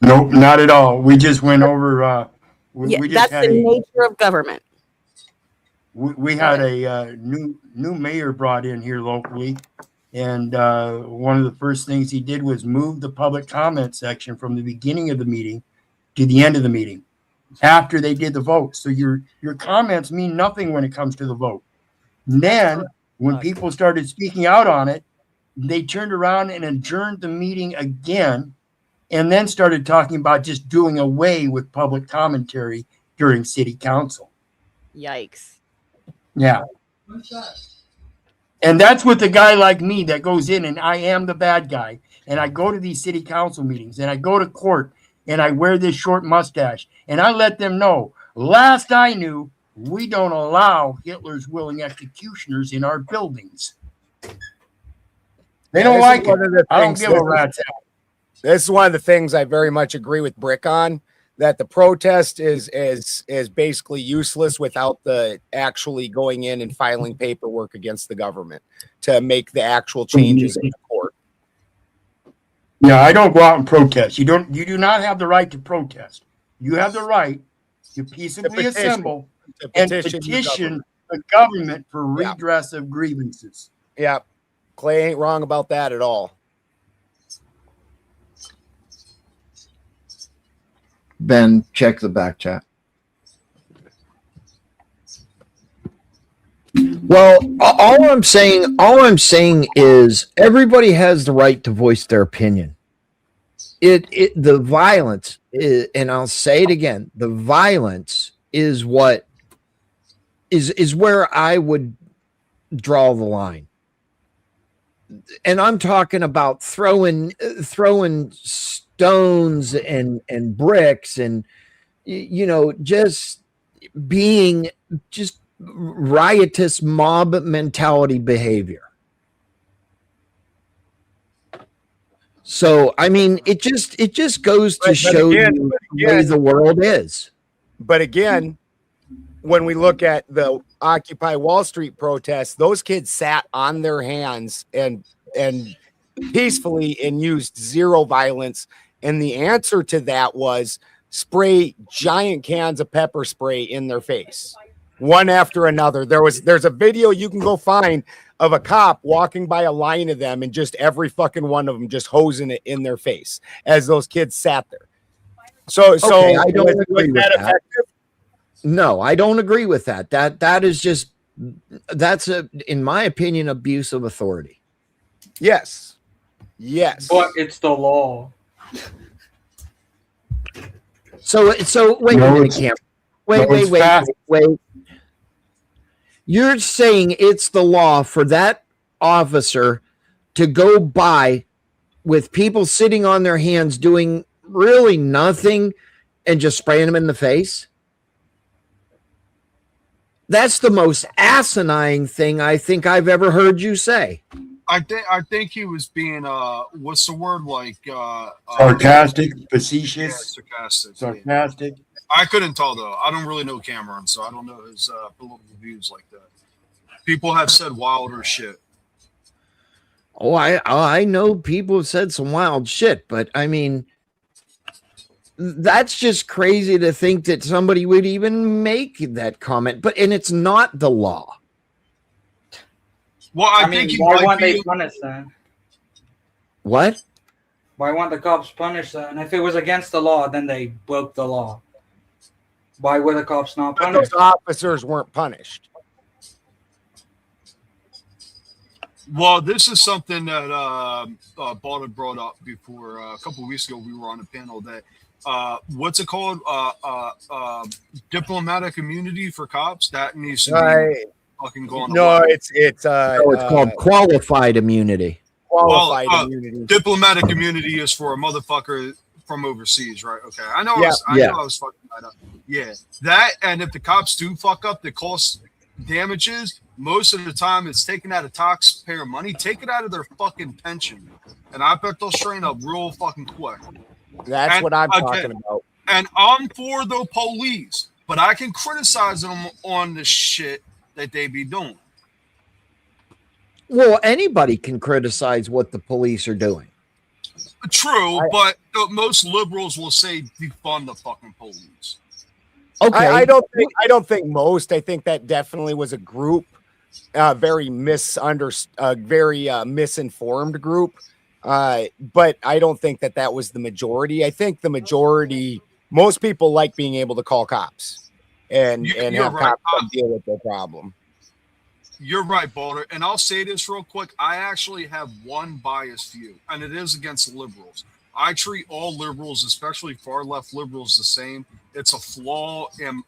Nope, not at all. We just went over, we just That's had the nature of government. we had a new mayor brought in here locally. And one of the first things he did was move the public comment section from the beginning of the meeting to the end of the meeting after they did the vote. So your comments mean nothing when it comes to the vote. And then when people started speaking out on it, they turned around and adjourned the meeting again and then started talking about just doing away with public commentary during city council. Yikes. Yeah. And that's with a guy like me that goes in and I am the bad guy. And I go to these city council meetings and I go to court and I wear this short mustache and I let them know, last I knew, we don't allow Hitler's willing executioners in our buildings. They don't like it. I don't give a rat's ass. This is one of the things I very much agree with Brick on, that the protest is basically useless without the actually going in and filing paperwork against the government to make the actual changes in the court. Yeah, I don't go out and protest. You do not have the right to protest. You have the right to peaceably assemble and petition the government for redress of grievances. Yeah. Clay ain't wrong about that at all. Ben, check the back chat. Well, all I'm saying is everybody has the right to voice their opinion. The violence is, and I'll say it again, the violence is what is where I would draw the line. And I'm talking about throwing stones and bricks and, you know, just being just riotous mob mentality behavior. So, I mean, it just goes to show you the way the world is. But again, when we look at the Occupy Wall Street protests, those kids sat on their hands and peacefully and used zero violence. And the answer to that was spray giant cans of pepper spray in their face, one after another. There's a video you can go find of a cop walking by a line of them and just every fucking one of them just hosing it in their face as those kids sat there. So I don't agree with that. Effective? No, I don't agree with that. That is just, that's in my opinion, abuse of authority. Yes. But it's the law. So wait a minute, Cam. Wait. You're saying it's the law for that officer to go by with people sitting on their hands doing really nothing and just spraying them in the face? That's the most asinine thing I think I've ever heard you say. I think he was being what's the word, like sarcastic, facetious, yeah, sarcastic. I couldn't tell though. I don't really know Cameron, so I don't know his political views like that. People have said wilder shit. Oh, I know people have said some wild shit, but I mean, that's just crazy to think that somebody would even make that comment. And it's not the law. Well, I mean, why weren't they punished then? What? Why weren't the cops punished then? If it was against the law, then they broke the law. Why were the cops not punished? Those officers weren't punished. Well, this is something that Balder brought up before. A couple of weeks ago, we were on a panel that what's it called? Diplomatic immunity for cops. That needs to be fucking going. No, away. it's called qualified immunity. Qualified immunity. Diplomatic immunity is for a motherfucker from overseas, right? Okay, I know. Yeah. I know I was fucking that up. Yeah, that, and if the cops do fuck up, the cost damages. Most of the time, it's taken out of taxpayer money. Take it out of their fucking pension, and I bet they'll straighten up real fucking quick. That's what I'm talking about. And I'm for the police, but I can criticize them on this shit that they be doing. Well, anybody can criticize what the police are doing. True, but most liberals will say defund the fucking police. Okay, I don't think most. I think that definitely was a group, very misinformed group. But I don't think that was the majority. I think the majority, most people like being able to call cops and have right. cops deal with their problem. You're right, Boulder. And I'll say this real quick. I actually have one biased view, and it is against liberals. I treat all liberals, especially far left liberals, the same. It's a flaw in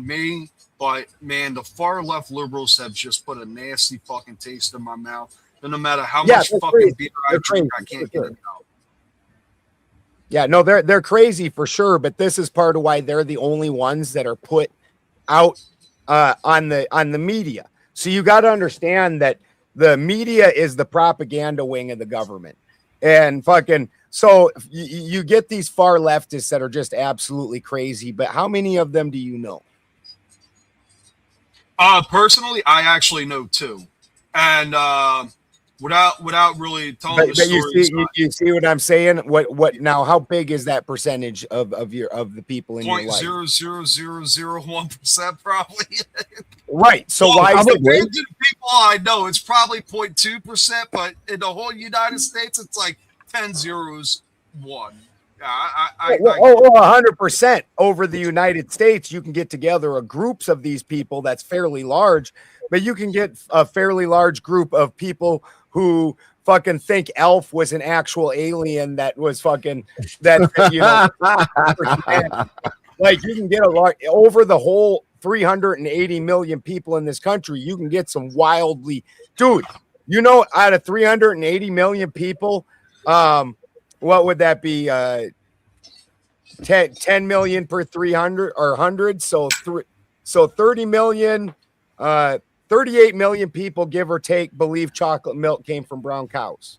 me, but man, the far left liberals have just put a nasty fucking taste in my mouth. And no matter how much fucking beer I drink, I can't get it out. Yeah, no, they're crazy for sure, but this is part of why they're the only ones that are put out on the media. So you got to understand that the media is the propaganda wing of the government. And fucking, so you get these far leftists that are just absolutely crazy, but how many of them do you know? Personally, I actually know two. And without really telling the stories. You see what I'm saying? What now? How big is that percentage of the people in your life? 0.00001% probably. Right. So why is the people I know? It's probably 0.2%, but in the whole United States, it's like 10 zeros 1. 100% over the United States. You can get together groups of these people that's fairly large, but you can get a fairly large group of people who fucking think Elf was an actual alien that was fucking that like you can get a lot over the whole 380 million people in this country. You can get some wildly, dude. Out of 380 million people, what would that be? 10 million per 300 or 100. So 30 million. 38 million people, give or take, believe chocolate milk came from brown cows.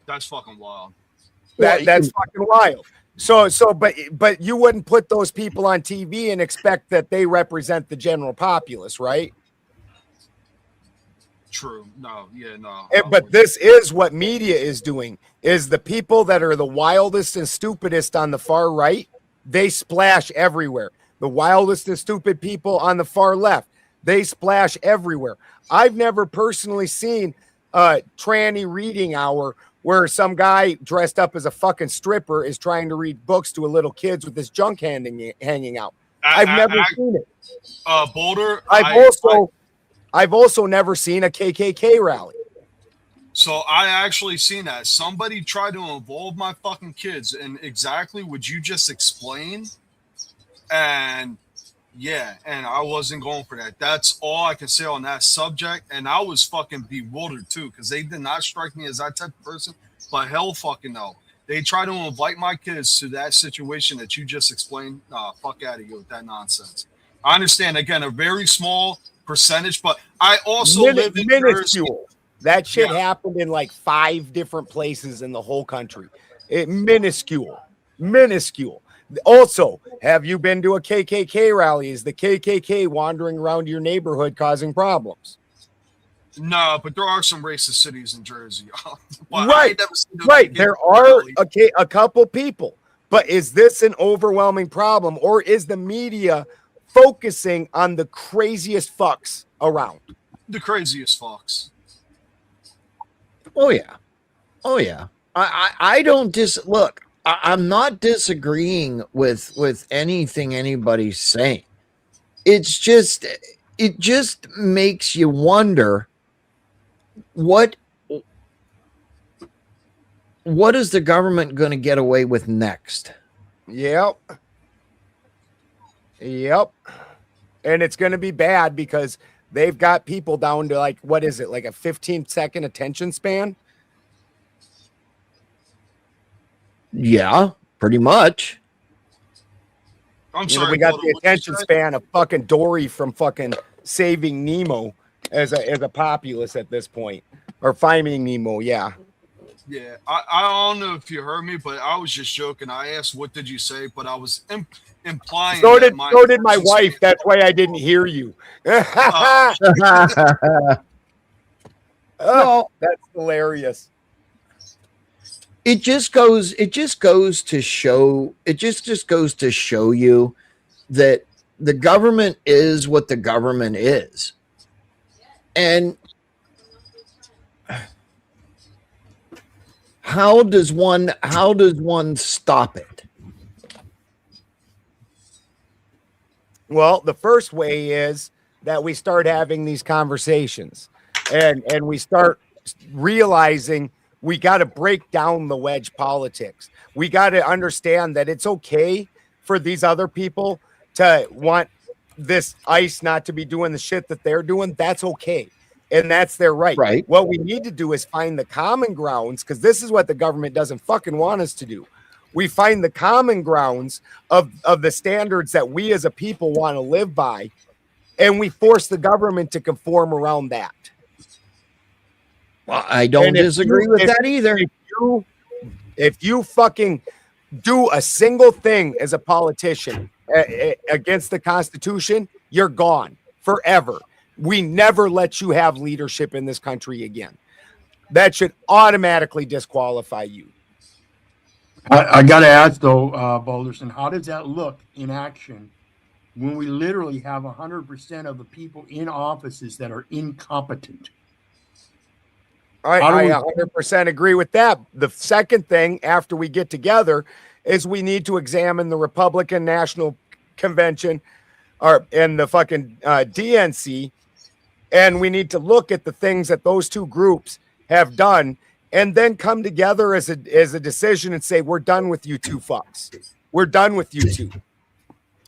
That's fucking wild. That's fucking wild. But you wouldn't put those people on TV and expect that they represent the general populace, right? True. No. But this is what media is doing, is the people that are the wildest and stupidest on the far right, they splash everywhere. The wildest and stupid people on the far left, they splash everywhere. I've never personally seen a tranny reading hour where some guy dressed up as a fucking stripper is trying to read books to a little kids with his junk hanging out. I've never seen it. Boulder. I've also never seen a KKK rally. So I actually seen that. Somebody tried to involve my fucking kids in exactly what you just explained. And yeah, and I wasn't going for that. That's all I can say on that subject. And I was fucking bewildered too, because they did not strike me as that type of person. But hell fucking no. They try to invite my kids to that situation that you just explained. Nah, fuck out of here with that nonsense. I understand, again, a very small percentage, but I also live in Jersey. That shit happened in like 5 different places in the whole country. Minuscule. Also, have you been to a KKK rally? Is the KKK wandering around your neighborhood causing problems? No, but there are some racist cities in Jersey. Right. There are a couple people. But is this an overwhelming problem, or is the media focusing on the craziest fucks around? The craziest fucks. Oh yeah. I don't look. I'm not disagreeing with anything anybody's saying. It just makes you wonder what is the government going to get away with next? Yep. And it's going to be bad because they've got people down to like, what is it? Like a 15-second attention span? Yeah, pretty much. I'm sorry. We got the attention span of fucking Dory from fucking Saving Nemo as a populace at this point, or Finding Nemo. Yeah. Yeah, I don't know if you heard me, but I was just joking. I asked, "What did you say?" But I was implying So that did my wife. That's why I didn't hear you. Well, that's hilarious. It just goes to show you that the government is what the government is. And how does one stop it? Well, the first way is that we start having these conversations and we start realizing we got to break down the wedge politics. We got to understand that it's okay for these other people to want this ICE not to be doing the shit that they're doing. That's okay. And that's their right. Right. What we need to do is find the common grounds, because this is what the government doesn't fucking want us to do. We find the common grounds of the standards that we as a people want to live by, and we force the government to conform around that. Well, I don't disagree with that either. If you fucking do a single thing as a politician against the Constitution, you're gone forever. We never let you have leadership in this country again. That should automatically disqualify you. I got to ask though, Balderson, how does that look in action when we literally have 100% of the people in offices that are incompetent? I 100% agree with that. The second thing after we get together is we need to examine the Republican National Convention and the fucking DNC, and we need to look at the things that those two groups have done, and then come together as a decision and say, we're done with you two fucks. We're done with you two.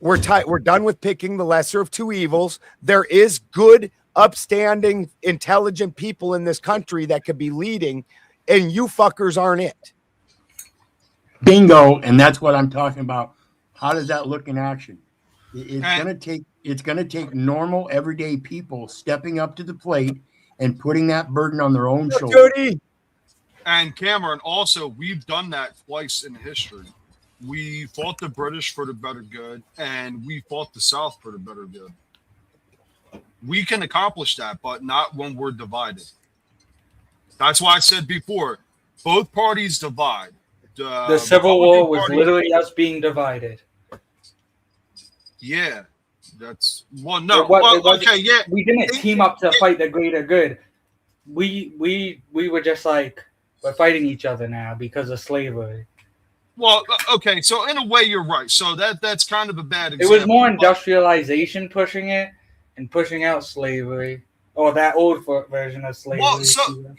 We're done with picking the lesser of two evils. There is good, upstanding, intelligent people in this country that could be leading, and you fuckers aren't it. Bingo. And that's what I'm talking about. How does that look in action? It's gonna take normal, everyday people stepping up to the plate and putting that burden on their own shoulders. And Cameron, also, we've done that twice in history. We fought the British for the better good, and we fought the South for the better good. We can accomplish that, but not when we're divided. That's why I said before, both parties divide. The Civil War was literally us being divided. Yeah, that's no. Okay, yeah. We didn't team up to fight the greater good. We were just like, we're fighting each other now because of slavery. Well, okay, so in a way you're right. So that's kind of a bad example. It was more industrialization pushing it and pushing out slavery, or that old version of slavery. Well,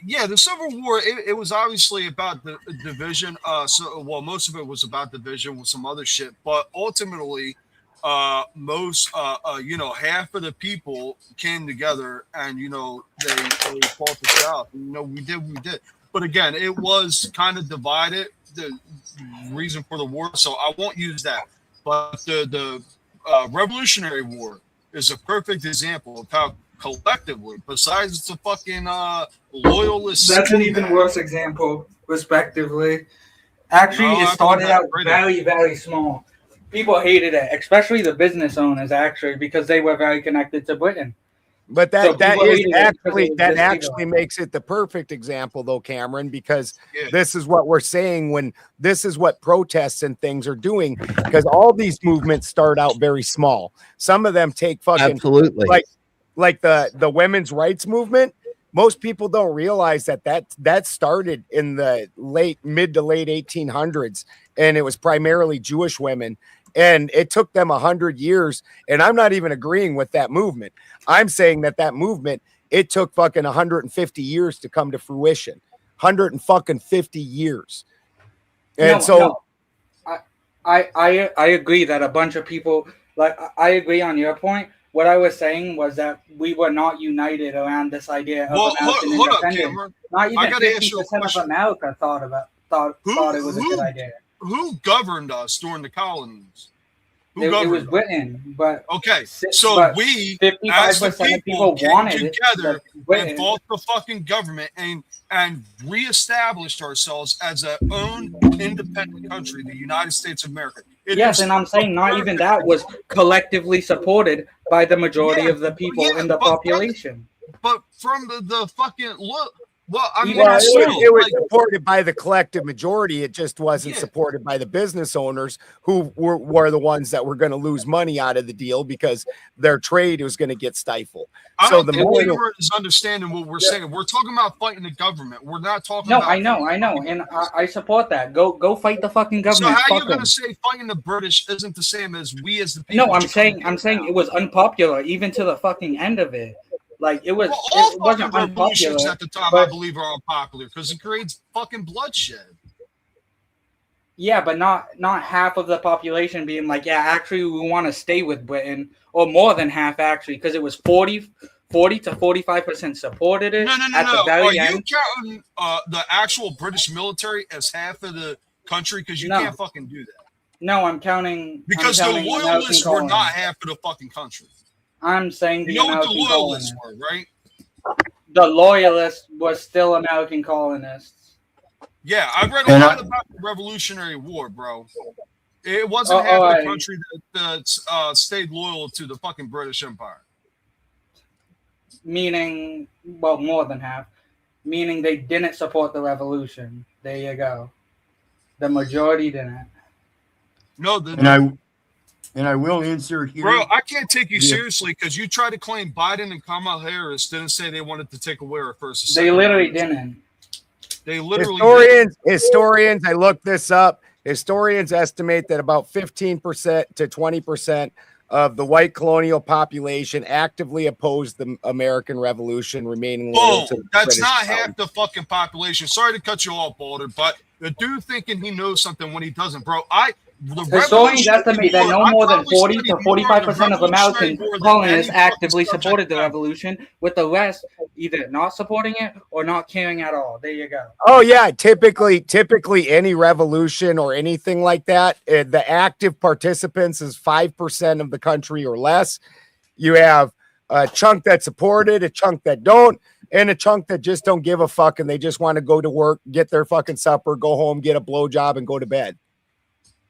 yeah, the Civil War, it was obviously about the division. Most of it was about division with some other shit, but ultimately, half of the people came together and they fought the South. We did. But again, it was kind of divided. The reason for the war, so I won't use that. But the Revolutionary War is a perfect example of how collectively, besides the fucking loyalists, that's an even worse example, respectively. Actually, it started out very, very small. People hated it, especially the business owners, actually, because they were very connected to Britain. But that actually makes it the perfect example, though, Cameron, because this is what we're saying when this is what protests and things are doing, because all these movements start out very small. Some of them take fucking absolutely like the women's rights movement. Most people don't realize that started in the mid to late 1800s, and it was primarily Jewish women. And it took them 100 years. And I'm not even agreeing with that movement. I'm saying that movement, it took fucking 150 years to come to fruition. 150 years. And I agree that a bunch of people, like, I agree on your point. What I was saying was that we were not united around this idea of American independence. Not even 50% of America thought it was a good idea. Who governed us during the colonies? Who It governed was them? Britain, but Okay, si- so but we, 55% as the of people, people came wanted together and Britain. fought the fucking government and reestablished ourselves as a own independent country, the United States of America. Yes, and I'm saying not even that was collectively supported by the majority of the people in the population. But from the fucking look, well, I mean, Even Well, it's it still was like, supported by the collective majority. It just wasn't Yeah. supported by the business owners who were the ones that were going to lose money out of the deal because their trade was going to get stifled. I So don't the think more Weaver is understanding what we're saying. We're talking about fighting the government. We're not talking No, about. I know, and I support that. Go fight the fucking So government. how you Fuck gonna 'em. say fighting the British isn't the same as we as the people? No, I'm saying it was unpopular even to the fucking end of it. Like it was, Well, all it wasn't fucking revolutions unpopular. at the time, I but- believe, are unpopular because it creates fucking bloodshed. Yeah, but not half of the population being like, yeah, actually we want to stay with Britain, or more than half actually, because it was 40 to 45% supported it. No. At the Are very you end. counting the actual British military as half of the country? Because you No. can't fucking do that. No, I'm counting Because I'm the counting loyalists American were not colonists. half of the fucking country. I'm saying the You know what the American loyalists colonists. were, right? The loyalists was still American colonists. Yeah, I read a lot about the Revolutionary War, bro. It wasn't half the country that stayed loyal to the fucking British Empire. Meaning, well, more than half. Meaning they didn't support the revolution. There you go. The majority didn't. No, And I will insert here. bro, I can't take you Yeah. seriously because you tried to claim Biden and Kamala Harris didn't say they wanted to take away our first. They literally didn't. They literally didn't. historians, I looked this up. Historians estimate that about 15% to 20% of the white colonial population actively opposed the American Revolution, remaining loyal Boom. to the That's British not crown. half the fucking population. Sorry to cut you off, Balder, but the dude thinking he knows something when he doesn't, bro. Historians estimate that no more than 40 to 45% of American colonists actively supported the revolution, with the rest either not supporting it or not caring at all. There you go. Oh yeah, typically any revolution or anything like that, the active participants is 5% of the country or less. You have a chunk that supported, a chunk that don't, and a chunk that just don't give a fuck and they just want to go to work, get their fucking supper, go home, get a blowjob, and go to bed.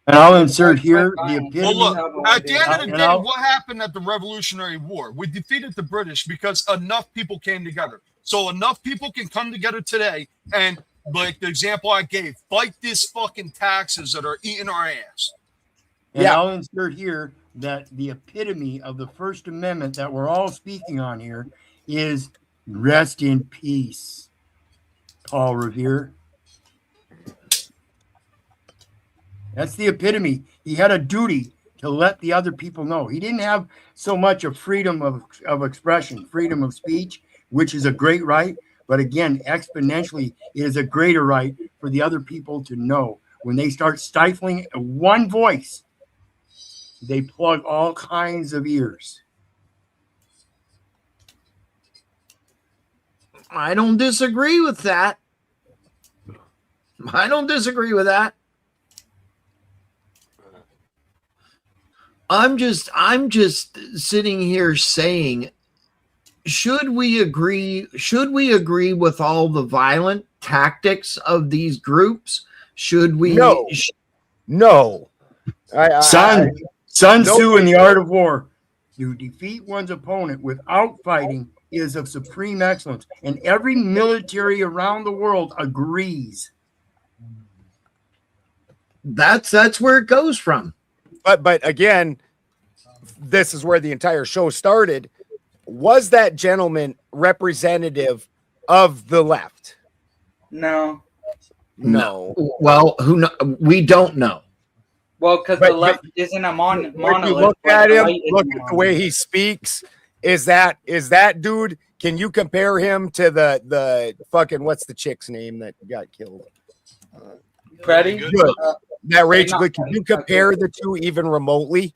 And I'll insert here the epitome. Well, look, at the end of the And day, I'll- what happened at the Revolutionary War? We defeated the British because enough people came together. So enough people can come together today and, like the example I gave, fight these fucking taxes that are eating our ass. And I'll insert here that the epitome of the First Amendment that we're all speaking on here is rest in peace, Paul Revere. That's the epitome. He had a duty to let the other people know. He didn't have so much of freedom of expression, freedom of speech, which is a great right. But again, exponentially, it is a greater right for the other people to know. When they start stifling one voice, they plug all kinds of ears. I don't disagree with that. I don't disagree with that. I'm just sitting here saying, should we agree with all the violent tactics of these groups? Should we? No. Sun Tzu in The Art of War. To defeat one's opponent without fighting is of supreme excellence, and every military around the world agrees. That's where it goes from. But again, this is where the entire show started. Was that gentleman representative of the left? No. No. Well, we don't know. Well, because the left isn't a monolith. When you look at him, look at the way he speaks. Is that dude? Can you compare him to the fucking, what's the chick's name that got killed? Pretty good. That Rachel Good. Can you compare the two even remotely?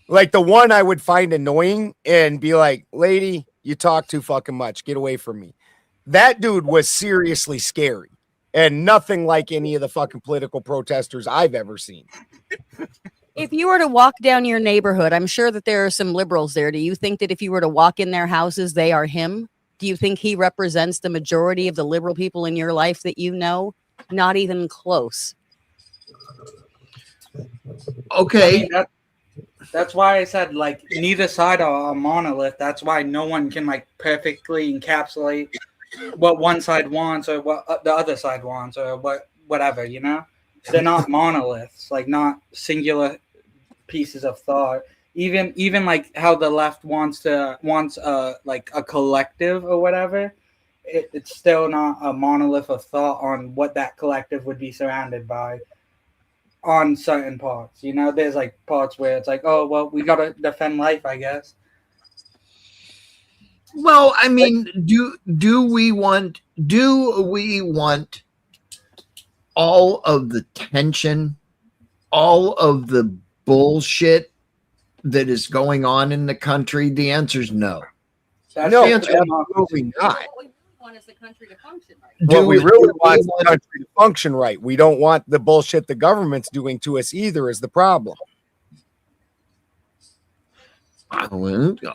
Like the one I would find annoying and be like, lady, you talk too fucking much. Get away from me. That dude was seriously scary and nothing like any of the fucking political protesters I've ever seen. If you were to walk down your neighborhood, I'm sure that there are some liberals there. Do you think that if you were to walk in their houses, they are him? Do you think he represents the majority of the liberal people in your life that you know? Not even close. Okay. I mean, that's why I said, like, neither side are a monolith. That's why no one can, like, perfectly encapsulate what one side wants or what the other side wants or whatever, you know? They're not monoliths, like, not singular pieces of thought. Even like how the left wants like a collective or whatever, it's still not a monolith of thought on what that collective would be surrounded by on certain parts. You know, there's like parts where it's like, oh well, we gotta defend life, I guess. Well, I mean, do we want all of the tension, all of the bullshit that is going on in the country? The answer is no. No, absolutely not. What we really want is the country to function right. What we really want is the country to function right. We don't want the bullshit the government's doing to us either is the problem.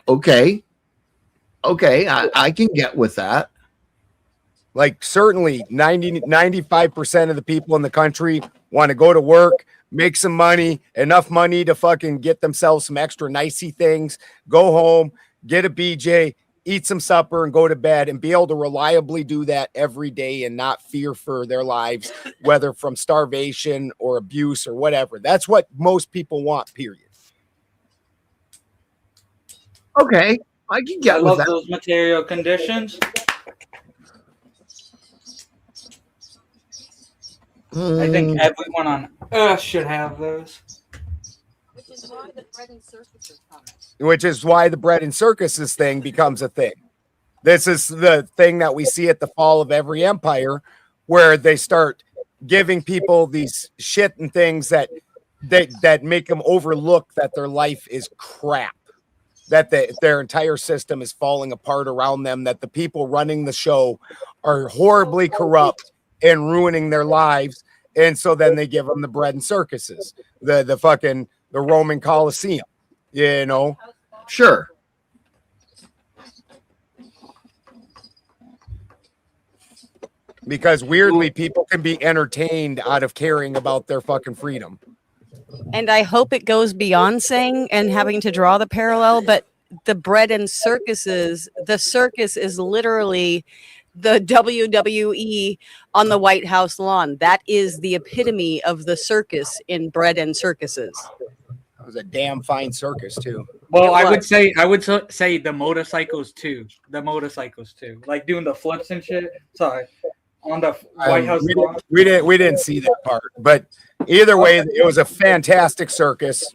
Okay. I can get with that. Like certainly 95% of the people in the country want to go to work, make some money, enough money to fucking get themselves some extra nicey things, go home, get a BJ, eat some supper and go to bed and be able to reliably do that every day and not fear for their lives, whether from starvation or abuse or whatever. That's what most people want, period. Okay. I can get I with love that. those material conditions. I think everyone on Earth should have those. Which is why the bread and circuses come. Which is why the bread and circuses thing becomes a thing. This is the thing that we see at the fall of every empire, where they start giving people these shit and things that make them overlook that their life is crap, that their entire system is falling apart around them, that the people running the show are horribly corrupt and ruining their lives. And so then they give them the bread and circuses, the Roman Colosseum, you know? Sure. Because weirdly, people can be entertained out of caring about their fucking freedom. And I hope it goes beyond saying and having to draw the parallel, but the bread and circuses, the circus is literally the WWE on the White House lawn. That is the epitome of the circus in bread and circuses. It was a damn fine circus too. Well, I would say the motorcycles too. The motorcycles too, like doing the flips and shit. Sorry, on the White House lawn. We didn't see that part, but either way, it was a fantastic circus.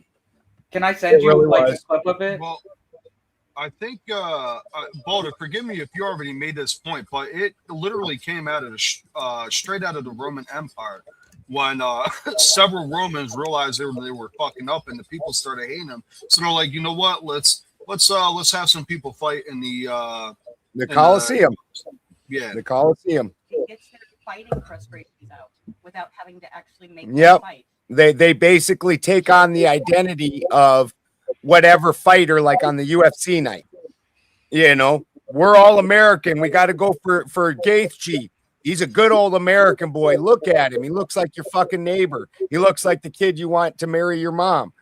Can I send you really like was. a clip of it? Well, I think, Boulder, forgive me if you already made this point, but it literally came out of the straight out of the Roman Empire when several Romans realized they were fucking up and the people started hating them. So they're like, you know what? Let's have some people fight in the Colosseum. The Colosseum. It gets their fighting frustrations out without having to actually make them Yep. fight. They basically take on the identity of whatever fighter, like on the UFC night. You know, we're all American. We got to go for Gaethje. He's a good old American boy. Look at him. He looks like your fucking neighbor. He looks like the kid you want to marry your mom.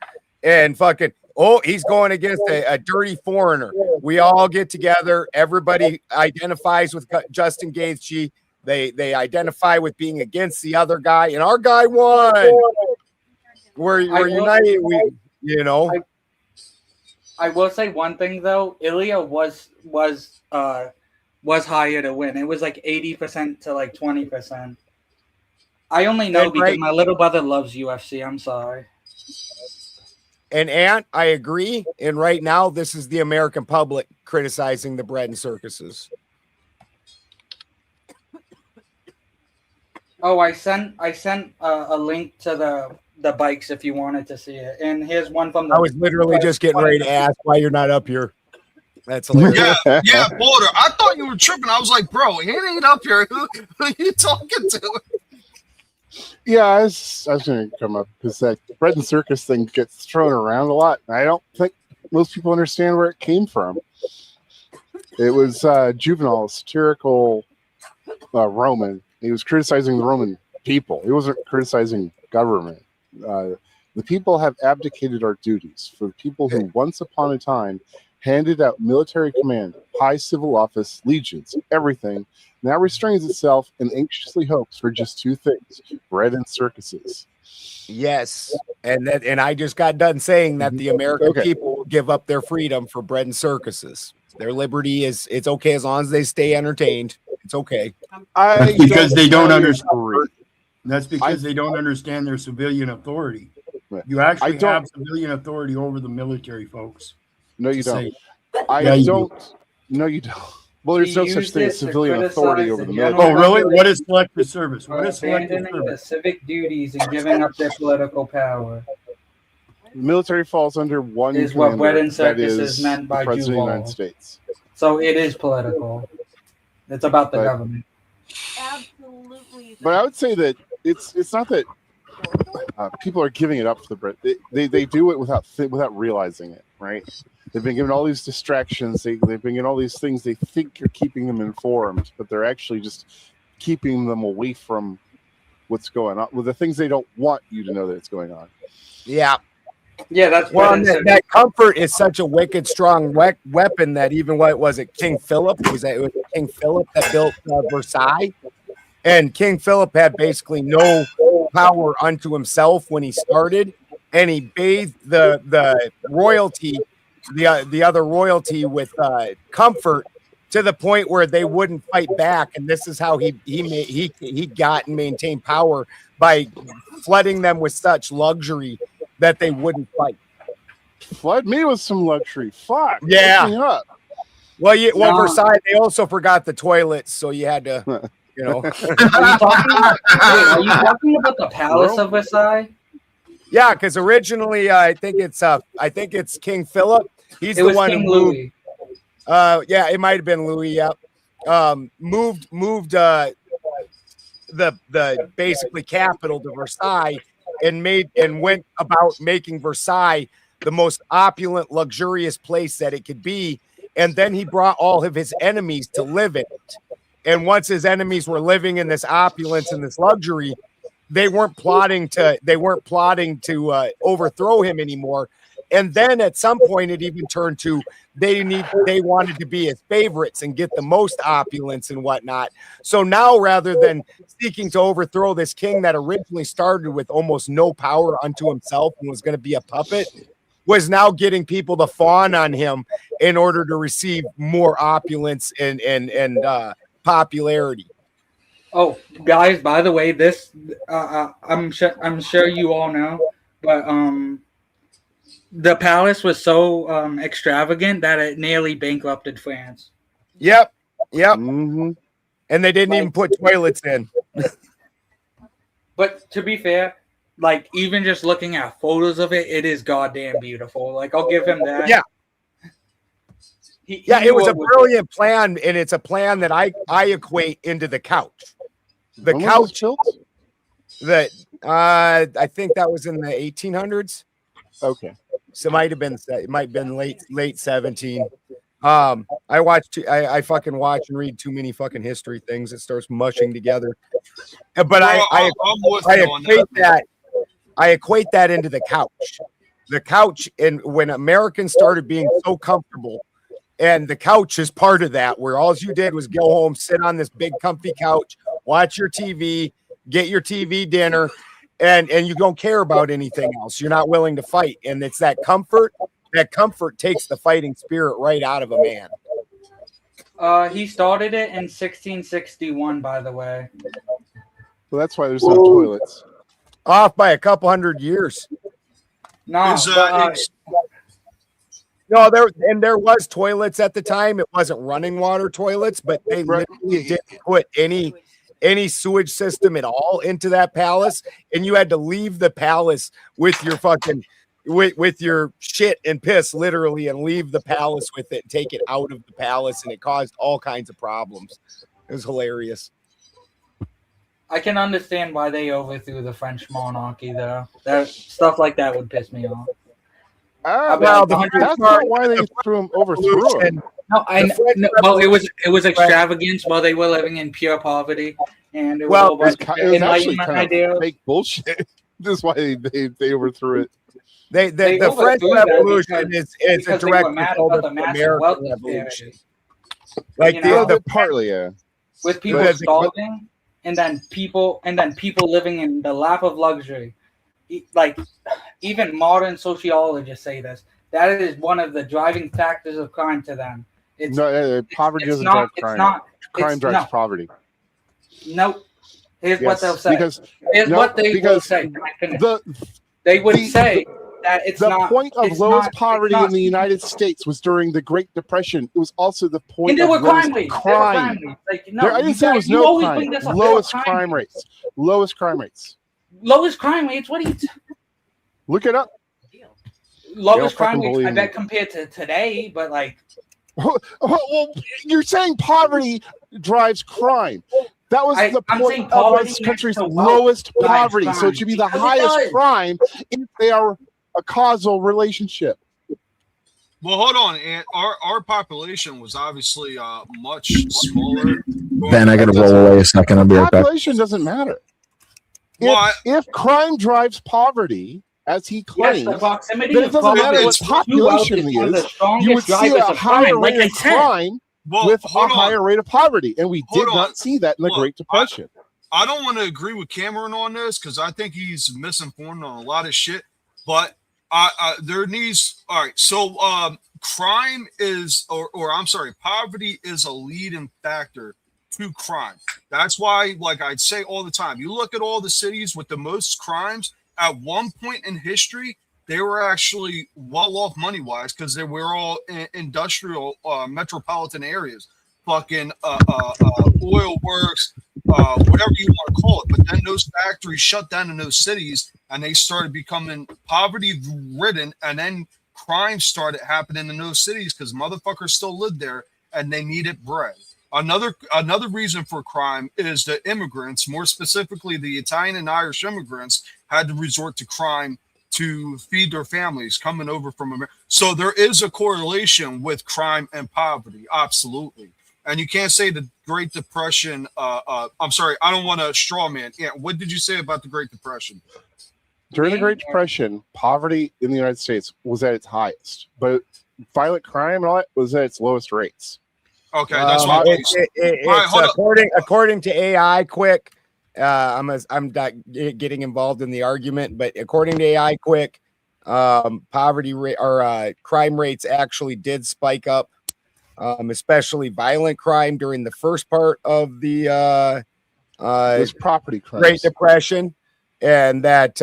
And fucking, oh, he's going against a dirty foreigner. We all get together. Everybody identifies with Justin Gaethje. They identify with being against the other guy, and our guy won. We're united. You know. I will say one thing though. Ilya was higher to win. It was like 80% to like 20%. I only know because my little brother loves UFC. I'm sorry. And Aunt, I agree. And right now, this is the American public criticizing the bread and circuses. Oh, I sent a link to the bikes if you wanted to see it. And here's one from the. I was literally just getting ready to ask why you're not up here. That's hilarious. Yeah, Boulder. I thought you were tripping. I was like, bro, he ain't up here. Who are you talking to? Yeah, I was going to come up because that bread and circus thing gets thrown around a lot. I don't think most people understand where it came from. It was juvenile, satirical Roman. He was criticizing the Roman people. He wasn't criticizing government. The people have abdicated our duties for people who once upon a time handed out military command, high civil office, legions, everything, now restrains itself and anxiously hopes for just two things: bread and circuses. Yes. And I just got done saying that the American people will give up their freedom for bread and circuses. Their liberty it's okay as long as they stay entertained. It's okay. That's because they don't understand. That's because they don't understand their civilian authority. You actually have civilian authority over the military, folks. No, you don't. No, you don't. Well, there's no such thing as civilian authority over the military. Oh, really? What is selective service? What is selective Abandoning the service? civic duties and giving up their political power. The military falls under one Is what bread and that circus is is meant by the President of the Duval. United States. So it is political. It's about the government. Absolutely. But I would say that it's not that people are giving it up for the bread. They do it without realizing it, right? They've been given all these distractions. They've been given all these things. They think you're keeping them informed, but they're actually just keeping them away from what's going on, with the things they don't want you to know that it's going on. Yeah. Yeah, that's that comfort is such a wicked strong weapon that even what was it, King Philip? It was King Philip that built Versailles, and King Philip had basically no power unto himself when he started, and he bathed the royalty, the other royalty, with comfort to the point where they wouldn't fight back, and this is how he got and maintained power by flooding them with such luxury that they wouldn't fight. Flood me with some luxury. Fuck. Yeah. Wake me up. Well, Versailles, they also forgot the toilets, so you had to, Are you talking about the Palace of Versailles? Yeah, because originally I think it's King Philip. He's the one King who moved. Louis. Yeah, it might have been Louis. Yeah, moved the basically capital to Versailles and went about making Versailles the most opulent, luxurious place that it could be. And then he brought all of his enemies to live in it. And once his enemies were living in this opulence and this luxury, they weren't plotting to overthrow him anymore. And then at some point, it even turned to they wanted to be his favorites and get the most opulence and whatnot. So now, rather than seeking to overthrow this king that originally started with almost no power unto himself and was going to be a puppet, was now getting people to fawn on him in order to receive more opulence and popularity. Oh, guys! By the way, this I'm sure you all know, but the palace was so extravagant that it nearly bankrupted France. Yep. Mm-hmm. And they didn't even put toilets in. But to be fair, like even just looking at photos of it, it is goddamn beautiful. Like I'll give him that. Yeah. It was a brilliant plan, and it's a plan that I equate into the couch. The When couch was this built? that I think that was in the 1800s. Okay. So it might have been late 17. I fucking watch and read too many fucking history things. It starts mushing together. But I equate that into the couch. The couch, and when Americans started being so comfortable, and the couch is part of that, where all you did was go home, sit on this big comfy couch, watch your TV, get your TV dinner, and you don't care about anything else. You're not willing to fight. And it's that comfort. That comfort takes the fighting spirit right out of a man. He started it in 1661, by the way. Well, that's why there's no toilets. Off by a couple hundred years. No, no, there was toilets at the time. It wasn't running water toilets, but they literally didn't put any sewage system at all into that palace, and you had to leave the palace with your fucking with your shit and piss literally, and leave the palace with it, take it out of the palace, and it caused all kinds of problems. It was hilarious. I can understand why they overthrew the French monarchy, though. That stuff like that would piss me off. Well, That's not why they overthrew him. No, well, it was extravagance while they were living in pure poverty, and it was Well, all about it was actually enlightenment kind ideas. of fake bullshit. This is why they overthrew it. The French Revolution is a because they direct were mad result about of the the massive American wealth Revolution. disparity. Like You the, know, the Partly, yeah. with people But- starving, and then people living in the lap of luxury. Like even modern sociologists say this. That is one of the driving factors of crime to them. Poverty it's doesn't not- drive it's crime. not- Crime it's- drives no. poverty. Nope. Here's what Yes, they'll say. Here's no, what they will because say. Can I finish? They would say that it's the not. point of it's lowest not- poverty it's not- in the United States was during the Great Depression. It was also the point And there of were lowest crime rates. crime. Like, no, I didn't you say it guys- was you no always crime. bring this up. There were Lowest crime rates. Lowest crime rates. Lowest crime rates. What do you? Look it up. Lowest crime fucking rates. believe I me. bet compared to today, but like. Well, you're saying poverty drives crime. That was the I'm saying point of poverty this next country's to wealth lowest drives poverty. So crime. it should be the Because it highest does. crime if they are a causal relationship. Well, hold on. And our population was obviously much smaller. Ben, I gotta roll away a second. I'll be right back. Population doesn't matter. Well, If crime drives poverty, as he claims, the proximity then it of doesn't matter poverty what to population wealth he is one of the is. You strongest would see drivers a of higher crime, like rate I of said. crime with a hold on. higher rate of poverty, and we did Hold not on. see that in the Look, Great Depression. I don't want to agree with Cameron on this because I think he's misinformed on a lot of shit. But there needs all right. So crime is, or I'm sorry, poverty is a leading factor to crime. That's why, like I'd say all the time, you look at all the cities with the most crimes. At one point in history, they were actually well off money wise because they were all industrial metropolitan areas. Fucking oil works, whatever you want to call it. But then those factories shut down in those cities and they started becoming poverty ridden. And then crime started happening in those cities because motherfuckers still lived there and they needed bread. Another reason for crime is the immigrants, more specifically the Italian and Irish immigrants, had to resort to crime to feed their families coming over from America. So there is a correlation with crime and poverty, absolutely. And you can't say the Great Depression. I'm sorry, I don't want to straw man. Yeah, what did you say about the Great Depression? During the Great Depression, poverty in the United States was at its highest, but violent crime and all that was at its lowest rates. Okay, that's what according to AI Quick. I'm not getting involved in the argument, but according to AI Quick, poverty rate or crime rates actually did spike up, especially violent crime during the first part of the property crimes. Great Depression, and that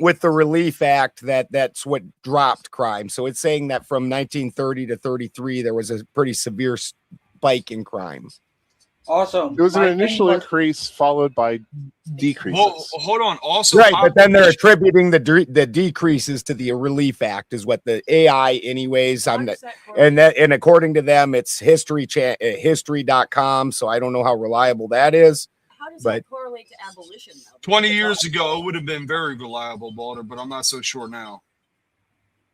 with the Relief Act, that's what dropped crime. So it's saying that from 1930 to 33, there was a pretty severe spike in crime. Also, It was an initial increase followed by decreases. Well, hold on. Also, Right, but then they're attributing the decreases to the Relief Act, is what the AI, anyways. And according to them, it's history.com. So I don't know how reliable that is. How does But that correlate to abolition, though? 20 years ago, it would have been very reliable, Balder, but I'm not so sure now.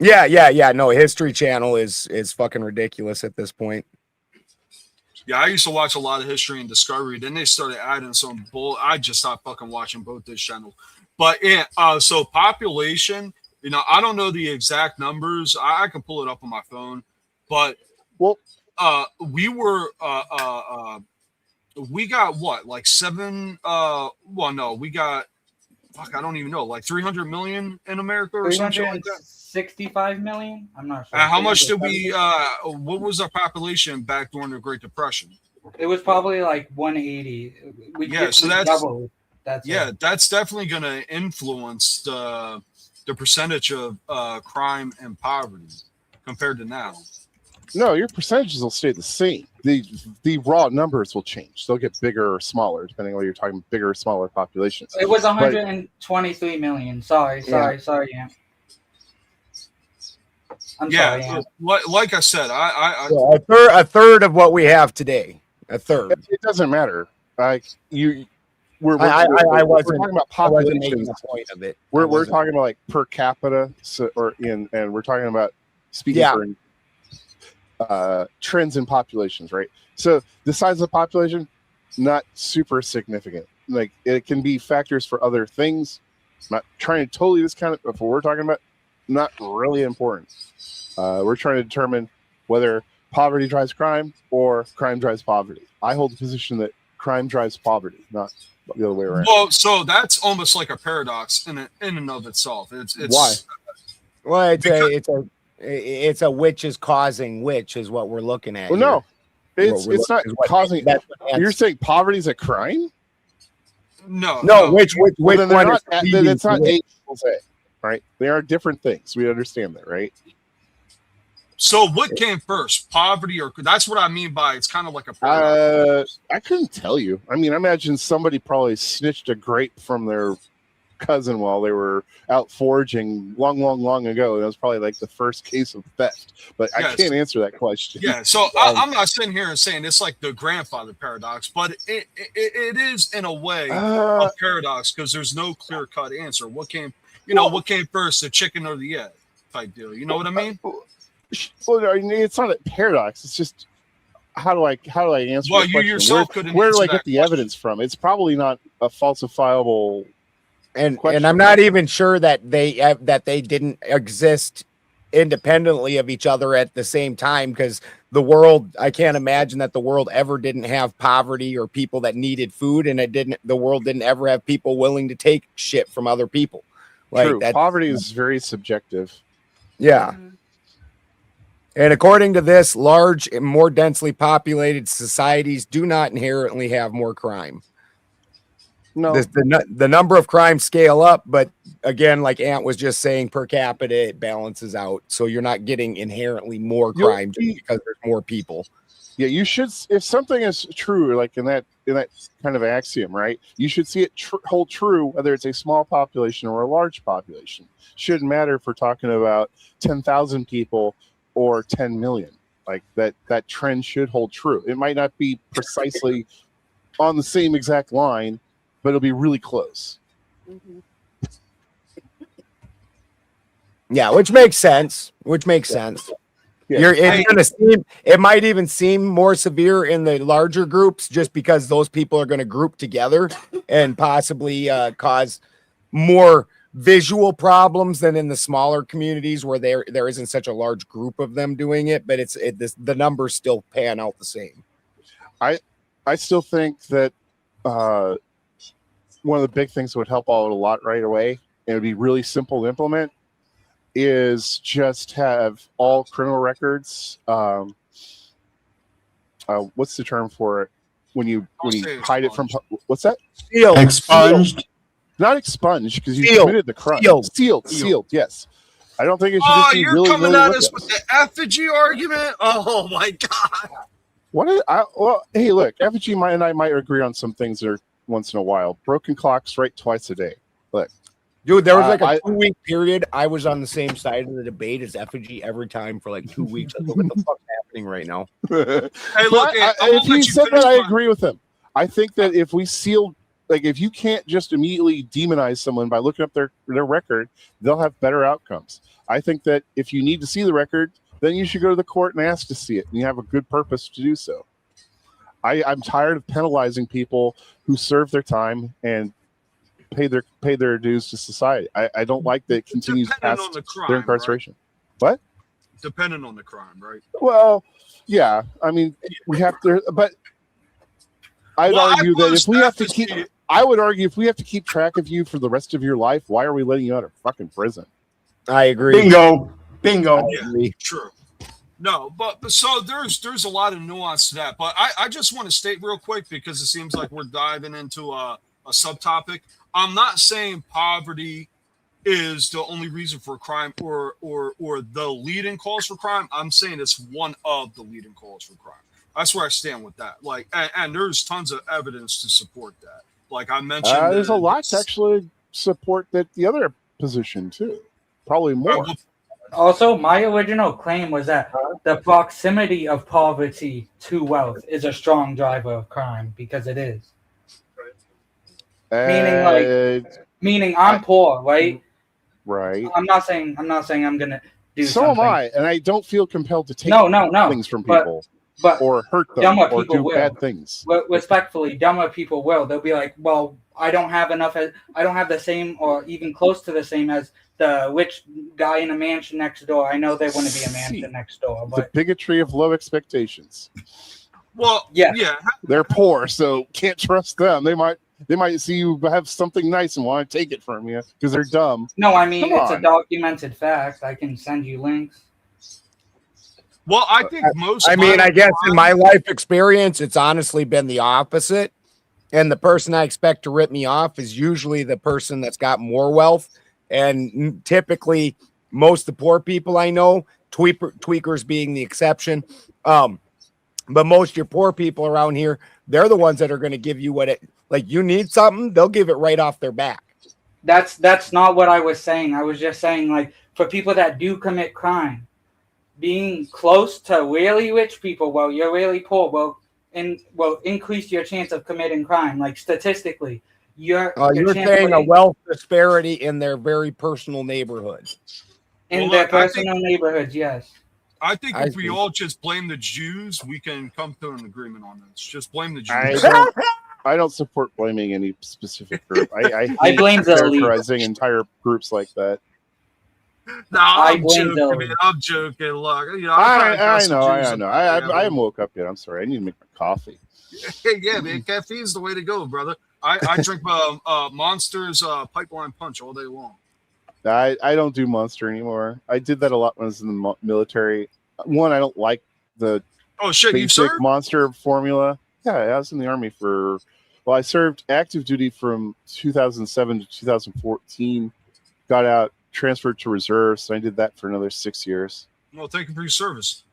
yeah. No, History Channel is fucking ridiculous at this point. Yeah, I used to watch a lot of History and Discovery. Then they started adding some bull. I just stopped fucking watching both those channels. But yeah, so population, I don't know the exact numbers. I can pull it up on my phone. But we were we got what, like we got I don't even know, like 300 million in America or something like that. 65 million? I'm not sure. How much did we what was our population back during the Great Depression? It was probably like 180. So that's double. That's definitely going to influence the percentage of crime and poverty compared to now. No, your percentages will stay the same. The raw numbers will change. They'll get bigger or smaller, depending on whether you're talking bigger or smaller populations. It was 123 million. Sorry. Yeah. I'm sorry. Yeah. Like I said, a third of what we have today. A third. It doesn't matter. Like you, we're I we're wasn't talking about I wasn't making populations. a point of it. We're talking about like per capita, and we're talking about speaking for trends in populations, right? So the size of the population, not super significant. Like it can be factors for other things. Not trying to totally discount it, but what we're talking about, not really important. We're trying to determine whether poverty drives crime or crime drives poverty. I hold the position that crime drives poverty, not the other way around. Well, so that's almost like a paradox in and of itself. It's Why? Well, it's a which is causing which is what we're looking at. Well, no, it's not causing. You're saying poverty is a crime? No. Which well, one? It's not A equals A, right? They are different things. We understand that, right? So what came first, poverty or that's what I mean by it's kind of like a paradox. I couldn't tell you. I mean, I imagine somebody probably snitched a grape from their cousin while they were out foraging long ago. And it was probably like the first case of theft. But yes. I can't answer that question. Yeah, so I'm not sitting here and saying it's like the grandfather paradox, but it is in a way a paradox because there's no clear-cut answer. What came first, the chicken or the egg type deal? You know what I mean? Well, I mean, it's not a paradox. It's just how do I answer? Well, you yourself couldn't. Where do I get the evidence from? It's probably not a falsifiable. And I'm not even sure that they didn't exist independently of each other at the same time, because the world, I can't imagine that the world ever didn't have poverty or people that needed food, and the world didn't ever have people willing to take shit from other people. Like true. Poverty is very subjective. Yeah. Mm-hmm. And according to this, large and more densely populated societies do not inherently have more crime. No, the number of crimes scale up, but again, like Ant was just saying, per capita it balances out. So you're not getting inherently more crime just because there's more people. Yeah, you should. If something is true, like in that kind of axiom, right? You should see it hold true whether it's a small population or a large population. Shouldn't matter if we're talking about 10,000 people or 10 million. Like that trend should hold true. It might not be precisely on the same exact line, but it'll be really close. Mm-hmm. Yeah, which makes sense. Yeah. It might even seem more severe in the larger groups just because those people are going to group together and possibly cause more visual problems than in the smaller communities where there isn't such a large group of them doing it, but the numbers still pan out the same. I still think that one of the big things that would help out a lot right away, and it would be really simple to implement, is just have all criminal records. What's the term for it when you hide it from? What's that? Expunged. Not expunged because you committed the crime. Sealed. Yes. I don't think it should just be you're really. coming at us with the effigy argument. Oh my god. Hey, look, effigy and I might agree on some things there once in a while. Broken clocks right twice a day. Look. Dude, there was like a 2-week period. I was on the same side of the debate as effigy every time for like 2 weeks. I thought, what the fuck's happening right now? Hey, look, if he said that, I agree with him. I think that if we seal, like, if you can't just immediately demonize someone by looking up their record, they'll have better outcomes. I think that if you need to see the record, then you should go to the court and ask to see it, and you have a good purpose to do so. I'm tired of penalizing people who serve their time and pay their dues to society. I don't like that it continues past their incarceration. Right? What? Depending on the crime, right? Well, yeah. I mean, we have to, but I'd argue that if we have to keep, I would argue if we have to keep track of you for the rest of your life, why are we letting you out of fucking prison? I agree. Bingo. Yeah, true. No, but so there's a lot of nuance to that. But I just want to state real quick because it seems like we're diving into a subtopic. I'm not saying poverty is the only reason for crime or the leading cause for crime. I'm saying it's one of the leading cause for crime. That's where I stand with that. Like, and there's tons of evidence to support that. Like I mentioned, there's a lot to actually support that the other position too. Probably more. Also, my original claim was that the proximity of poverty to wealth is a strong driver of crime because it is. Meaning I'm poor, right? Right. I'm not saying I'm gonna do So something. am I, and I don't feel compelled to take No. things from But- people But or hurt them dumber or people do will. bad things. Respectfully, dumber people will. They'll be like, "Well, I don't have enough. I don't have the same, or even close to the same as the rich guy in a mansion next door. I know there wouldn't be a mansion next door, The but bigotry of low expectations. Well, yeah. They're poor, so can't trust them. They might see you have something nice and want to take it from you because they're dumb. No, I mean, Come it's a on. documented fact. I can send you links. Well, I think most. I mean, I violent guess in crime- my life experience, it's honestly been the opposite. And the person I expect to rip me off is usually the person that's got more wealth. And typically, most of the poor people I know, tweakers being the exception, but most of your poor people around here, they're the ones that are going to give you you need something, they'll give it right off their back. That's not what I was saying. I was just saying, like, for people that do commit crime, being close to really rich people while you're really poor will increase your chance of committing crime. Like, statistically, your You're chance saying of a wealth disparity in their very personal neighborhood. in Well, their look, I personal neighborhoods, yes. I think I if we see. all just blame the Jews, we can come to an agreement on this. Just blame the I Jews. don't support blaming any specific group. I I hate blame the elite. characterizing entire groups like that. No, I I'm blame joking, the- man. I'm joking. Look, you know, I know. I I haven't woke up yet. I'm sorry. I need to make my coffee. Yeah, man. Caffeine's the way to go, brother. I drink Monster's Pipeline Punch all day long. I don't do Monster anymore. I did that a lot when I was in the military. One, I don't like the Oh shit, you basic served? Monster formula. Yeah, I was in the Army I served active duty from 2007 to 2014. Got out, transferred to reserves, and I did that for another 6 years. Well, thank you for your service.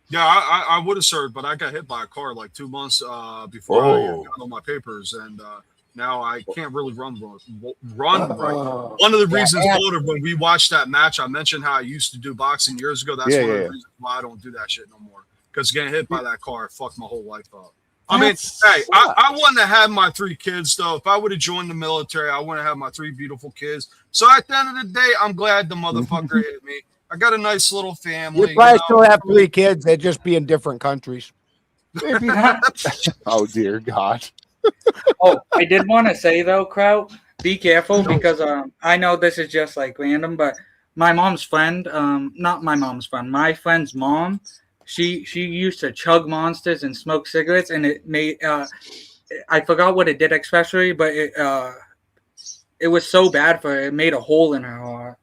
Yeah, I would have served, but I got hit by a car like 2 months before I got all my papers, and now I can't really run right. One of the reasons, Boulder, when we watched that match, I mentioned how I used to do boxing years ago. That's one of the reasons why I don't do that shit no more. Because getting hit by that car fucked my whole life up. I mean, hey, I wouldn't have had my 3 kids, though. If I would have joined the military, I wouldn't have my 3 beautiful kids. So at the end of the day, I'm glad the motherfucker hit me. I got a nice little family. You probably still have 3 kids. They'd just be in different countries. Oh, dear God. Oh, I did want to say, though, Kraut, be careful, because I know this is just like random, but my mom's friend, not my mom's friend, my friend's mom, she used to chug Monsters and smoke cigarettes, and it made I forgot what it did especially, but it was so bad for her, it made a hole in her heart.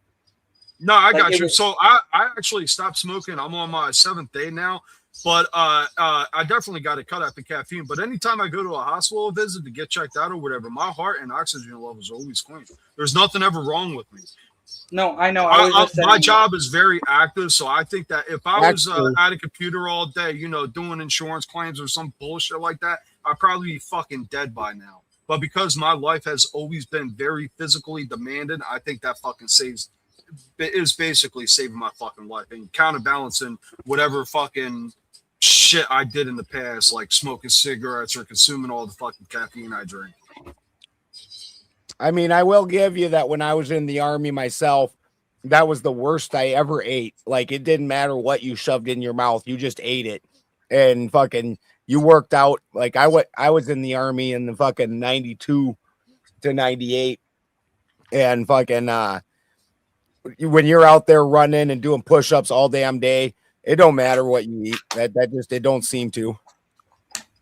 No, I Like, got it you. was- So I actually stopped smoking. I'm on my 7th day now, but I definitely got it cut out the caffeine. But anytime I go to a hospital visit to get checked out or whatever, my heart and oxygen levels are always clean. There's nothing ever wrong with me. No, I know. I was just My saying- job is very active, so I think that if I was Actually- at a computer all day, doing insurance claims or some bullshit like that, I'd probably be fucking dead by now. But because my life has always been very physically demanded, I think that fucking is basically saving my fucking life and counterbalancing whatever fucking shit I did in the past, like smoking cigarettes or consuming all the fucking caffeine I drink. I mean, I will give you that when I was in the Army myself, that was the worst I ever ate. Like, it didn't matter what you shoved in your mouth, you just ate it. And fucking, you worked out. Like, I was in the Army in the fucking 92 to 98. And fucking, when you're out there running and doing push-ups all damn day, it don't matter what you eat. It don't seem to.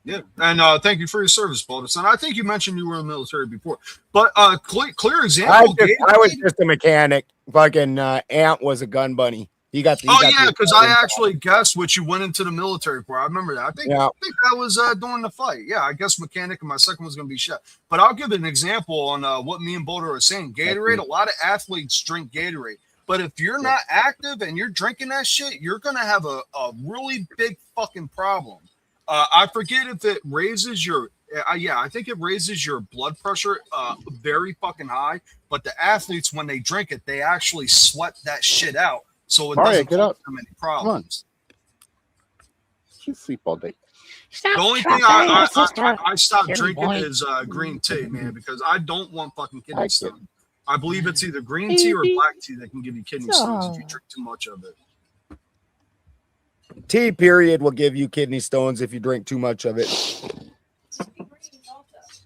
Yeah, and thank you for your service, Baldus. And I think you mentioned you were in the military before, but clear example. I was just a mechanic. Fucking Ant was a gun bunny. He got the. Because I actually guessed what you went into the military for. I remember that. I think that was during the fight. Yeah, I guess mechanic, and my second was going to be chef. But I'll give an example on what me and Boulder are saying. Gatorade. A lot of athletes drink Gatorade, but if you're not active and you're drinking that shit, you're going to have a really big fucking problem. I forget if it raises your, I think it raises your blood pressure very fucking high. But the athletes, when they drink it, they actually sweat that shit out, so it doesn't cause them any problems. She sleep all day. The only thing I stopped drinking is green tea, man, because I don't want fucking kidney stones. I believe it's either green tea or black tea that can give you kidney stones if you drink too much of it. Tea, period, will give you kidney stones if you drink too much of it.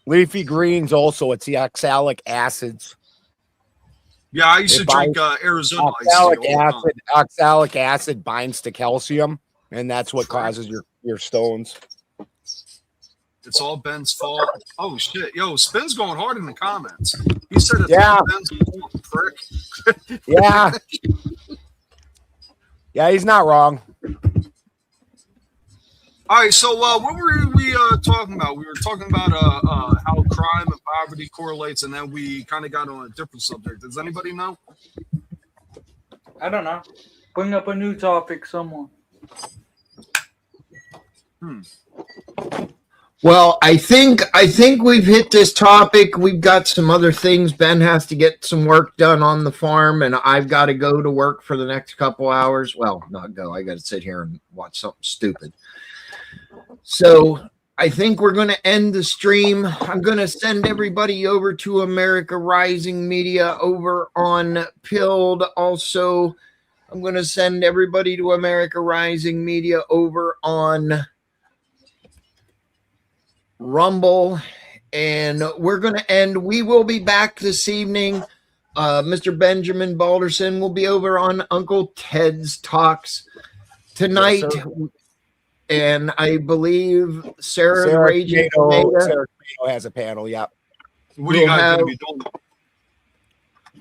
Leafy greens also, it's the oxalic acids. Yeah, I used to drink Arizona oxalic acid binds to calcium, and that's what causes your stones. It's all Ben's fault. Oh shit, yo, Spin's going hard in the comments. He said it's all Ben's fault, prick. Yeah. Yeah, he's not wrong. All right, so what were we talking about? We were talking about how crime and poverty correlates, and then we kind of got on a different subject. Does anybody know? I don't know. Bring up a new topic, someone. Well, I think we've hit this topic. We've got some other things. Ben has to get some work done on the farm, and I've got to go to work for the next couple hours. Well, not go. I got to sit here and watch something stupid. So I think we're going to end the stream. I'm going to send everybody over to America Rising Media over on Pilled. Also, I'm going to send everybody to America Rising Media over on Rumble. And we're going to end. We will be back this evening. Mr. Benjamin Balderson will be over on Uncle Ted's Talks tonight. Yes, and I believe Sarah Raging Tomato has a panel. Yeah. What are you guys going to be doing?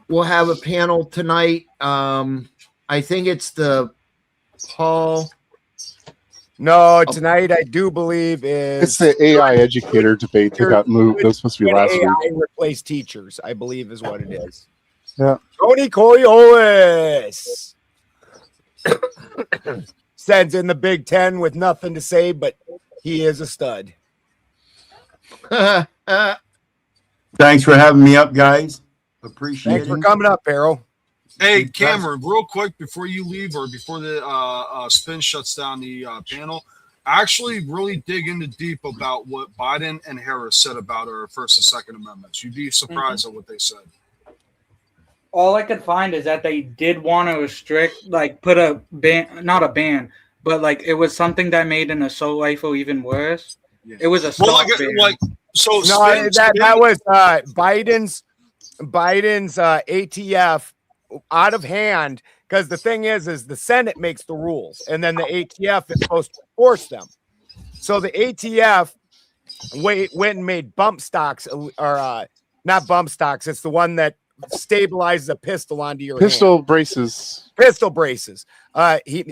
We'll have a panel tonight. I think it's the Paul. No, tonight I do believe is it's the AI educator debate that got moved. That was supposed to be last week. AI replace teachers, I believe, is what it is. Yeah. Tony Coriolis sends in the Big Ten with nothing to say, but he is a stud. Thanks for having me up, guys. Appreciate it. Thanks for coming up, Harold. Hey, Cameron, real quick before you leave or before the Spin shuts down the panel, actually really dig into deep about what Biden and Harris said about our First and Second Amendments. You'd be surprised at what they said. All I could find is that they did want to restrict, like put a ban, not a ban, but like it was something that made an assault rifle even worse. Yeah. It was a stop ban. So no, that was Biden's ATF out of hand, because the thing is the Senate makes the rules and then the ATF is supposed to enforce them. So the ATF went and made bump stocks, or not bump stocks. It's the one that stabilizes a pistol onto your hand. Braces. Pistol braces.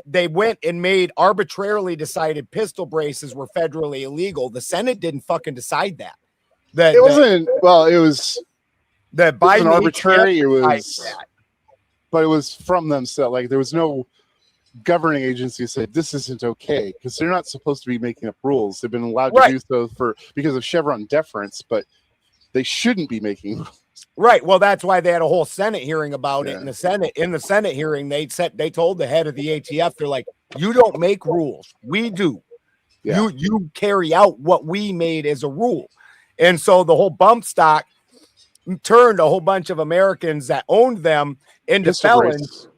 They went and made arbitrarily decided pistol braces were federally illegal. The Senate didn't fucking decide that. It wasn't. Well, it was. The Biden arbitrary. It was. But it was from them. So, like, there was no governing agency said this isn't okay, because they're not supposed to be making up rules. They've been allowed to do so because of Chevron deference, but they shouldn't be making rules. Right. Well, that's why they had a whole Senate hearing about it. In the Senate hearing, they told the head of the ATF, they're like, you don't make rules. We do. Yeah. You carry out what we made as a rule. And so the whole bump stock turned a whole bunch of Americans that owned them into felons,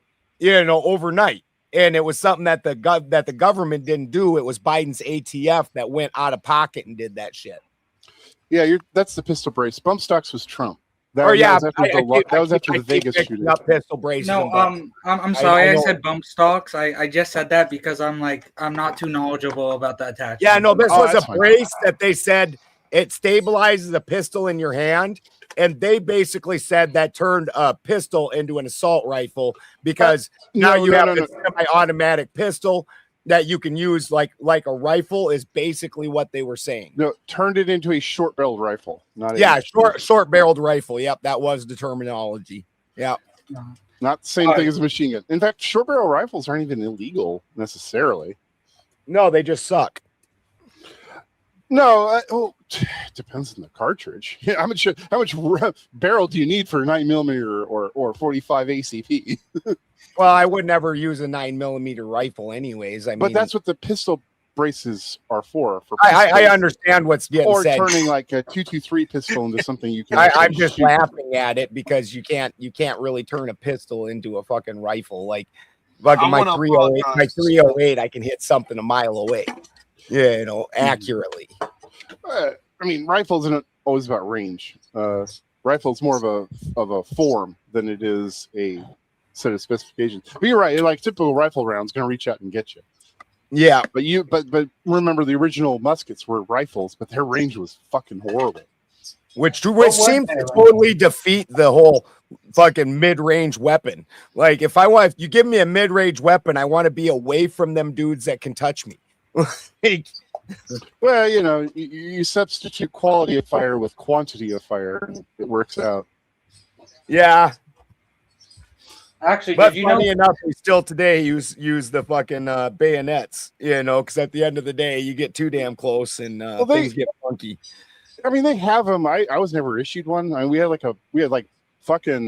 overnight. And it was something that the government didn't do. It was Biden's ATF that went out of pocket and did that shit. Yeah, that's the pistol brace. Bump stocks was Trump. That was after the Vegas shooting. Pistol braces. No, I'm sorry. I said bump stocks. I just said that because I'm not too knowledgeable about that attachment. Yeah, no, this was a brace that they said it stabilizes a pistol in your hand. And they basically said that turned a pistol into an assault rifle, because now you have a semi-automatic pistol that you can use like a rifle is basically what they were saying. No, turned it into a short-barreled rifle. Short-barreled rifle. Yep, that was the terminology. Yep. Not the same thing as a machine gun. In fact, short-barrel rifles aren't even illegal necessarily. No, they just suck. No, depends on the cartridge. How much barrel do you need for a 9mm or 45 ACP? Well, I would never use a 9mm rifle, anyways. But that's what the pistol braces are for I pistols, understand what's getting or said. turning like a 223 pistol into something you can. I'm actually just shoot. laughing at it because you can't really turn a pistol into a fucking rifle. Like fucking my 308, I can hit something a mile away. Yeah, you know, accurately. I mean, rifles isn't always about range. Rifle's more of a form than it is a set of specifications. But you're right. Like typical rifle rounds going to reach out and get you. Yeah, but remember the original muskets were rifles, but their range was fucking horrible. Which seems to totally defeat the whole fucking mid-range weapon. Like if you give me a mid-range weapon, I want to be away from them dudes that can touch me. Like, well, you know, you substitute quality of fire with quantity of fire, and it works out. Yeah. Actually, but did you funny know? enough, we still today use the fucking bayonets, you know, because at the end of the day, you get too damn close and things get funky. I mean, they have them. I was never issued one. I mean, we had like fucking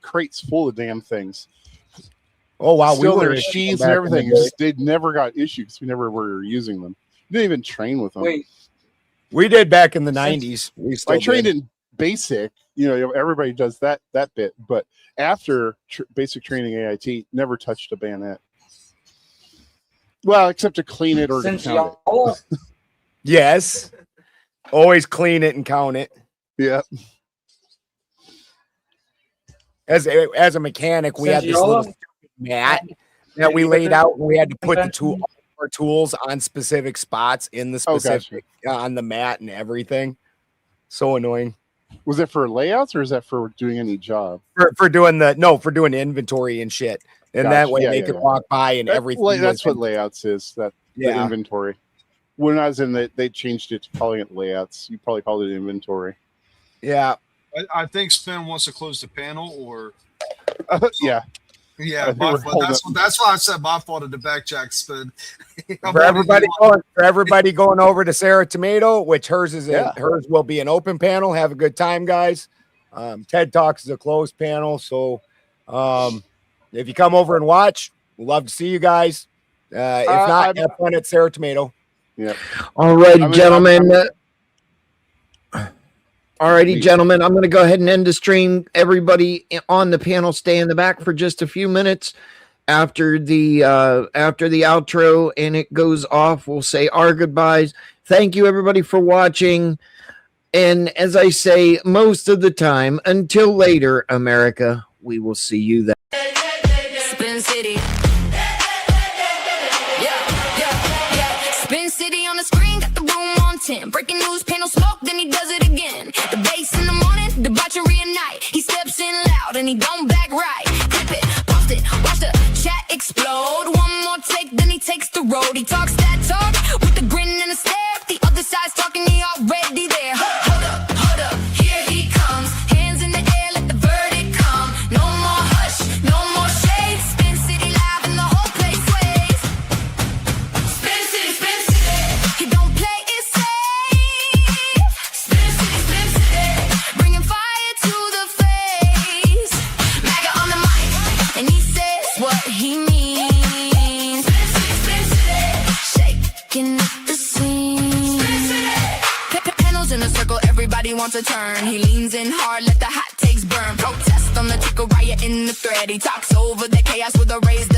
crates full of damn things. Oh wow, still we were their sheaths and everything. They never got issued because we never were using them. We didn't even train with them. Wait, we did back in the 90s. We still I trained did. in basic. You know, everybody does that bit, but after basic training, AIT never touched a bayonet. Well, except to clean it or to count it. Yes, always clean it and count it. Yeah. As a mechanic, we had this little mat that we laid out, and we had to put our tools on specific spots in the specific on the mat and everything. So annoying. Was it for layouts or is that for doing any job? For doing inventory and shit, and that way they could walk by and everything. That's what layouts is. The inventory. When I was in they changed it to calling it layouts. You probably called it inventory. Yeah. I think Spin wants to close the panel, or yeah. Yeah, that's why I said my fault of the back check, Spin. For everybody going over to Sarah Tomato, which hers will be an open panel. Have a good time, guys. TED Talks is a closed panel, so if you come over and watch, we'd love to see you guys. If not, have fun at Sarah Tomato. Yeah. All righty, gentlemen. Alrighty, gentlemen, I'm going to go ahead and end the stream. Everybody on the panel, stay in the back for just a few minutes. After the outro and it goes off, we'll say our goodbyes. Thank you, everybody, for watching. And as I say most of the time, until later, America, we will see you then. Spin City. Spin City on the screen, got the room on 10. Breaking news, panel smoke, then he does it again. The bass in the morning, debauchery at night. He steps in loud and he don't back right. Clip it, post it, watch the chat explode. One more take, then he takes the road. He talks that talk with a grin and a stare. The other side's talking, he already there. Hold up, here he comes. Hands in the air, let the verdict come. No more hush, no more shade. Spin City live and the whole place sways. Spin City, Spin City. He don't play it safe. Spin City, bringing fire to the face. MAGA on the mic, and he says what he means. Spin City, shaking up the scene. Panels in a circle, everybody wants a turn. He leans in hard, let the hot takes burn. Protest on the ticker, riot in the thread. He talks over the chaos with a raised